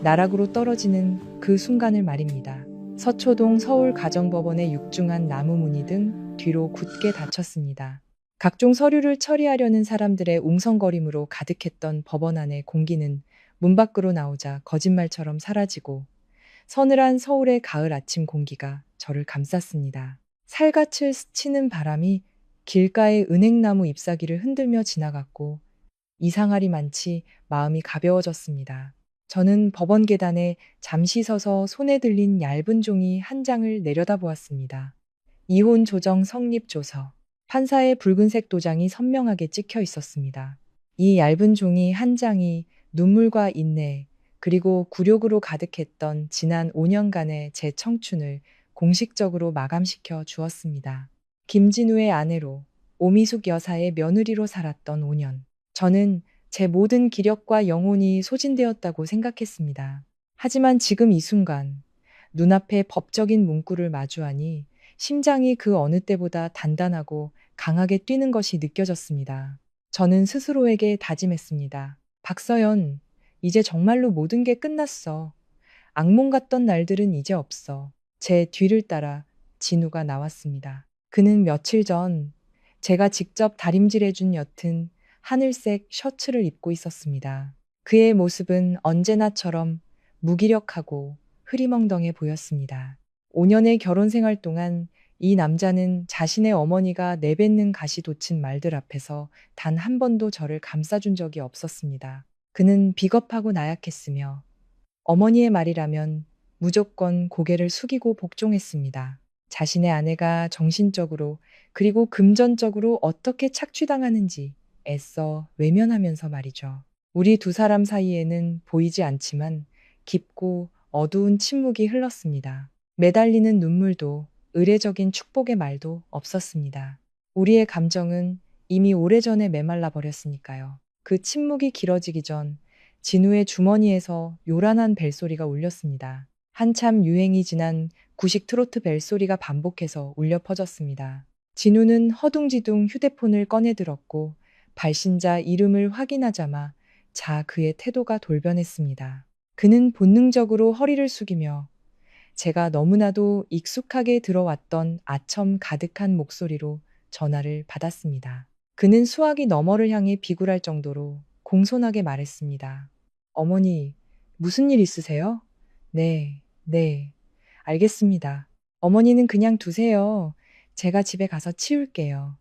나락으로 떨어지는 그 순간을 말입니다. 서초동 서울가정법원의 육중한 나무무늬 등 뒤로 굳게 닫혔습니다. 각종 서류를 처리하려는 사람들의 웅성거림으로 가득했던 법원 안의 공기는 문 밖으로 나오자 거짓말처럼 사라지고 서늘한 서울의 가을 아침 공기가 저를 감쌌습니다. 살갗을 스치는 바람이 길가의 은행나무 잎사귀를 흔들며 지나갔고 이상하리 많지 마음이 가벼워졌습니다. 저는 법원 계단에 잠시 서서 손에 들린 얇은 종이 한 장을 내려다보았습니다. 이혼 조정 성립 조서. 판사의 붉은색 도장이 선명하게 찍혀 있었습니다. 이 얇은 종이 한 장이 눈물과 인내, 그리고 굴욕으로 가득했던 지난 5년간의 제 청춘을 공식적으로 마감시켜 주었습니다. 김진우의 아내로 오미숙 여사의 며느리로 살았던 5년. 저는 제 모든 기력과 영혼이 소진되었다고 생각했습니다. 하지만 지금 이 순간 눈앞에 법적인 문구를 마주하니 심장이 그 어느 때보다 단단하고 강하게 뛰는 것이 느껴졌습니다. 저는 스스로에게 다짐했습니다. 박서연, 이제 정말로 모든 게 끝났어. 악몽 같던 날들은 이제 없어. 제 뒤를 따라 진우가 나왔습니다. 그는 며칠 전 제가 직접 다림질해준 옅은 하늘색 셔츠를 입고 있었습니다. 그의 모습은 언제나처럼 무기력하고 흐리멍덩해 보였습니다. 5년의 결혼 생활 동안 이 남자는 자신의 어머니가 내뱉는 가시 돋친 말들 앞에서 단 한 번도 저를 감싸준 적이 없었습니다. 그는 비겁하고 나약했으며 어머니의 말이라면 무조건 고개를 숙이고 복종했습니다. 자신의 아내가 정신적으로 그리고 금전적으로 어떻게 착취당하는지 애써 외면하면서 말이죠. 우리 두 사람 사이에는 보이지 않지만 깊고 어두운 침묵이 흘렀습니다. 매달리는 눈물도 의례적인 축복의 말도 없었습니다. 우리의 감정은 이미 오래전에 메말라 버렸으니까요. 그 침묵이 길어지기 전 진우의 주머니에서 요란한 벨소리가 울렸습니다. 한참 유행이 지난 구식 트로트 벨소리가 반복해서 울려 퍼졌습니다. 진우는 허둥지둥 휴대폰을 꺼내 들었고 발신자 이름을 확인하자마 그의 태도가 돌변했습니다. 그는 본능적으로 허리를 숙이며 제가 너무나도 익숙하게 들어왔던 아첨 가득한 목소리로 전화를 받았습니다. 그는 수화기 너머를 향해 비굴할 정도로 공손하게 말했습니다. 어머니, 무슨 일 있으세요? 네, 네, 알겠습니다. 어머니는 그냥 두세요. 제가 집에 가서 치울게요.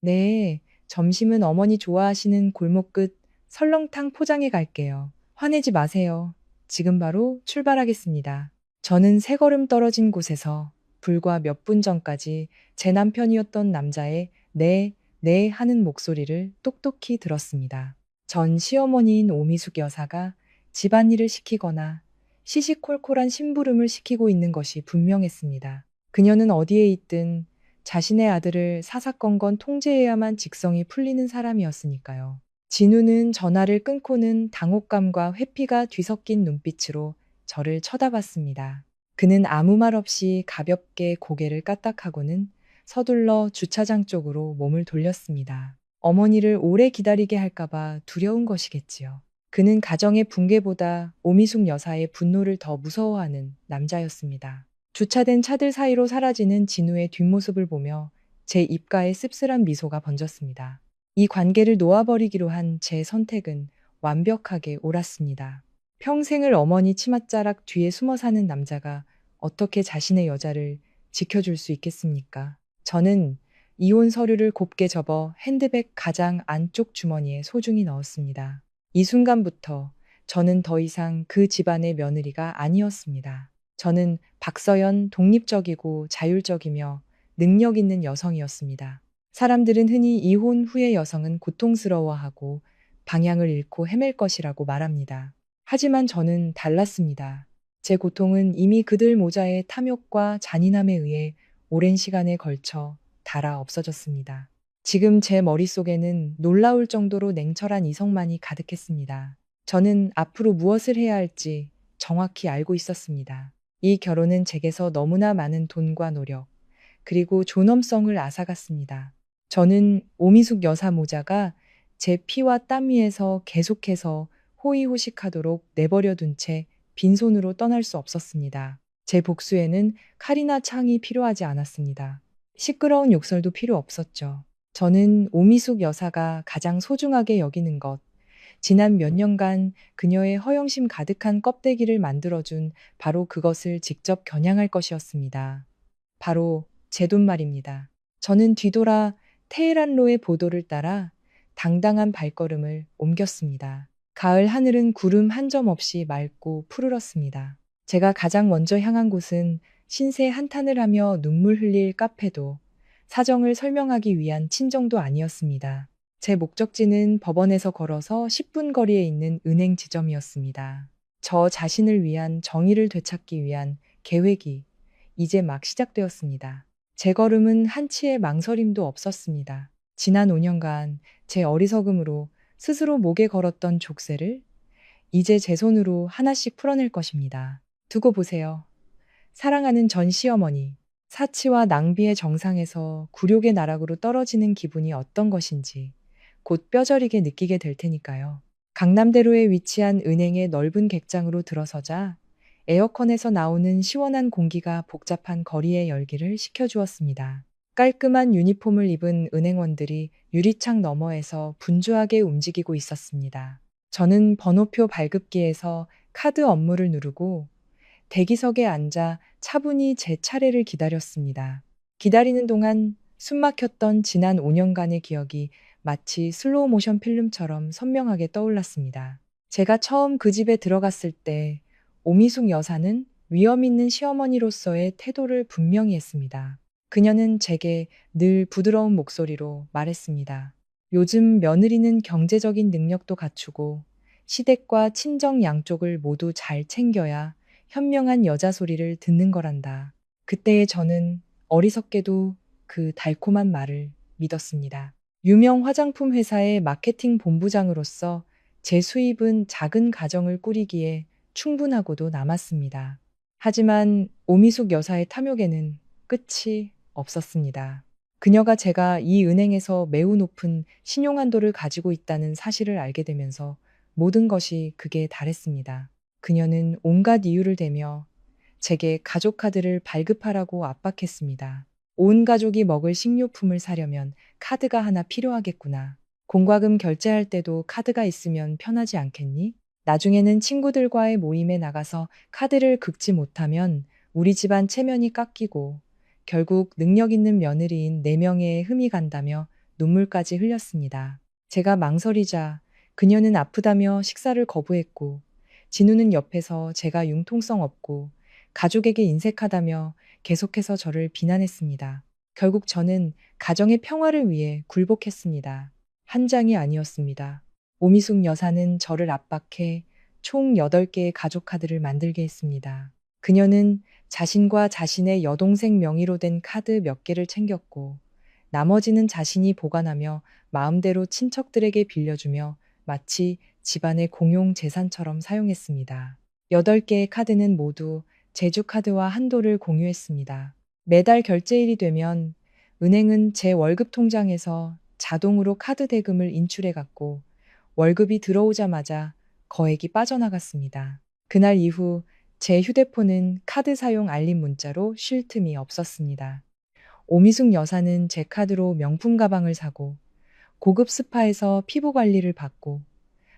네, 점심은 어머니 좋아하시는 골목 끝 설렁탕 포장해 갈게요. 화내지 마세요. 지금 바로 출발하겠습니다. 저는 세 걸음 떨어진 곳에서 불과 몇 분 전까지 제 남편이었던 남자의 네, 네 하는 목소리를 똑똑히 들었습니다. 전 시어머니인 오미숙 여사가 집안일을 시키거나 시시콜콜한 심부름을 시키고 있는 것이 분명했습니다. 그녀는 어디에 있든 자신의 아들을 사사건건 통제해야만 직성이 풀리는 사람이었으니까요. 진우는 전화를 끊고는 당혹감과 회피가 뒤섞인 눈빛으로 저를 쳐다봤습니다. 그는 아무 말 없이 가볍게 고개를 까딱하고는 서둘러 주차장 쪽으로 몸을 돌렸습니다. 어머니를 오래 기다리게 할까봐 두려운 것이겠지요. 그는 가정의 붕괴보다 오미숙 여사의 분노를 더 무서워하는 남자였습니다. 주차된 차들 사이로 사라지는 진우의 뒷모습을 보며 제 입가에 씁쓸한 미소가 번졌습니다. 이 관계를 놓아버리기로 한 제 선택은 완벽하게 옳았습니다. 평생을 어머니 치맛자락 뒤에 숨어 사는 남자가 어떻게 자신의 여자를 지켜줄 수 있겠습니까? 저는 이혼 서류를 곱게 접어 핸드백 가장 안쪽 주머니에 소중히 넣었습니다. 이 순간부터 저는 더 이상 그 집안의 며느리가 아니었습니다. 저는 박서연 독립적이고 자율적이며 능력 있는 여성이었습니다. 사람들은 흔히 이혼 후의 여성은 고통스러워하고 방향을 잃고 헤맬 것이라고 말합니다. 하지만 저는 달랐습니다. 제 고통은 이미 그들 모자의 탐욕과 잔인함에 의해 오랜 시간에 걸쳐 닳아 없어졌습니다. 지금 제 머릿속에는 놀라울 정도로 냉철한 이성만이 가득했습니다. 저는 앞으로 무엇을 해야 할지 정확히 알고 있었습니다. 이 결혼은 제게서 너무나 많은 돈과 노력, 그리고 존엄성을 앗아갔습니다. 저는 오미숙 여사 모자가 제 피와 땀 위에서 계속해서 호의호식하도록 내버려둔 채 빈손으로 떠날 수 없었습니다. 제 복수에는 칼이나 창이 필요하지 않았습니다. 시끄러운 욕설도 필요 없었죠. 저는 오미숙 여사가 가장 소중하게 여기는 것, 지난 몇 년간 그녀의 허영심 가득한 껍데기를 만들어준 바로 그것을 직접 겨냥할 것이었습니다. 바로 제 돈 말입니다. 저는 뒤돌아 테헤란로의 보도를 따라 당당한 발걸음을 옮겼습니다. 가을 하늘은 구름 한 점 없이 맑고 푸르렀습니다. 제가 가장 먼저 향한 곳은 신세 한탄을 하며 눈물 흘릴 카페도 사정을 설명하기 위한 친정도 아니었습니다. 제 목적지는 법원에서 걸어서 10분 거리에 있는 은행 지점이었습니다. 저 자신을 위한 정의를 되찾기 위한 계획이 이제 막 시작되었습니다. 제 걸음은 한치의 망설임도 없었습니다. 지난 5년간 제 어리석음으로 스스로 목에 걸었던 족쇄를 이제 제 손으로 하나씩 풀어낼 것입니다. 두고 보세요. 사랑하는 전 시어머니, 사치와 낭비의 정상에서 굴욕의 나락으로 떨어지는 기분이 어떤 것인지 곧 뼈저리게 느끼게 될 테니까요. 강남대로에 위치한 은행의 넓은 객장으로 들어서자 에어컨에서 나오는 시원한 공기가 복잡한 거리의 열기를 식혀주었습니다. 깔끔한 유니폼을 입은 은행원들이 유리창 너머에서 분주하게 움직이고 있었습니다. 저는 번호표 발급기에서 카드 업무를 누르고 대기석에 앉아 차분히 제 차례를 기다렸습니다. 기다리는 동안 숨막혔던 지난 5년간의 기억이 마치 슬로우 모션 필름처럼 선명하게 떠올랐습니다. 제가 처음 그 집에 들어갔을 때 오미숙 여사는 위험 있는 시어머니로서의 태도를 분명히 했습니다. 그녀는 제게 늘 부드러운 목소리로 말했습니다. 요즘 며느리는 경제적인 능력도 갖추고 시댁과 친정 양쪽을 모두 잘 챙겨야 현명한 여자 소리를 듣는 거란다. 그때의 저는 어리석게도 그 달콤한 말을 믿었습니다. 유명 화장품 회사의 마케팅 본부장으로서 제 수입은 작은 가정을 꾸리기에 충분하고도 남았습니다. 하지만 오미숙 여사의 탐욕에는 끝이 없었습니다. 그녀가 제가 이 은행에서 매우 높은 신용한도를 가지고 있다는 사실을 알게 되면서 모든 것이 극에 달했습니다. 그녀는 온갖 이유를 대며 제게 가족 카드를 발급하라고 압박했습니다. 온 가족이 먹을 식료품을 사려면 카드가 하나 필요하겠구나. 공과금 결제할 때도 카드가 있으면 편하지 않겠니? 나중에는 친구들과의 모임에 나가서 카드를 긁지 못하면 우리 집안 체면이 깎이고 결국 능력 있는 며느리인 4명의 흠이 간다며 눈물까지 흘렸습니다. 제가 망설이자 그녀는 아프다며 식사를 거부했고 진우는 옆에서 제가 융통성 없고 가족에게 인색하다며 계속해서 저를 비난했습니다. 결국 저는 가정의 평화를 위해 굴복했습니다. 한 장이 아니었습니다. 오미숙 여사는 저를 압박해 총 8개의 가족 카드를 만들게 했습니다. 그녀는 자신과 자신의 여동생 명의로 된 카드 몇 개를 챙겼고 나머지는 자신이 보관하며 마음대로 친척들에게 빌려주며 마치 집안의 공용 재산처럼 사용했습니다. 8개의 카드는 모두 제주카드와 한도를 공유했습니다. 매달 결제일이 되면 은행은 제 월급 통장에서 자동으로 카드 대금을 인출해갔고 월급이 들어오자마자 거액이 빠져나갔습니다. 그날 이후 제 휴대폰은 카드 사용 알림 문자로 쉴 틈이 없었습니다. 오미숙 여사는 제 카드로 명품 가방을 사고 고급 스파에서 피부 관리를 받고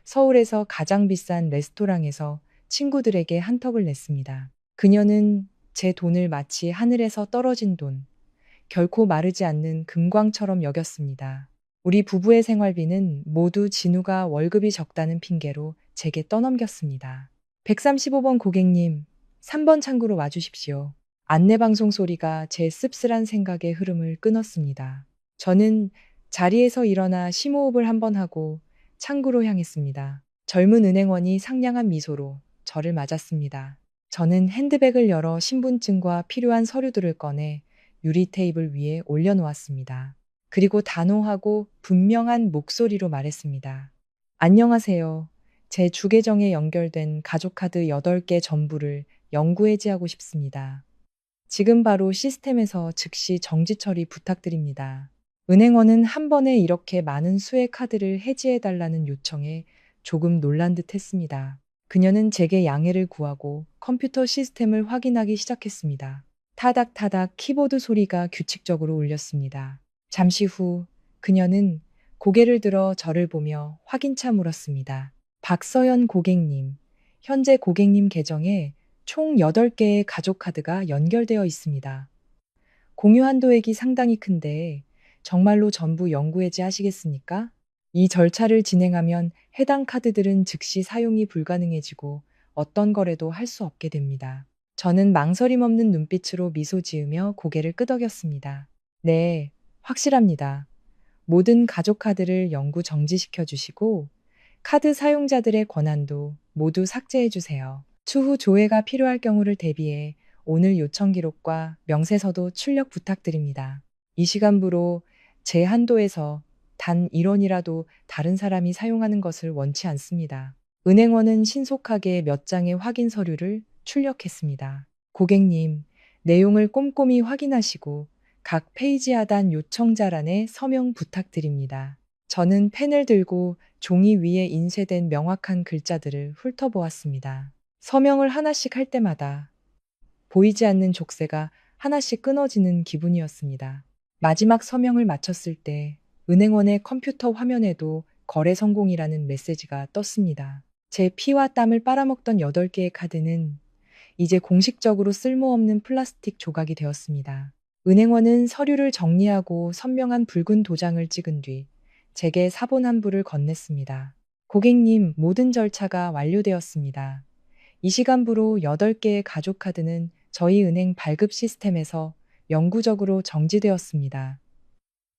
서울에서 가장 비싼 레스토랑에서 친구들에게 한턱을 냈습니다. 그녀는 제 돈을 마치 하늘에서 떨어진 돈, 결코 마르지 않는 금광처럼 여겼습니다. 우리 부부의 생활비는 모두 진우가 월급이 적다는 핑계로 제게 떠넘겼습니다. 135번 고객님, 3번 창구로 와주십시오. 안내방송 소리가 제 씁쓸한 생각의 흐름을 끊었습니다. 저는 자리에서 일어나 심호흡을 한번 하고 창구로 향했습니다. 젊은 은행원이 상냥한 미소로 저를 맞았습니다. 저는 핸드백을 열어 신분증과 필요한 서류들을 꺼내 유리 테이블 위에 올려놓았습니다. 그리고 단호하고 분명한 목소리로 말했습니다. 안녕하세요. 제 주계정에 연결된 가족카드 8개 전부를 영구 해지하고 싶습니다. 지금 바로 시스템에서 즉시 정지 처리 부탁드립니다. 은행원은 한 번에 이렇게 많은 수의 카드를 해지해달라는 요청에 조금 놀란 듯 했습니다. 그녀는 제게 양해를 구하고 컴퓨터 시스템을 확인하기 시작했습니다. 타닥타닥 키보드 소리가 규칙적으로 울렸습니다. 잠시 후 그녀는 고개를 들어 저를 보며 확인차 물었습니다. 박서연 고객님, 현재 고객님 계정에 총 8개의 가족 카드가 연결되어 있습니다. 공유 한도액이 상당히 큰데 정말로 전부 영구 해지하시겠습니까? 이 절차를 진행하면 해당 카드들은 즉시 사용이 불가능해지고 어떤 거래도 할 수 없게 됩니다. 저는 망설임 없는 눈빛으로 미소 지으며 고개를 끄덕였습니다. 네, 확실합니다. 모든 가족 카드를 영구 정지시켜 주시고 카드 사용자들의 권한도 모두 삭제해 주세요. 추후 조회가 필요할 경우를 대비해 오늘 요청 기록과 명세서도 출력 부탁드립니다. 이 시간부로 제 한도에서 단 1원이라도 다른 사람이 사용하는 것을 원치 않습니다. 은행원은 신속하게 몇 장의 확인 서류를 출력했습니다. 고객님, 내용을 꼼꼼히 확인하시고 각 페이지 하단 요청자란에 서명 부탁드립니다. 저는 펜을 들고 종이 위에 인쇄된 명확한 글자들을 훑어보았습니다. 서명을 하나씩 할 때마다 보이지 않는 족쇄가 하나씩 끊어지는 기분이었습니다. 마지막 서명을 마쳤을 때 은행원의 컴퓨터 화면에도 거래 성공이라는 메시지가 떴습니다. 제 피와 땀을 빨아먹던 8개의 카드는 이제 공식적으로 쓸모없는 플라스틱 조각이 되었습니다. 은행원은 서류를 정리하고 선명한 붉은 도장을 찍은 뒤 제게 사본 한 부를 건넸습니다. 고객님, 모든 절차가 완료되었습니다. 이 시간부로 8개의 가족 카드는 저희 은행 발급 시스템에서 영구적으로 정지되었습니다.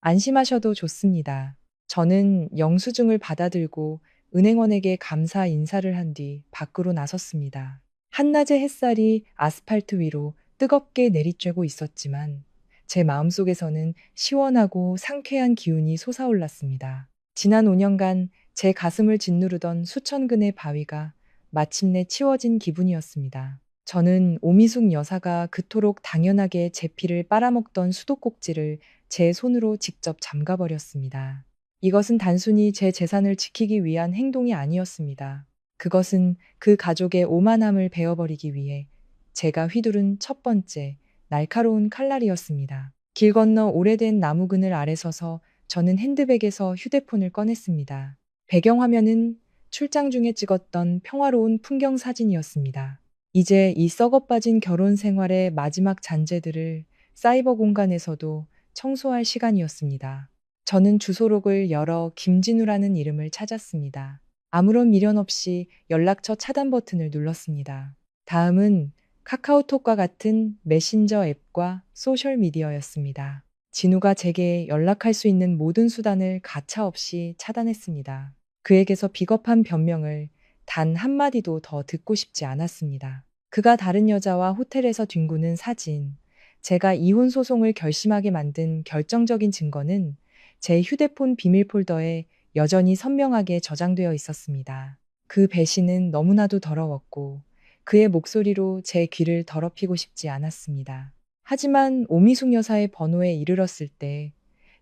안심하셔도 좋습니다. 저는 영수증을 받아들고 은행원에게 감사 인사를 한 뒤 밖으로 나섰습니다. 한낮의 햇살이 아스팔트 위로 뜨겁게 내리쬐고 있었지만 제 마음속에서는 시원하고 상쾌한 기운이 솟아올랐습니다. 지난 5년간 제 가슴을 짓누르던 수천 근의 바위가 마침내 치워진 기분이었습니다. 저는 오미숙 여사가 그토록 당연하게 제 피를 빨아먹던 수도꼭지를 제 손으로 직접 잠가버렸습니다. 이것은 단순히 제 재산을 지키기 위한 행동이 아니었습니다. 그것은 그 가족의 오만함을 베어버리기 위해 제가 휘두른 첫 번째 날카로운 칼날이었습니다. 길 건너 오래된 나무 그늘 아래 서서 저는 핸드백에서 휴대폰을 꺼냈습니다. 배경화면은 출장 중에 찍었던 평화로운 풍경 사진이었습니다. 이제 이 썩어빠진 결혼 생활의 마지막 잔재들을 사이버 공간에서도 청소할 시간이었습니다. 저는 주소록을 열어 김진우라는 이름을 찾았습니다. 아무런 미련 없이 연락처 차단 버튼을 눌렀습니다. 다음은 카카오톡과 같은 메신저 앱과 소셜미디어였습니다. 진우가 제게 연락할 수 있는 모든 수단을 가차없이 차단했습니다. 그에게서 비겁한 변명을 단 한마디도 더 듣고 싶지 않았습니다. 그가 다른 여자와 호텔에서 뒹구는 사진, 제가 이혼 소송을 결심하게 만든 결정적인 증거는 제 휴대폰 비밀 폴더에 여전히 선명하게 저장되어 있었습니다. 그 배신은 너무나도 더러웠고 그의 목소리로 제 귀를 더럽히고 싶지 않았습니다. 하지만 오미숙 여사의 번호에 이르렀을 때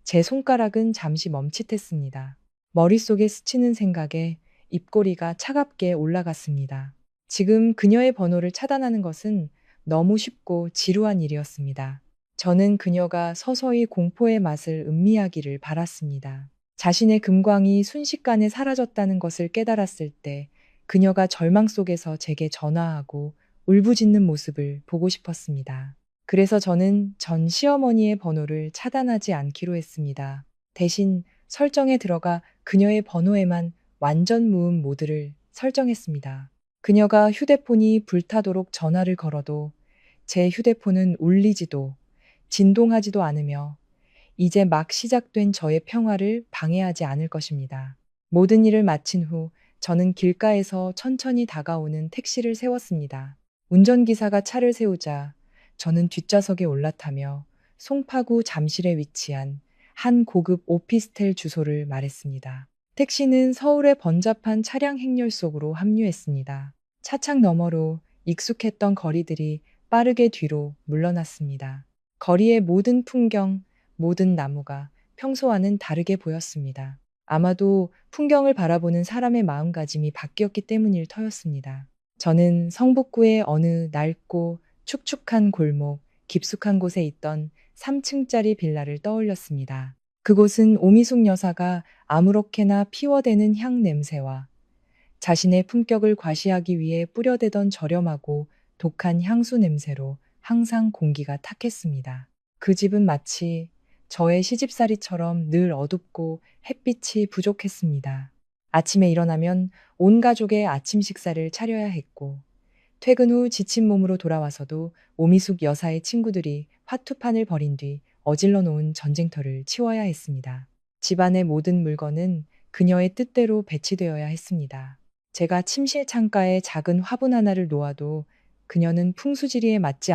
제 손가락은 잠시 멈칫했습니다. 머릿속에 스치는 생각에 입꼬리가 차갑게 올라갔습니다. 지금 그녀의 번호를 차단하는 것은 너무 쉽고 지루한 일이었습니다. 저는 그녀가 서서히 공포의 맛을 음미하기를 바랐습니다. 자신의 금광이 순식간에 사라졌다는 것을 깨달았을 때 그녀가 절망 속에서 제게 전화하고 울부짖는 모습을 보고 싶었습니다. 그래서 저는 전 시어머니의 번호를 차단하지 않기로 했습니다. 대신 설정에 들어가 그녀의 번호에만 완전 무음 모드를 설정했습니다. 그녀가 휴대폰이 불타도록 전화를 걸어도 제 휴대폰은 울리지도 진동하지도 않으며 이제 막 시작된 저의 평화를 방해하지 않을 것입니다. 모든 일을 마친 후 저는 길가에서 천천히 다가오는 택시를 세웠습니다. 운전기사가 차를 세우자 저는 뒷좌석에 올라타며 송파구 잠실에 위치한 한 고급 오피스텔 주소를 말했습니다. 택시는 서울의 번잡한 차량 행렬 속으로 합류했습니다. 차창 너머로 익숙했던 거리들이 빠르게 뒤로 물러났습니다. 거리의 모든 풍경, 모든 나무가 평소와는 다르게 보였습니다. 아마도 풍경을 바라보는 사람의 마음가짐이 바뀌었기 때문일 터였습니다. 저는 성북구의 어느 낡고 축축한 골목, 깊숙한 곳에 있던 3층짜리 빌라를 떠올렸습니다. 그곳은 오미숙 여사가 아무렇게나 피워대는 향 냄새와 자신의 품격을 과시하기 위해 뿌려대던 저렴하고 독한 향수 냄새로 항상 공기가 탁했습니다. 그 집은 마치 저의 시집살이처럼 늘 어둡고 햇빛이 부족했습니다. 아침에 일어나면 온 가족의 아침 식사를 차려야 했고 퇴근 후 지친 몸으로 돌아와서도 오미숙 여사의 친구들이 화투판을 벌인 뒤 어질러 놓은 전쟁터를 치워야 했습니다. 집안의 모든 물건은 그녀의 뜻대로 배치되어야 했습니다. 제가 침실 창가에 작은 화분 하나를 놓아도 그녀는 풍수지리에 맞지